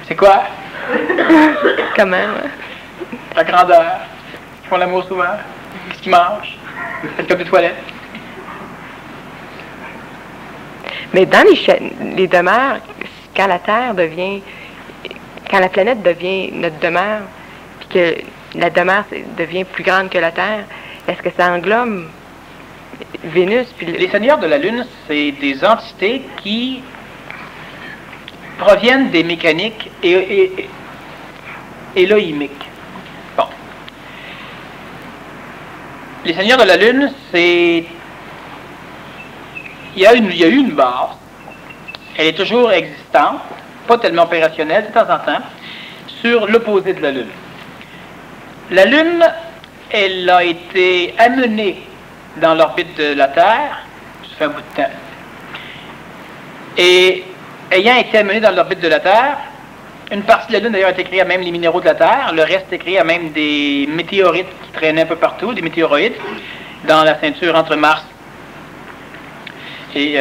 C'est quoi? Comment? Ouais? La grandeur. Ils font l'amour souvent. Qu'est-ce qu'ils mangent? Faites comme des toilettes. Mais dans les demeures, quand la planète devient notre demeure, puis que la demeure devient plus grande que la Terre, est-ce que ça englobe Vénus? Puis Les seigneurs de la Lune, c'est des entités qui proviennent des mécaniques élohimiques. Bon. Les seigneurs de la Lune, c'est... Il y a eu une base. Elle est toujours existante, pas tellement opérationnelle de temps en temps, sur l'opposé de la Lune. La Lune, elle a été amenée dans l'orbite de la Terre, ça fait un bout de temps. Et ayant été amenée dans l'orbite de la Terre, une partie de la Lune d'ailleurs a été créée à même les minéraux de la Terre, le reste est créé à même des météorites qui traînaient un peu partout, des météoroïdes, dans la ceinture entre Mars et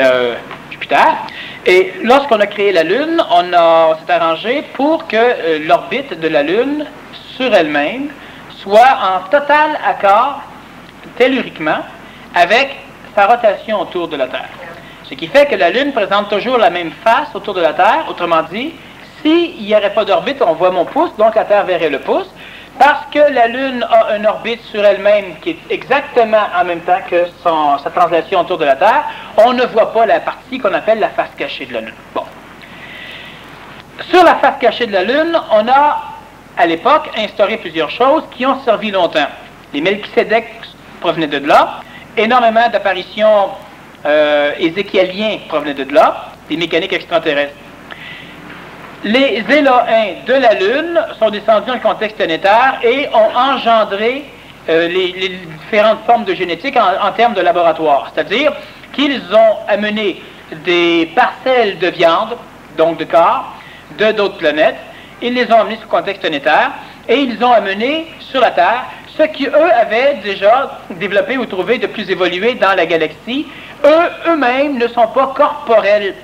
Jupiter. Et lorsqu'on a créé la Lune, on s'est arrangé pour que l'orbite de la Lune sur elle-même soit en total accord telluriquement avec sa rotation autour de la Terre. Ce qui fait que la Lune présente toujours la même face autour de la Terre. Autrement dit, s'il n'y aurait pas d'orbite, on voit mon pouce, donc la Terre verrait le pouce. Parce que la Lune a une orbite sur elle-même qui est exactement en même temps que sa translation autour de la Terre, on ne voit pas la partie qu'on appelle la face cachée de la Lune. Bon. Sur la face cachée de la Lune, on a, à l'époque, instauré plusieurs choses qui ont servi longtemps. Les Melchisédek provenaient de là, énormément d'apparitions ézéchiéliens provenaient de là, des mécaniques extraterrestres. Les Élohim de la Lune sont descendus dans le contexte planétaire et ont engendré les différentes formes de génétique en termes de laboratoire. C'est-à-dire qu'ils ont amené des parcelles de viande, donc de corps, de d'autres planètes. Ils les ont amenés sous contexte planétaire et ils ont amené sur la Terre ce qu'eux avaient déjà développé ou trouvé de plus évolué dans la galaxie. Eux-mêmes ne sont pas corporels.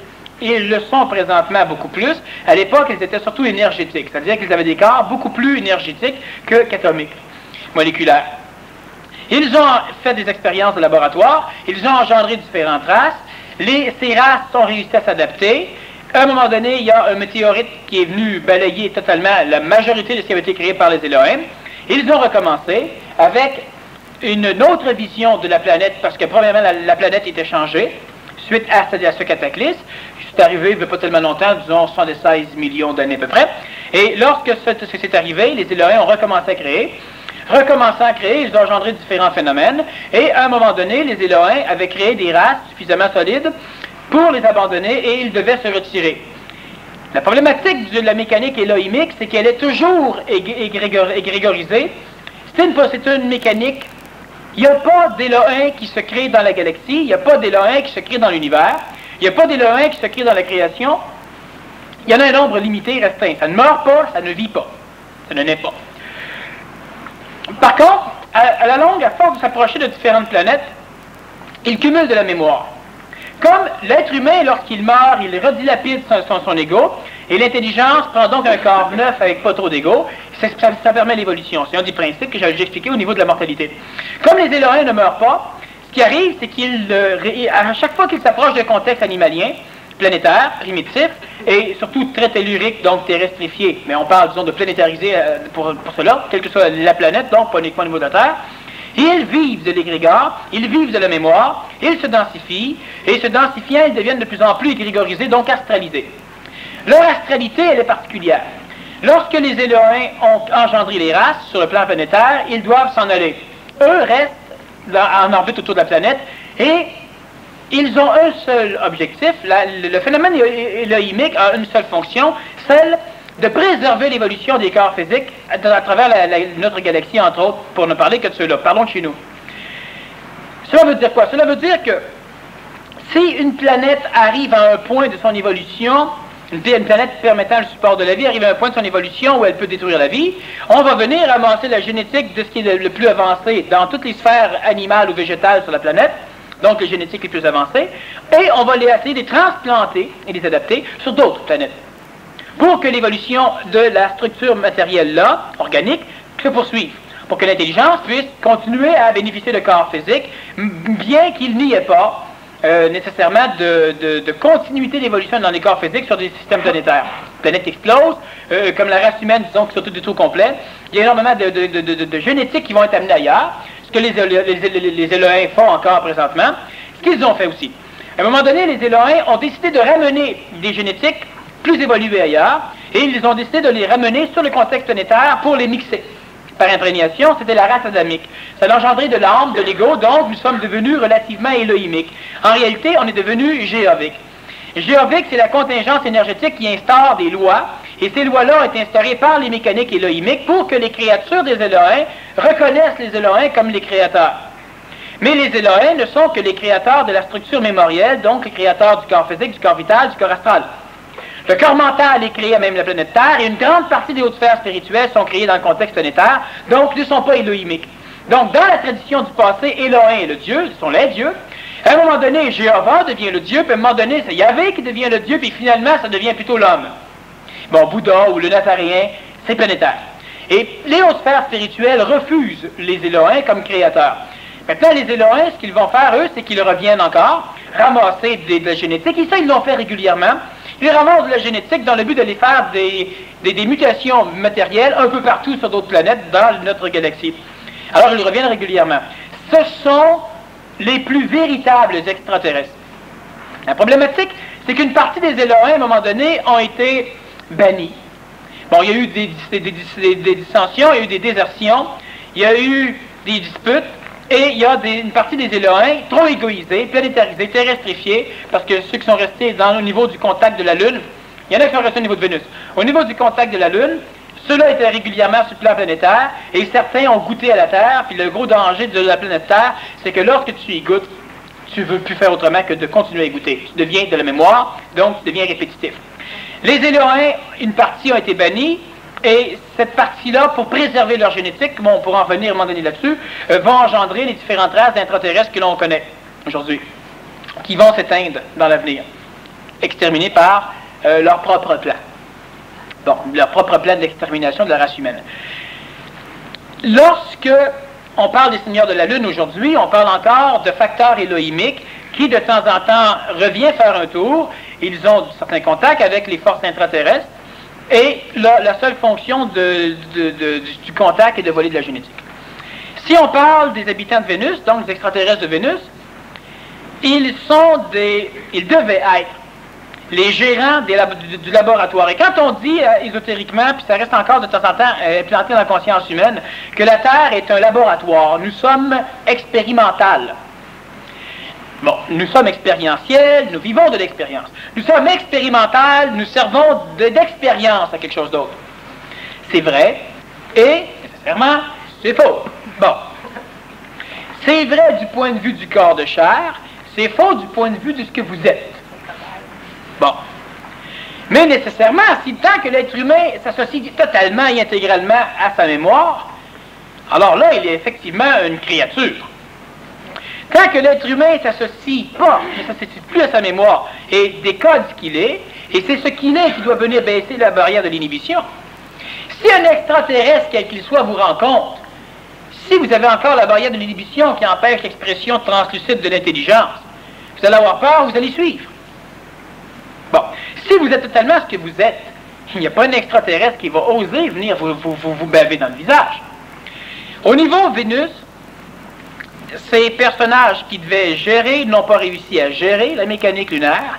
Ils le sont présentement beaucoup plus. À l'époque, ils étaient surtout énergétiques, c'est-à-dire qu'ils avaient des corps beaucoup plus énergétiques qu'atomiques, moléculaires. Ils ont fait des expériences de laboratoire, ils ont engendré différentes races, ces races ont réussi à s'adapter. À un moment donné, il y a un météorite qui est venu balayer totalement la majorité de ce qui avait été créé par les Elohim. Ils ont recommencé avec une autre vision de la planète, parce que premièrement, la planète était changée suite à ce cataclysme. C'est arrivé il n'y a pas tellement longtemps, disons 76 millions d'années à peu près. Et lorsque c'est arrivé, les Elohim ont recommencé à créer. Recommençant à créer, ils ont engendré différents phénomènes. Et à un moment donné, les Elohim avaient créé des races suffisamment solides pour les abandonner et ils devaient se retirer. La problématique de la mécanique élohimique, c'est qu'elle est toujours égrégorisée. C'est une mécanique. Il n'y a pas d'Élohim qui se crée dans la galaxie, il n'y a pas d'Élohim qui se crée dans l'univers, il n'y a pas d'Élohim qui se crée dans la création. Il y en a un nombre limité, restreint. Ça ne meurt pas, ça ne vit pas. Ça ne naît pas. Par contre, à la longue, à force de s'approcher de différentes planètes, il cumule de la mémoire. Comme l'être humain, lorsqu'il meurt, il redilapide son ego, et l'intelligence prend donc un corps neuf avec pas trop d'ego. Ça permet l'évolution. C'est un des principes que j'avais expliqué au niveau de la mortalité. Comme les Élohim ne meurent pas, ce qui arrive, c'est à chaque fois qu'ils s'approchent d'un contexte animalien, planétaire, primitif, et surtout très tellurique, donc terrestrifié, mais on parle, disons, de planétariser pour cela, quelle que soit la planète, donc pas uniquement au niveau de la Terre. Ils vivent de l'égrégore, ils vivent de la mémoire, ils se densifient, et se densifiant, ils deviennent de plus en plus égrégorisés, donc astralisés. Leur astralité, elle est particulière. Lorsque les Élohim ont engendré les races sur le plan planétaire, ils doivent s'en aller. Eux restent en orbite autour de la planète, et ils ont un seul objectif. Le phénomène élohimique a une seule fonction, celle de préserver l'évolution des corps physiques à travers notre galaxie, entre autres, pour ne parler que de ceux-là. Parlons de chez nous. Cela veut dire quoi? Cela veut dire que si une planète arrive à un point de son évolution, une planète permettant le support de la vie arrive à un point de son évolution où elle peut détruire la vie, on va venir ramasser la génétique de ce qui est le plus avancé dans toutes les sphères animales ou végétales sur la planète, donc les génétiques les plus avancées, et on va essayer de les transplanter et les adapter sur d'autres planètes, pour que l'évolution de la structure matérielle-là, organique, se poursuive, pour que l'intelligence puisse continuer à bénéficier de corps physiques, bien qu'il n'y ait pas nécessairement de continuité d'évolution dans les corps physiques sur des systèmes planétaires. La planète explose, comme la race humaine, disons, qui sont toutes des trous complets, il y a énormément de génétiques qui vont être amenées ailleurs, ce que les Élohim font encore présentement, ce qu'ils ont fait aussi. À un moment donné, les Élohim ont décidé de ramener des génétiques plus évoluées ailleurs, et ils ont décidé de les ramener sur le contexte planétaire pour les mixer. Par imprégnation, c'était la race adamique. Ça a engendré de l'âme, de l'ego, donc nous sommes devenus relativement élohimiques. En réalité, on est devenus géoviques. Géovique, c'est la contingence énergétique qui instaure des lois, et ces lois-là ont été instaurées par les mécaniques élohimiques pour que les créatures des Élohim reconnaissent les Élohim comme les créateurs. Mais les Élohim ne sont que les créateurs de la structure mémorielle, donc les créateurs du corps physique, du corps vital, du corps astral. Le corps mental est créé à même la planète Terre, et une grande partie des hautes sphères spirituelles sont créées dans le contexte planétaire, donc ne sont pas élohimiques. Donc, dans la tradition du passé, Elohim est le Dieu, ce sont les dieux. À un moment donné, Jéhovah devient le Dieu, puis à un moment donné, c'est Yahvé qui devient le Dieu, puis finalement, ça devient plutôt l'homme. Bon, Bouddha ou le Nazaréen, c'est planétaire. Et les hautes sphères spirituelles refusent les Élohim comme créateurs. Maintenant, les Élohim, ce qu'ils vont faire, eux, c'est qu'ils reviennent encore, ramasser de la génétique, et ça, ils l'ont fait régulièrement. Ils ramassent de la génétique dans le but de les faire des mutations matérielles un peu partout sur d'autres planètes dans notre galaxie. Alors, ils reviennent régulièrement. Ce sont les plus véritables extraterrestres. La problématique, c'est qu'une partie des Élohim, à un moment donné, ont été bannis. Bon, il y a eu des dissensions, il y a eu des désertions, il y a eu des disputes, et il y a une partie des Élohim trop égoïsés, planétarisés, terrestrifiés, parce que ceux qui sont restés au niveau du contact de la Lune, il y en a qui sont restés au niveau de Vénus. Au niveau du contact de la Lune, ceux-là étaient régulièrement sur le plan planétaire, et certains ont goûté à la Terre, puis le gros danger de la planète Terre, c'est que lorsque tu y goûtes, tu ne veux plus faire autrement que de continuer à y goûter. Tu deviens de la mémoire, donc tu deviens répétitif. Les Élohim, une partie a été bannie, et cette partie-là, pour préserver leur génétique, bon, on pourra en revenir à un moment donné là-dessus, vont engendrer les différentes races d'intraterrestres que l'on connaît aujourd'hui, qui vont s'éteindre dans l'avenir, exterminés par leur propre plan. Bon, leur propre plan d'extermination de la race humaine. Lorsque on parle des seigneurs de la Lune aujourd'hui, on parle encore de facteurs élohimiques qui, de temps en temps, revient faire un tour. Ils ont certains contacts avec les forces intraterrestres. Et la seule fonction du contact est de voler de la génétique. Si on parle des habitants de Vénus, donc des extraterrestres de Vénus, ils devaient être les gérants du laboratoire. Et quand on dit ésotériquement, puis ça reste encore de temps en temps implanté dans la conscience humaine, que la Terre est un laboratoire, nous sommes expérimentales. Bon, nous sommes expérientiels, nous vivons de l'expérience. Nous sommes expérimentales, nous servons d'expérience à quelque chose d'autre. C'est vrai, et nécessairement, c'est faux. Bon. C'est vrai du point de vue du corps de chair, c'est faux du point de vue de ce que vous êtes. Bon. Mais nécessairement, si tant que l'être humain s'associe totalement et intégralement à sa mémoire, alors là, il est effectivement une créature. Tant que l'être humain ne s'associe pas, ne s'associe plus à sa mémoire et décode ce qu'il est, et c'est ce qu'il est qui doit venir baisser la barrière de l'inhibition. Si un extraterrestre, quel qu'il soit, vous rencontre, si vous avez encore la barrière de l'inhibition qui empêche l'expression translucide de l'intelligence, vous allez avoir peur, vous allez suivre. Bon, si vous êtes totalement ce que vous êtes, il n'y a pas un extraterrestre qui va oser venir vous baver dans le visage. Au niveau Vénus, ces personnages qui devaient gérer n'ont pas réussi à gérer la mécanique lunaire,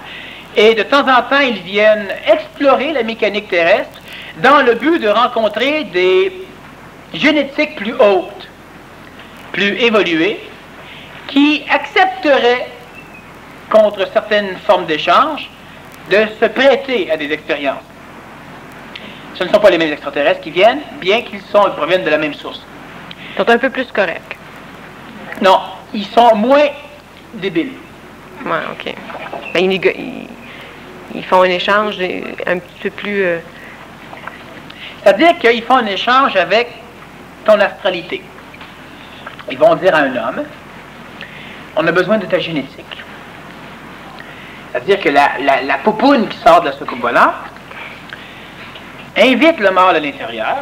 et de temps en temps, ils viennent explorer la mécanique terrestre dans le but de rencontrer des génétiques plus hautes, plus évoluées, qui accepteraient, contre certaines formes d'échange, de se prêter à des expériences. Ce ne sont pas les mêmes extraterrestres qui viennent, bien qu'ils proviennent de la même source. Ils sont un peu plus corrects. Non, ils sont moins débiles. Ouais, OK. Ben, ils font un échange un petit peu plus... C'est-à-dire qu'ils font un échange avec ton astralité. Ils vont dire à un homme, on a besoin de ta génétique. C'est-à-dire que la poupoune qui sort de la soucoupe volante invite le mâle à l'intérieur.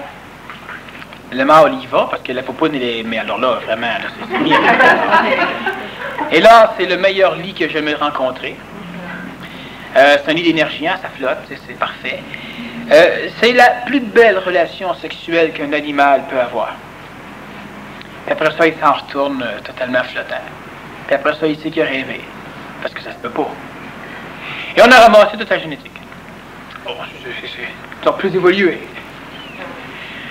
Le mâle y va, parce que la poupoune, mais alors là, vraiment, là, c'est mieux. Et là, c'est le meilleur lit que j'ai jamais rencontré. C'est un lit d'énergie, hein, ça flotte, c'est parfait. C'est la plus belle relation sexuelle qu'un animal peut avoir. Puis après ça, il s'en retourne totalement flottant. Puis après ça, il sait qu'il a rêvé, parce que ça se peut pas. Et on a ramassé toute la génétique. Oh, c'est plus évolué.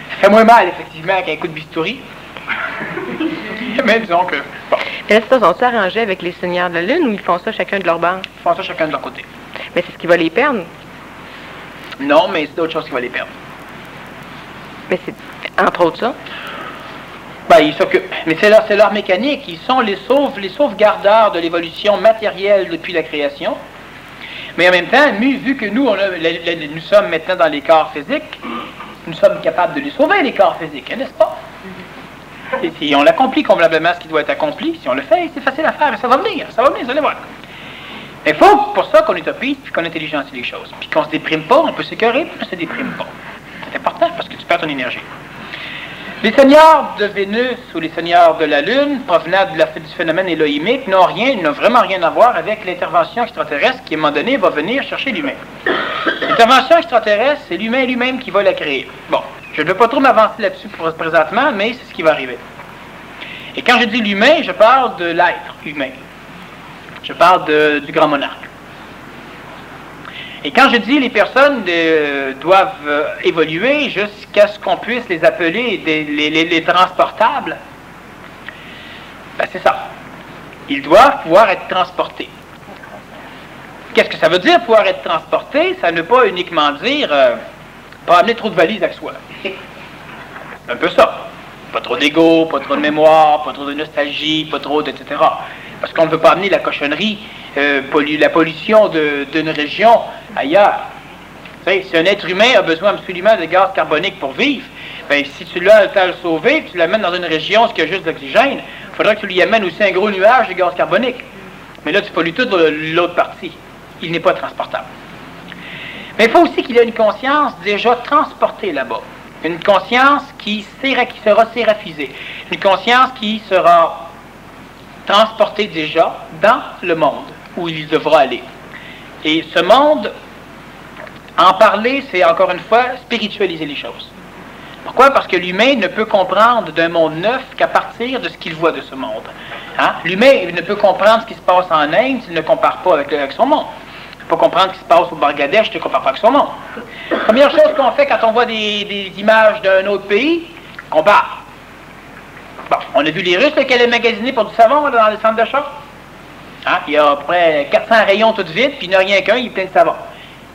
Ça fait moins mal, effectivement, qu'un coup de bistouri. Mais disons que... Bon. Mais là, ils sont arrangés avec les seigneurs de la Lune ou ils font ça chacun de leur bord? Ils font ça chacun de leur côté. Mais c'est ce qui va les perdre? Non, mais c'est d'autres choses qui vont les perdre. Mais c'est entre autres ça? Ben, ils s'occupent. Mais c'est leur mécanique. Ils sont les sauvegardeurs de l'évolution matérielle depuis la création. Mais en même temps, vu que nous, nous sommes maintenant dans les corps physiques, nous sommes capables de les sauver, les corps physiques, n'est-ce pas? Et si on l'accomplit convenablement ce qui doit être accompli, si on le fait, c'est facile à faire, et ça va venir, vous allez voir. Il faut pour ça qu'on utopise, puis qu'on intelligencie les choses, puis qu'on se déprime pas, on peut s'écœurer, puis on se déprime pas. C'est important, parce que tu perds ton énergie. Les seigneurs de Vénus ou les seigneurs de la Lune, provenant du phénomène élohimique, n'ont vraiment rien à voir avec l'intervention extraterrestre qui, à un moment donné, va venir chercher l'humain. L'intervention extraterrestre, c'est l'humain lui-même qui va la créer. Bon, je ne veux pas trop m'avancer là-dessus présentement, mais c'est ce qui va arriver. Et quand je dis l'humain, je parle de l'être humain. Je parle du grand monarque. Et quand je dis les personnes doivent évoluer jusqu'à ce qu'on puisse les appeler les transportables, ben c'est ça. Ils doivent pouvoir être transportés. Qu'est-ce que ça veut dire pouvoir être transporté? Ça ne veut pas uniquement dire pas amener trop de valises avec soi. C'est un peu ça. Pas trop d'ego, pas trop de mémoire, pas trop de nostalgie, pas trop etc. Parce qu'on ne veut pas amener la cochonnerie, la pollution d'une région ailleurs. Tu sais, si un être humain a besoin absolument de gaz carbonique pour vivre, ben, si tu l'as à le sauver, tu l'amènes dans une région où il y a juste de l'oxygène, il faudra que tu lui amènes aussi un gros nuage de gaz carbonique. Mais là, tu pollues toute l'autre partie. Il n'est pas transportable. Mais il faut aussi qu'il ait une conscience déjà transportée là-bas. Une conscience qui sera séraphysée. Une conscience qui sera transportée déjà dans le monde où il devra aller. Et ce monde, en parler, c'est encore une fois spiritualiser les choses. Pourquoi? Parce que l'humain ne peut comprendre d'un monde neuf qu'à partir de ce qu'il voit de ce monde. Hein? L'humain ne peut comprendre ce qui se passe en Inde s'il ne compare pas avec son monde. Il ne peut pas comprendre ce qui se passe au Bangladesh s'il ne compare pas avec son monde. Première chose qu'on fait quand on voit des images d'un autre pays, on compare. Bon, on a vu les Russes qui allaient magasiner pour du savon là, dans les centres d'achat. Hein? Il y a à peu près 400 rayons tout vides, puis il n'y en a rien qu'un, il est plein de savon.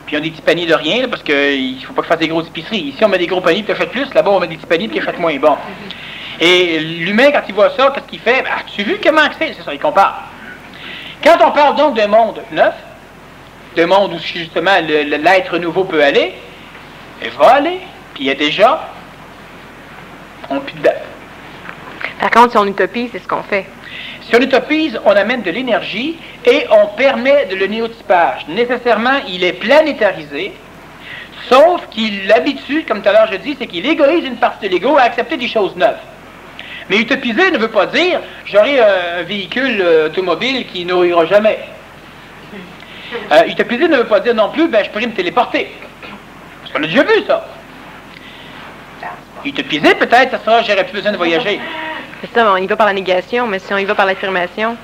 Puis ils ont des petits paniers de rien, là, parce qu'il ne faut pas qu'ils fassent des grosses épiceries. Ici, on met des gros paniers, puis ils achètent plus. Là-bas, on met des petits paniers, puis ils achètent moins. Bon. Et l'humain, quand il voit ça, qu'est-ce qu'il fait? Ben, as-tu vu comment c'est? C'est ça, il compare. Quand on parle donc d'un monde neuf, d'un monde où justement l'être nouveau peut aller, il va aller, puis il y a déjà, on pue dedans. Par contre, si on utopise, c'est ce qu'on fait. Si on utopise, on amène de l'énergie et on permet de le néotypage. Nécessairement, il est planétarisé, sauf qu'il l'habitue, comme tout à l'heure je dis, c'est qu'il égoïse une partie de l'ego à accepter des choses neuves. Mais utopiser ne veut pas dire j'aurai un véhicule automobile qui nourrira jamais. Utopiser ne veut pas dire non plus je pourrais me téléporter. Parce qu'on a déjà vu ça. Utopiser, peut-être, ça sera j'aurais plus besoin de voyager. C'est ça, on y va par la négation, mais si on y va par l'affirmation...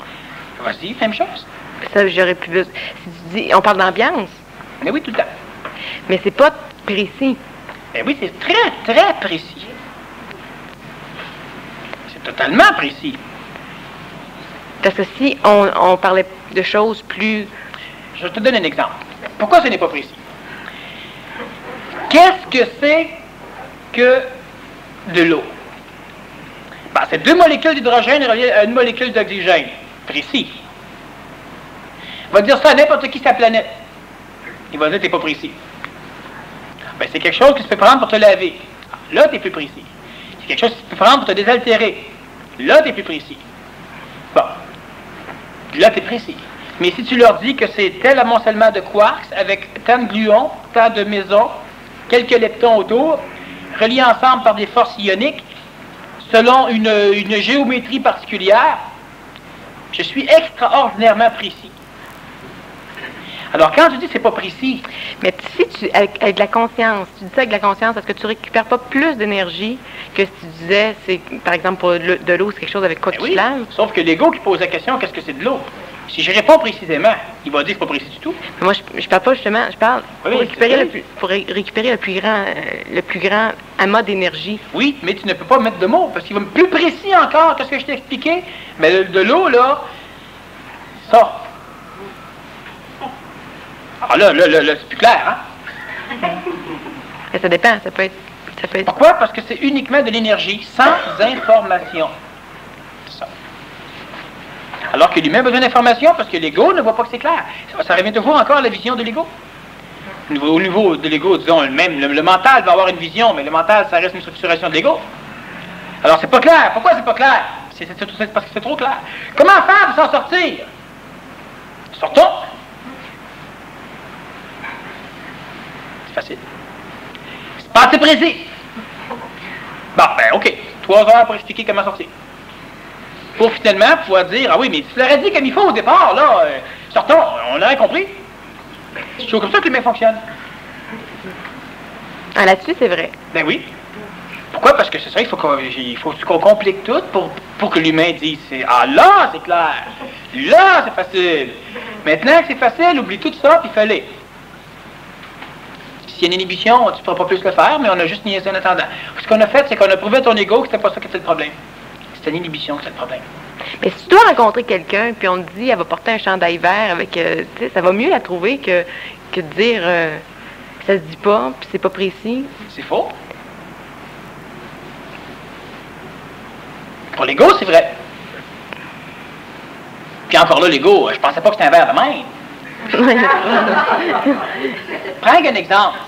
Vas-y, même chose. Ça, j'aurais plus besoin... Si tu dis, on parle d'ambiance. Mais oui, tout le temps. Mais c'est pas précis. Mais oui, c'est très, très précis. C'est totalement précis. Parce que si on parlait de choses plus... Je te donne un exemple. Pourquoi ce n'est pas précis? Qu'est-ce que c'est que de l'eau? Ben, c'est 2 molécules d'hydrogène reliées à une molécule d'oxygène. Précis. Il va dire ça à n'importe qui sur la planète. Il va dire que t'es pas précis. Ben, c'est quelque chose que tu peux prendre pour te laver. Là, tu es plus précis. C'est quelque chose que tu peux prendre pour te désaltérer. Là, tu es plus précis. Bon. Là, tu es précis. Mais si tu leur dis que c'est tel amoncellement de quarks avec tant de gluons, tant de mésons, quelques leptons autour, reliés ensemble par des forces ioniques, selon une géométrie particulière, je suis extraordinairement précis. Alors, quand je dis que c'est pas précis... Mais si tu, avec la conscience, tu dis ça avec la conscience, est-ce que tu récupères pas plus d'énergie que si tu disais, c'est par exemple, pour de l'eau, c'est quelque chose avec quoi tu te laves? Sauf que l'ego qui pose la question, qu'est-ce que c'est de l'eau? Si je réponds précisément, il va dire que c'est pas précis du tout. Mais moi, je parle pas justement, je parle pour récupérer le plus grand amas d'énergie. Oui, mais tu ne peux pas mettre de mots, parce qu'il va être plus précis encore que ce que je t'ai expliqué. Mais de l'eau, là, ça. Ah là, c'est plus clair, hein? Et ça dépend, ça peut être... Pourquoi? Parce que c'est uniquement de l'énergie, sans information. C'est ça. Alors que l'humain a besoin d'information, parce que l'ego ne voit pas que c'est clair. Ça revient toujours encore à la vision de l'ego. Au niveau de l'ego, disons, même le mental va avoir une vision, mais le mental, ça reste une structuration de l'ego. Alors, c'est pas clair. Pourquoi c'est pas clair? C'est parce que c'est trop clair. Comment faire pour s'en sortir? Sortons! C'est facile. C'est pas assez précis. Bon, ben, OK. 3 heures pour expliquer comment sortir. Pour finalement pouvoir dire, ah oui, mais tu l'aurais dit comme il faut au départ, là, sortons, on aurait compris. C'est toujours comme ça que l'humain fonctionne. Ah, là-dessus, c'est vrai. Ben oui. Pourquoi? Parce que c'est ça, il faut qu'on complique tout pour que l'humain dise, ah là, c'est clair. Là, c'est facile. Maintenant que c'est facile, oublie tout ça, puis fais-le. S'il y a une inhibition, tu ne pourras pas plus le faire, mais on a juste niaisé en attendant. Ce qu'on a fait, c'est qu'on a prouvé à ton ego que c'était pas ça qui était le problème. C'était l'inhibition qui était le problème. Mais si tu dois rencontrer quelqu'un, puis on te dit, elle va porter un chandail vert avec... tu sais, ça va mieux la trouver que de dire ça se dit pas, puis c'est pas précis. C'est faux. Pour l'ego, c'est vrai. Puis encore là, l'ego, je pensais pas que c'était un verre de même. Prends un exemple.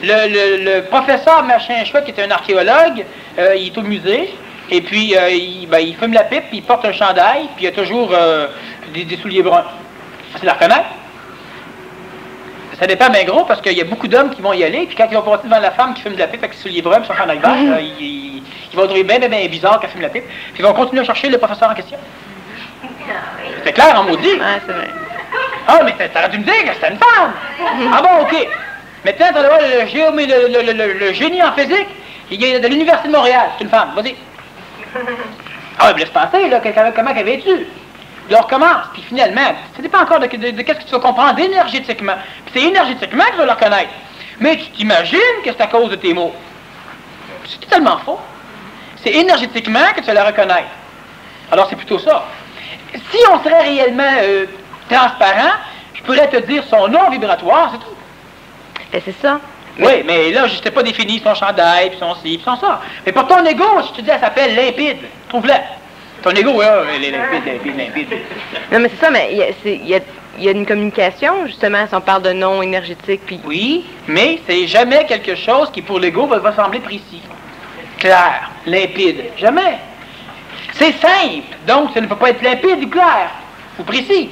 Le professeur Machin Choix, qui est un archéologue, il est au musée, et puis il fume la pipe, puis il porte un chandail, puis il a toujours des souliers bruns. C'est facile à reconnaître. Ça dépend bien gros, parce qu'il y a beaucoup d'hommes qui vont y aller, puis quand ils vont passer devant la femme qui fume de la pipe avec ses souliers bruns, puis son chandail vert, ils vont trouver bien bizarre qu'elle fume la pipe, puis ils vont continuer à chercher le professeur en question. C'est clair, en maudit. Ouais, c'est vrai. Ah, mais t'aurais dû me dire que c'était une femme! Ah bon, OK. Maintenant, tu vas voir le génie en physique, il est de l'Université de Montréal, c'est une femme, vas-y. Ah, mais laisse penser, là, comment qu'elle avait-tu? Là, on recommence, puis finalement, ça dépend encore de qu'est-ce que tu vas comprendre énergétiquement. Puis c'est énergétiquement que tu vas le reconnaître. Mais tu t'imagines que c'est à cause de tes mots. C'est totalement faux. C'est énergétiquement que tu vas la reconnaître. Alors, c'est plutôt ça. Si on serait réellement transparent, je pourrais te dire son nom vibratoire, c'est tout. Ben, c'est ça. Oui, mais là, je t'ai pas défini son chandail, puis son ci, puis son ça. Mais pour ton ego, je te dis, elle s'appelle limpide. Trouve-la. Ton ego, là, elle est limpide. Non, mais c'est ça, mais il y a une communication, justement, si on parle de nom énergétique, puis... Oui, mais c'est jamais quelque chose qui, pour l'ego, va sembler précis. Clair, limpide. Jamais. C'est simple, donc ça ne peut pas être limpide ou clair, ou précis.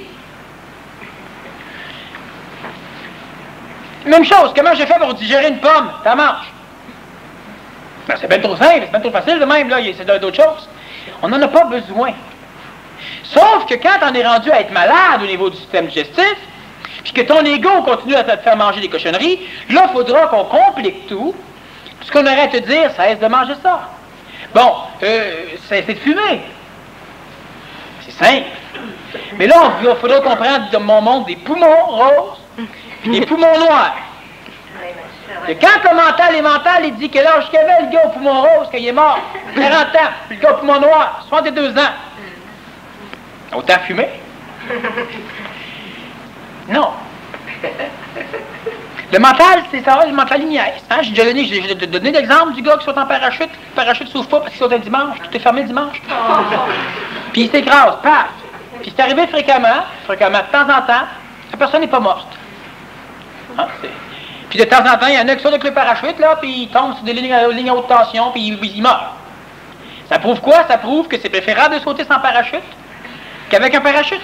Même chose, comment j'ai fait pour digérer une pomme? T'en manges. Ben, c'est bien trop simple, c'est bien trop facile de même, là, c'est d'autres choses. On n'en a pas besoin. Sauf que quand on est rendu à être malade au niveau du système digestif, puis que ton ego continue à te faire manger des cochonneries, là, il faudra qu'on complique tout. Ce qu'on aurait à te dire, cesse de manger ça. Bon, cesse de fumer. C'est simple. Mais là, il faudra comprendre dans mon monde des poumons roses, puis des poumons noirs. Et quand le mental, il dit que l'âge qu'il avait, le gars au poumon rose, qu'il est mort, 40 ans, puis le gars au poumon noir, 62 ans. Autant fumer? Non. Le mental, c'est ça, le mental il niaise. Hein? J'ai donné l'exemple du gars qui saute en parachute, le parachute ne s'ouvre pas parce qu'il saute un dimanche, tout est fermé le dimanche. Puis il s'écrase, paf! Puis c'est arrivé fréquemment, de temps en temps, la personne n'est pas morte. Hein? Puis de temps en temps, il y en a qui sautent avec le parachute, là, puis ils tombent sur des lignes à haute tension, puis ils meurent. Ça prouve quoi? Ça prouve que c'est préférable de sauter sans parachute qu'avec un parachute.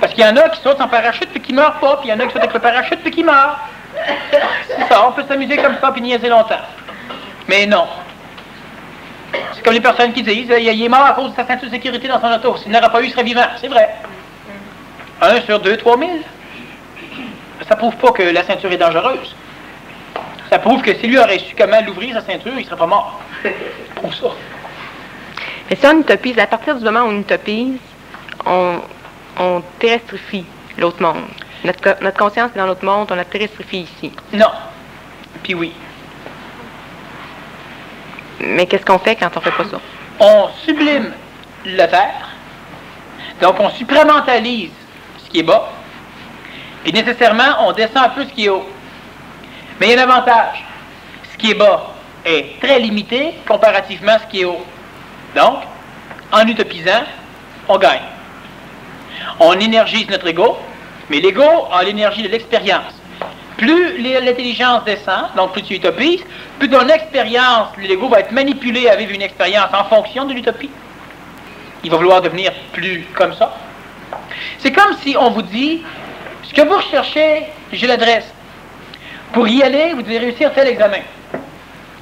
Parce qu'il y en a qui sautent sans parachute puis qui meurent pas, puis il y en a qui sautent avec le parachute puis qui meurent. C'est ça, on peut s'amuser comme ça puis niaiser longtemps. Mais non. C'est comme les personnes qui disent, il est mort à cause de sa ceinture de sécurité dans son auto. S'il n'aurait pas eu, il serait vivant. C'est vrai. 1 sur 2, 3000. Ça prouve pas que la ceinture est dangereuse. Ça prouve que si lui aurait su comment l'ouvrir, sa ceinture, il serait pas mort. Ça prouve ça. Mais si on utopise, à partir du moment où on utopise, on terrestrifie l'autre monde. Notre conscience est dans l'autre monde, on la terrestrifie ici. Non. Puis oui. Mais qu'est-ce qu'on fait quand on fait pas ça? On sublime la Terre, donc on supramentalise ce qui est bas, et nécessairement, on descend un peu ce qui est haut. Mais il y a un avantage. Ce qui est bas est très limité comparativement à ce qui est haut. Donc, en utopisant, on gagne. On énergise notre ego, mais l'ego a l'énergie de l'expérience. Plus l'intelligence descend, donc plus tu utopises, plus ton expérience, l'ego va être manipulé à vivre une expérience en fonction de l'utopie. Il va vouloir devenir plus comme ça. C'est comme si on vous dit, ce que vous recherchez, je l'adresse. Pour y aller, vous devez réussir tel examen.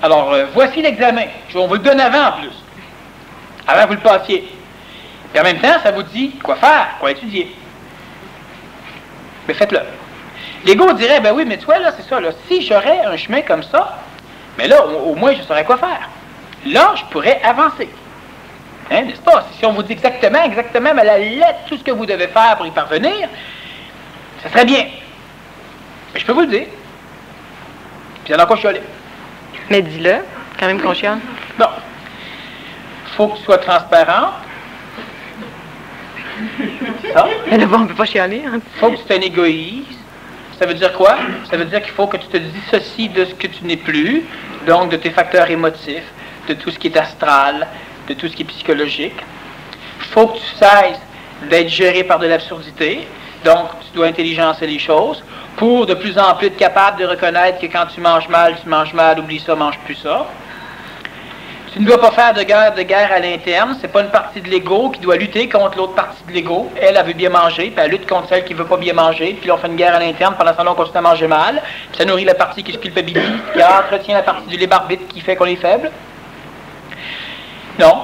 Alors, voici l'examen. On vous le donne avant en plus. Avant que vous le passiez. Et en même temps, ça vous dit quoi faire, quoi étudier. Mais faites-le. L'ego dirait, ben oui, mais tu vois, là, c'est ça, là, si j'aurais un chemin comme ça, mais là, au moins, je saurais quoi faire. Là, je pourrais avancer. Hein, n'est-ce pas? Si on vous dit exactement, mais à la lettre, tout ce que vous devez faire pour y parvenir, ça serait bien. Mais je peux vous le dire. Puis il y en a quoi chialer. Mais dis-le, quand même qu'on chiale. Bon. Faut que tu sois transparent. Ça. Mais là-bas, on ne peut pas chialer. Hein. Faut que tu sois un égoïste. Ça veut dire quoi? Ça veut dire qu'il faut que tu te dissocies de ce que tu n'es plus, donc de tes facteurs émotifs, de tout ce qui est astral, de tout ce qui est psychologique. Il faut que tu cesses d'être géré par de l'absurdité, donc tu dois intelligencer les choses pour de plus en plus être capable de reconnaître que quand tu manges mal, oublie ça, mange plus ça. Tu ne dois pas faire de guerre à l'interne. C'est pas une partie de l'ego qui doit lutter contre l'autre partie de l'ego. Elle veut bien manger, puis elle lutte contre celle qui veut pas bien manger, puis là, on fait une guerre à l'interne, pendant ce temps-là, on continue à manger mal, puis ça nourrit la partie qui se culpabilise, qui entretient la partie du libre arbitre qui fait qu'on est faible. Non.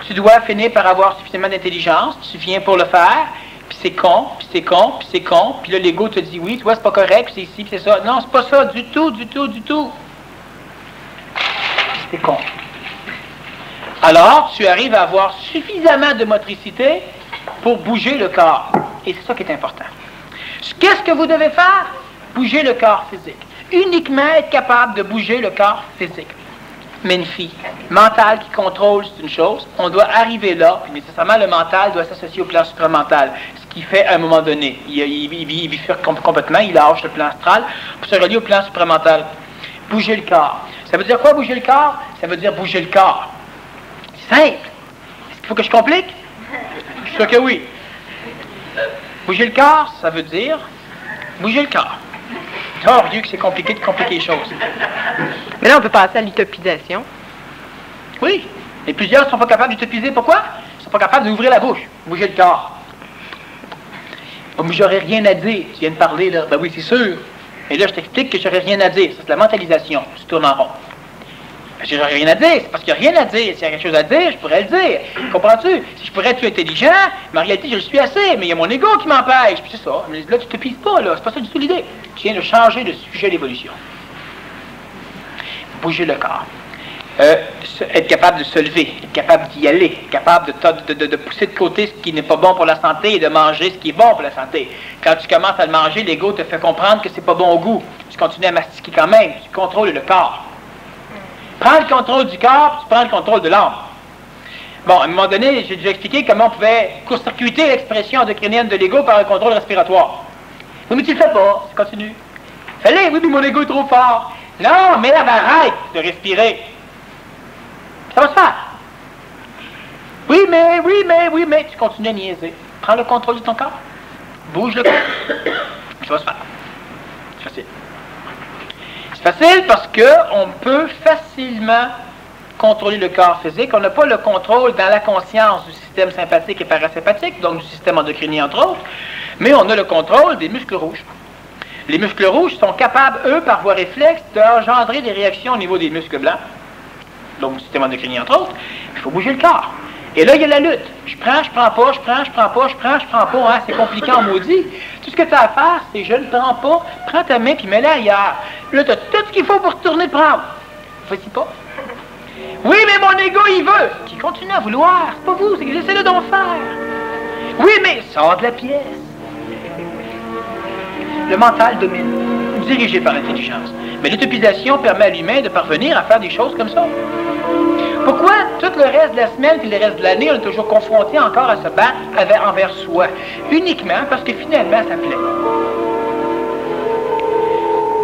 Tu dois finir par avoir suffisamment d'intelligence, tu viens pour le faire, puis c'est con, puis c'est con, puis c'est con, puis là, l'ego te dit oui, tu vois, c'est pas correct, puis c'est ici, puis c'est ça. Non, c'est pas ça, du tout, du tout, du tout. C'est con. Alors, tu arrives à avoir suffisamment de motricité pour bouger le corps. Et c'est ça qui est important. Qu'est-ce que vous devez faire? Bouger le corps physique. Uniquement être capable de bouger le corps physique. Mais une fille mentale qui contrôle, c'est une chose. On doit arriver là, puis nécessairement le mental doit s'associer au plan supramental. Ce qui fait à un moment donné, il bifurque complètement, il lâche le plan astral pour se relier au plan supramental. Bouger le corps. Ça veut dire quoi, bouger le corps? Ça veut dire bouger le corps. Simple. Est-ce qu'il faut que je complique? Je suis sûr que oui. Bouger le corps, ça veut dire bouger le corps. Oh, Dieu, que c'est compliqué de compliquer les choses. Mais là, on peut passer à l'utopisation. Oui. Et plusieurs ne sont pas capables d'utopiser. Pourquoi? Ils ne sont pas capables d'ouvrir la bouche. Bouger le corps. Oh, mais j'aurais rien à dire. Tu viens de parler, là. Ben oui, c'est sûr. Et là, je t'explique que j'aurais rien à dire. Ça, c'est la mentalisation. Tu tournes en rond. Parce que j'aurais rien à dire, c'est parce qu'il n'y a rien à dire. S'il y a quelque chose à dire, je pourrais le dire. Comprends-tu? Si je pourrais être intelligent, mais en réalité, je le suis assez, mais il y a mon ego qui m'empêche. Puis c'est ça. Mais là, tu te pises pas, là. C'est pas ça du tout l'idée. Tu viens de changer de sujet d'évolution. Bouger le corps. Être capable de se lever, être capable d'y aller, être capable de pousser de côté ce qui n'est pas bon pour la santé et de manger ce qui est bon pour la santé. Quand tu commences à le manger, l'ego te fait comprendre que c'est pas bon au goût. Tu continues à mastiquer quand même. Tu contrôles le corps. Prends le contrôle du corps, tu prends le contrôle de l'âme. Bon, à un moment donné, j'ai déjà expliqué comment on pouvait court-circuiter l'expression endocrinienne de l'ego par un contrôle respiratoire. Oui, mais tu le fais pas, tu continues. Fais-le, oui, mais mon ego est trop fort. Non, mais là, arrête de respirer. Ça va se faire. Oui, mais, tu continues à niaiser. Prends le contrôle de ton corps. Bouge le corps. Ça va se faire. C'est facile. C'est facile parce qu'on peut facilement contrôler le corps physique. On n'a pas le contrôle dans la conscience du système sympathique et parasympathique, donc du système endocrinien entre autres, mais on a le contrôle des muscles rouges. Les muscles rouges sont capables, eux, par voie réflexe, d'engendrer des réactions au niveau des muscles blancs, donc du système endocrinien entre autres. Il faut bouger le corps. Et là, il y a la lutte. Je prends pas, hein, c'est compliqué en maudit. Tout ce que tu as à faire, c'est je ne prends pas, prends ta main puis mets-la ailleurs. Là, tu as tout ce qu'il faut pour retourner prendre. Vas-y pas. Oui, mais mon ego, il veut. Qui continue à vouloir. C'est pas vous, c'est que j'essaie d'en faire. Oui, mais sors de la pièce. Le mental domine, dirigé par l'intelligence. Mais l'utopisation permet à l'humain de parvenir à faire des choses comme ça. Pourquoi tout le reste de la semaine et le reste de l'année, on est toujours confronté encore à se battre envers soi? Uniquement parce que finalement, ça plaît.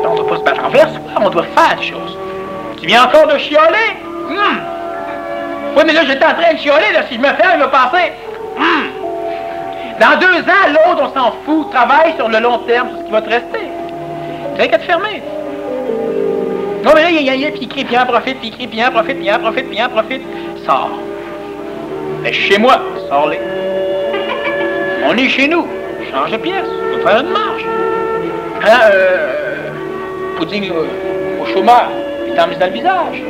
On ne doit pas se battre envers soi, on doit faire des choses. Tu viens encore de chialer? Oui, mais là, j'étais en train de chialer, là, si je me ferme, il va passer. Dans 2 ans, l'autre, on s'en fout. Travaille sur le long terme, sur ce qui va te rester. Tu n'as qu'à te fermer. Non, mais là, il y a puis il crie, puis il en profite, puis il crie, puis il en profite, puis il en profite, puis il en profite. Sors. Mais chez moi, sors-les. On est chez nous. Change de pièce. On va faire une marche. Hein, pudding au chômeur, puis t'en mets dans le visage.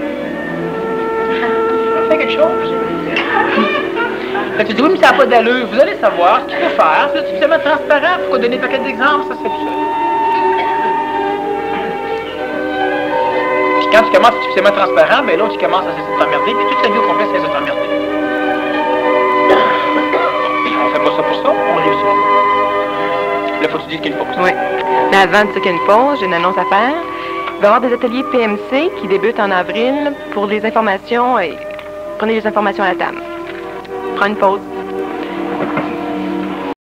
Fais quelque chose. Là, tu dis, oui, mais ça n'a pas d'allure. Vous allez savoir ce qu'il faut faire. C'est suffisamment transparent. Pourquoi donner un paquet d'exemples? Ça se fait tout seul. Puis quand tu commences à être suffisamment transparent, ben là, tu commences à cesser de t'emmerder. Puis toute la vie au complet, c'est de t'emmerder. On fait pas ça pour ça, on réussit pas. Là, faut que tu dises qu'il y a une pause. Oui. Mais avant de dire qu'il y a une pause, j'ai une annonce à faire. Il va y avoir des ateliers PMC qui débutent en avril pour les informations. Prenez les informations à la table. Prends une pause.